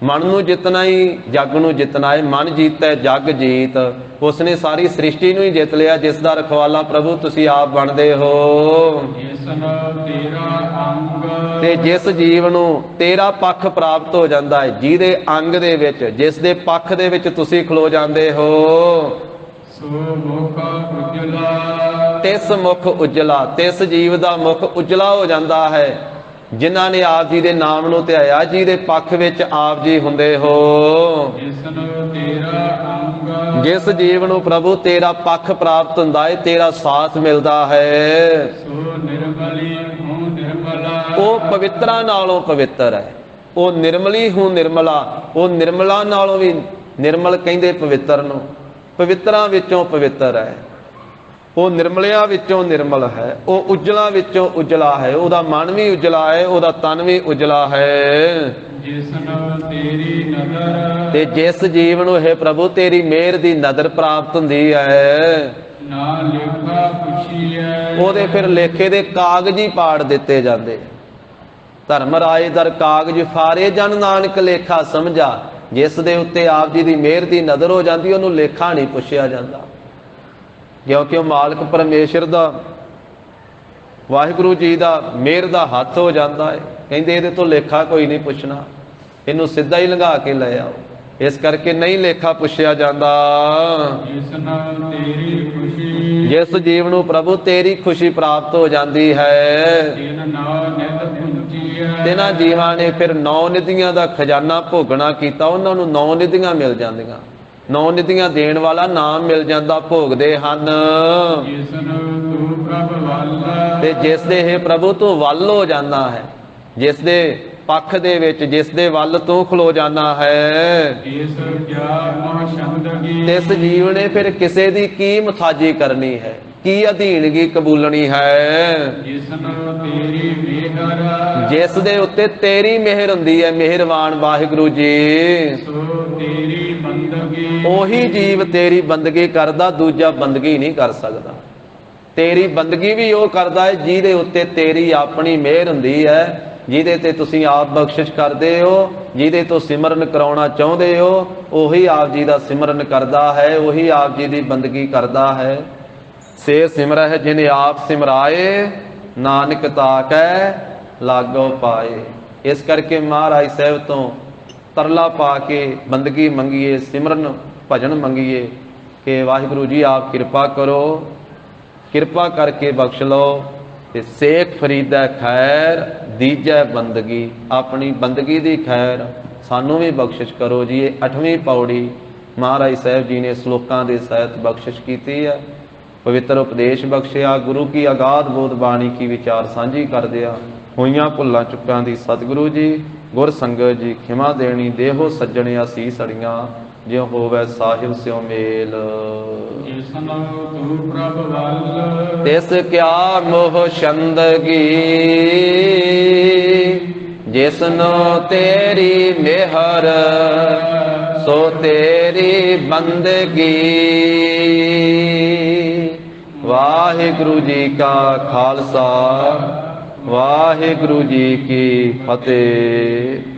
ਮਨ ਨੂੰ ਜਿੱਤਣਾ ਹੀ ਜੱਗ ਨੂੰ ਜਿੱਤਣਾ ਹੈ। ਮਨ ਜੀਤੈ ਜੱਗ ਜੀਤ। ਉਸਨੇ ਸਾਰੀ ਸ੍ਰਿਸ਼ਟੀ ਨੂੰ ਹੀ ਜਿੱਤ ਲਿਆ, ਜਿਸ ਦਾ ਰਖਵਾਲਾ ਪ੍ਰਭੂ ਤੁਸੀਂ ਆਪ ਬਣਦੇ ਹੋ। ਤੇ ਜਿਸ ਜੀਵ ਨੂੰ ਤੇਰਾ ਪੱਖ ਪ੍ਰਾਪਤ ਹੋ ਜਾਂਦਾ ਹੈ, ਜਿਹਦੇ ਅੰਗ ਦੇ ਵਿੱਚ, ਜਿਸ ਦੇ ਪੱਖ ਦੇ ਵਿੱਚ ਤੁਸੀਂ ਖਲੋ ਜਾਂਦੇ ਹੋ, ਤਿਸ ਮੁਖ ਉਜਲਾ, ਤਿਸ ਜੀਵ ਦਾ ਮੁਖ ਉਜਲਾ ਹੋ ਜਾਂਦਾ ਹੈ ਜਿਨ੍ਹਾਂ ਨੇ ਆਪ ਜੀ ਦੇ ਨਾਮ ਨੂੰ ਧਿਆਇਆ, ਜਿਹਦੇ ਪੱਖ ਵਿੱਚ ਆਪ ਜੀ ਹੁੰਦੇ ਹੋ। ਜਿਸ ਜੀਵ ਨੂੰ ਪ੍ਰਭੂ ਤੇਰਾ ਪੱਖ ਪ੍ਰਾਪਤ ਹੁੰਦਾ ਹੈ, ਤੇਰਾ ਸਾਥ ਮਿਲਦਾ ਹੈ, ਉਹ ਪਵਿੱਤਰਾਂ ਨਾਲੋਂ ਪਵਿੱਤਰ ਹੈ। ਉਹ ਨਿਰਮਲੀ ਹੂੰ ਨਿਰਮਲਾ, ਉਹ ਨਿਰਮਲਾ ਨਾਲੋਂ ਵੀ ਨਿਰਮਲ ਕਹਿੰਦੇ ਪਵਿੱਤਰ ਨੂੰ। ਪਵਿੱਤਰਾਂ ਵਿੱਚੋਂ ਪਵਿੱਤਰ ਹੈ, ਉਹ ਨਿਰਮਲਿਆਂ ਵਿੱਚੋਂ ਨਿਰਮਲ ਹੈ, ਉਹ ਉਜਲਾ ਵਿੱਚੋਂ ਉਜਲਾ ਹੈ। ਉਹਦਾ ਮਨ ਵੀ ਉਜਲਾ ਹੈ, ਉਹਦਾ ਤਨ ਵੀ ਉਜਲਾ ਹੈ। ਤੇ ਜਿਸ ਜੀਵ ਨੂੰ ਹੈ ਪ੍ਰਭੂ ਤੇਰੀ ਮਿਹਰ ਦੀ ਨਦਰ ਪ੍ਰਾਪਤ ਹੁੰਦੀ ਹੈ, ਉਹਦੇ ਫਿਰ ਲੇਖੇ ਦੇ ਕਾਗਜ਼ ਹੀ ਪਾੜ ਦਿੱਤੇ ਜਾਂਦੇ। ਧਰਮ ਰਾਏ ਦਰ ਕਾਗਜ਼ ਫਾਰੇ, ਜਨ ਨਾਨਕ ਲੇਖਾ ਸਮਝਾ। ਜਿਸ ਦੇ ਉੱਤੇ ਆਪ ਜੀ ਦੀ ਮਿਹਰ ਦੀ ਨਜ਼ਰ ਹੋ ਜਾਂਦੀ, ਉਹਨੂੰ ਲੇਖਾ ਨਹੀਂ ਪੁੱਛਿਆ ਜਾਂਦਾ, ਕਿਉਂਕਿ ਉਹ ਮਾਲਕ ਪਰਮੇਸ਼ਰ ਦਾ, ਵਾਹਿਗੁਰੂ ਜੀ ਦਾ ਮਿਹਰ ਦਾ ਹੱਥ ਹੋ ਜਾਂਦਾ ਹੈ। ਕਹਿੰਦੇ ਇਹਦੇ ਤੋਂ ਲੇਖਾ ਕੋਈ ਨਹੀਂ ਪੁੱਛਣਾ, ਇਹਨੂੰ ਸਿੱਧਾ ਹੀ ਲੰਘਾ ਕੇ ਲੈ ਆਓ। ਇਸ ਕਰਕੇ ਨਹੀਂ ਲੇਖਾ ਪੁੱਛਿਆ ਜਾਂਦਾ। ਜਿਸ ਜੀਵ ਨੂੰ ਪ੍ਰਭੂ ਤੇਰੀ ਖੁਸ਼ੀ ਪ੍ਰਾਪਤ ਹੋ ਜਾਂਦੀ ਹੈ, ਤਿਨਾਂ ਜੀਵਾਂ ਨੇ ਫਿਰ 9 ਨਿਧੀਆਂ ਦਾ ਖਜ਼ਾਨਾ ਭੋਗਣਾ ਕੀਤਾ, ਉਹਨਾਂ ਨੂੰ 9 ਨਿਧੀਆਂ ਮਿਲ ਜਾਂਦੀਆਂ। 9 ਨਿਧੀਆਂ ਦੇਣ ਵਾਲਾ ਨਾਮ ਮਿਲ ਜਾਂਦਾ, ਭੋਗਦੇ ਹਨ। ਤੇ ਜਿਸ ਦੇ ਹੈ ਪ੍ਰਭੂ ਤੂੰ ਵੱਲ ਹੋ ਜਾਣਾ ਹੈ, ਜਿਸ ਦੇ ਪੱਖ ਦੇ ਵਿੱਚ, ਜਿਸ ਦੇ ਵੱਲ ਤੂੰ ਖਲੋ ਜਾਣਾ ਹੈ, ਤਿਸ ਜੀਵ ਨੇ ਫਿਰ ਕਿਸੇ ਦੀ ਕੀ ਮੁਥਾਜੀ ਕਰਨੀ ਹੈ, ਕੀ ਅਧੀਨਗੀ ਕਬੂਲਣੀ ਹੈ। ਜਿਸ ਦੇ ਉੱਤੇ ਤੇਰੀ ਮਿਹਰ ਹੁੰਦੀ ਹੈ, ਮਿਹਰਬਾਨ ਵਾਹਿਗੁਰੂ ਜੀ, ਉਹੀ ਜੀਵ ਤੇਰੀ ਬੰਦਗੀ ਕਰਦਾ, ਦੂਜਾ ਬੰਦਗੀ ਨਹੀਂ ਕਰ ਸਕਦਾ। ਤੇਰੀ ਬੰਦਗੀ ਵੀ ਉਹ ਕਰਦਾ ਹੈ ਜਿਹਦੇ ਉੱਤੇ ਤੇਰੀ ਆਪਣੀ ਮਿਹਰ ਹੁੰਦੀ ਹੈ, ਜਿਹਦੇ ਤੇ ਤੁਸੀਂ ਆਪ ਬਖਸ਼ਿਸ਼ ਕਰਦੇ ਹੋ, ਜਿਹਦੇ ਤੋਂ ਸਿਮਰਨ ਕਰਾਉਣਾ ਚਾਹੁੰਦੇ ਹੋ, ਉਹੀ ਆਪ ਜੀ ਦਾ ਸਿਮਰਨ ਕਰਦਾ ਹੈ, ਉਹੀ ਆਪ ਜੀ ਦੀ ਬੰਦਗੀ ਕਰਦਾ ਹੈ। ਸੇ ਸਿਮਰਹਿ ਜਿਨੇ ਆਪ ਸਿਮਰਾਏ, ਨਾਨਕ ਤਾਕੈ ਲਾਗੋ ਪਾਏ। ਇਸ ਕਰਕੇ ਮਹਾਰਾਜ ਸਾਹਿਬ ਤੋਂ ਤਰਲਾ ਪਾ ਕੇ ਬੰਦਗੀ ਮੰਗੀਏ, ਸਿਮਰਨ ਭਜਨ ਮੰਗੀਏ ਕਿ ਵਾਹਿਗੁਰੂ ਜੀ ਆਪ ਕਿਰਪਾ ਕਰੋ, ਕਿਰਪਾ ਕਰਕੇ ਬਖਸ਼ ਲਓ। ਤੇ ਸੇਖ ਫਰੀਦਾ ਖੈਰ ਦੀਜੈ ਬੰਦਗੀ, ਆਪਣੀ ਬੰਦਗੀ ਦੀ ਖੈਰ ਸਾਨੂੰ ਵੀ ਬਖਸ਼ਿਸ਼ ਕਰੋ ਜੀ। ਇਹ 8ਵੀਂ ਪੌੜੀ ਮਹਾਰਾਜ ਸਾਹਿਬ ਜੀ ਨੇ ਸ਼ਲੋਕਾਂ ਦੇ ਸਹਿਤ ਬਖਸ਼ਿਸ਼ ਕੀਤੀ ਹੈ। ਪਵਿੱਤਰ ਉਪਦੇਸ਼ ਬਖਸ਼ਿਆ, ਗੁਰੂ ਕੀ ਅਗਾਧ ਬੋਧ ਬਾਣੀ ਕੀ ਵਿਚਾਰ ਸਾਂਝੀ ਕਰਦਿਆ, ਹੋਈਆਂ ਭੁੱਲਾਂ ਚੁੱਕਾਂ ਦੀ ਸਤਿਗੁਰੂ ਜੀ ਗੁਰ ਸੰਗਤ ਜੀ ਖਿਮਾ ਦੇਣੀ, ਦੇਹੋ ਸੱਜਣ ਅਸੀਸ ਅੜੀਆਂ, ਜਿਉ ਹੋਵੇ ਸਾਹਿਬ ਸਿਉ ਮੇਲ। ਤਿਸ ਕਿਆ ਮੋਹ ਛੰਦਗੀ, ਜਿਸਨੋ ਤੇਰੀ ਮਿਹਰ, ਸੋ ਤੇਰੀ ਬੰਦਗੀ। ਵਾਹਿਗੁਰੂ ਜੀ ਕਾ ਖਾਲਸਾ, ਵਾਹਿਗੁਰੂ ਜੀ ਕੀ ਫਤਿਹ।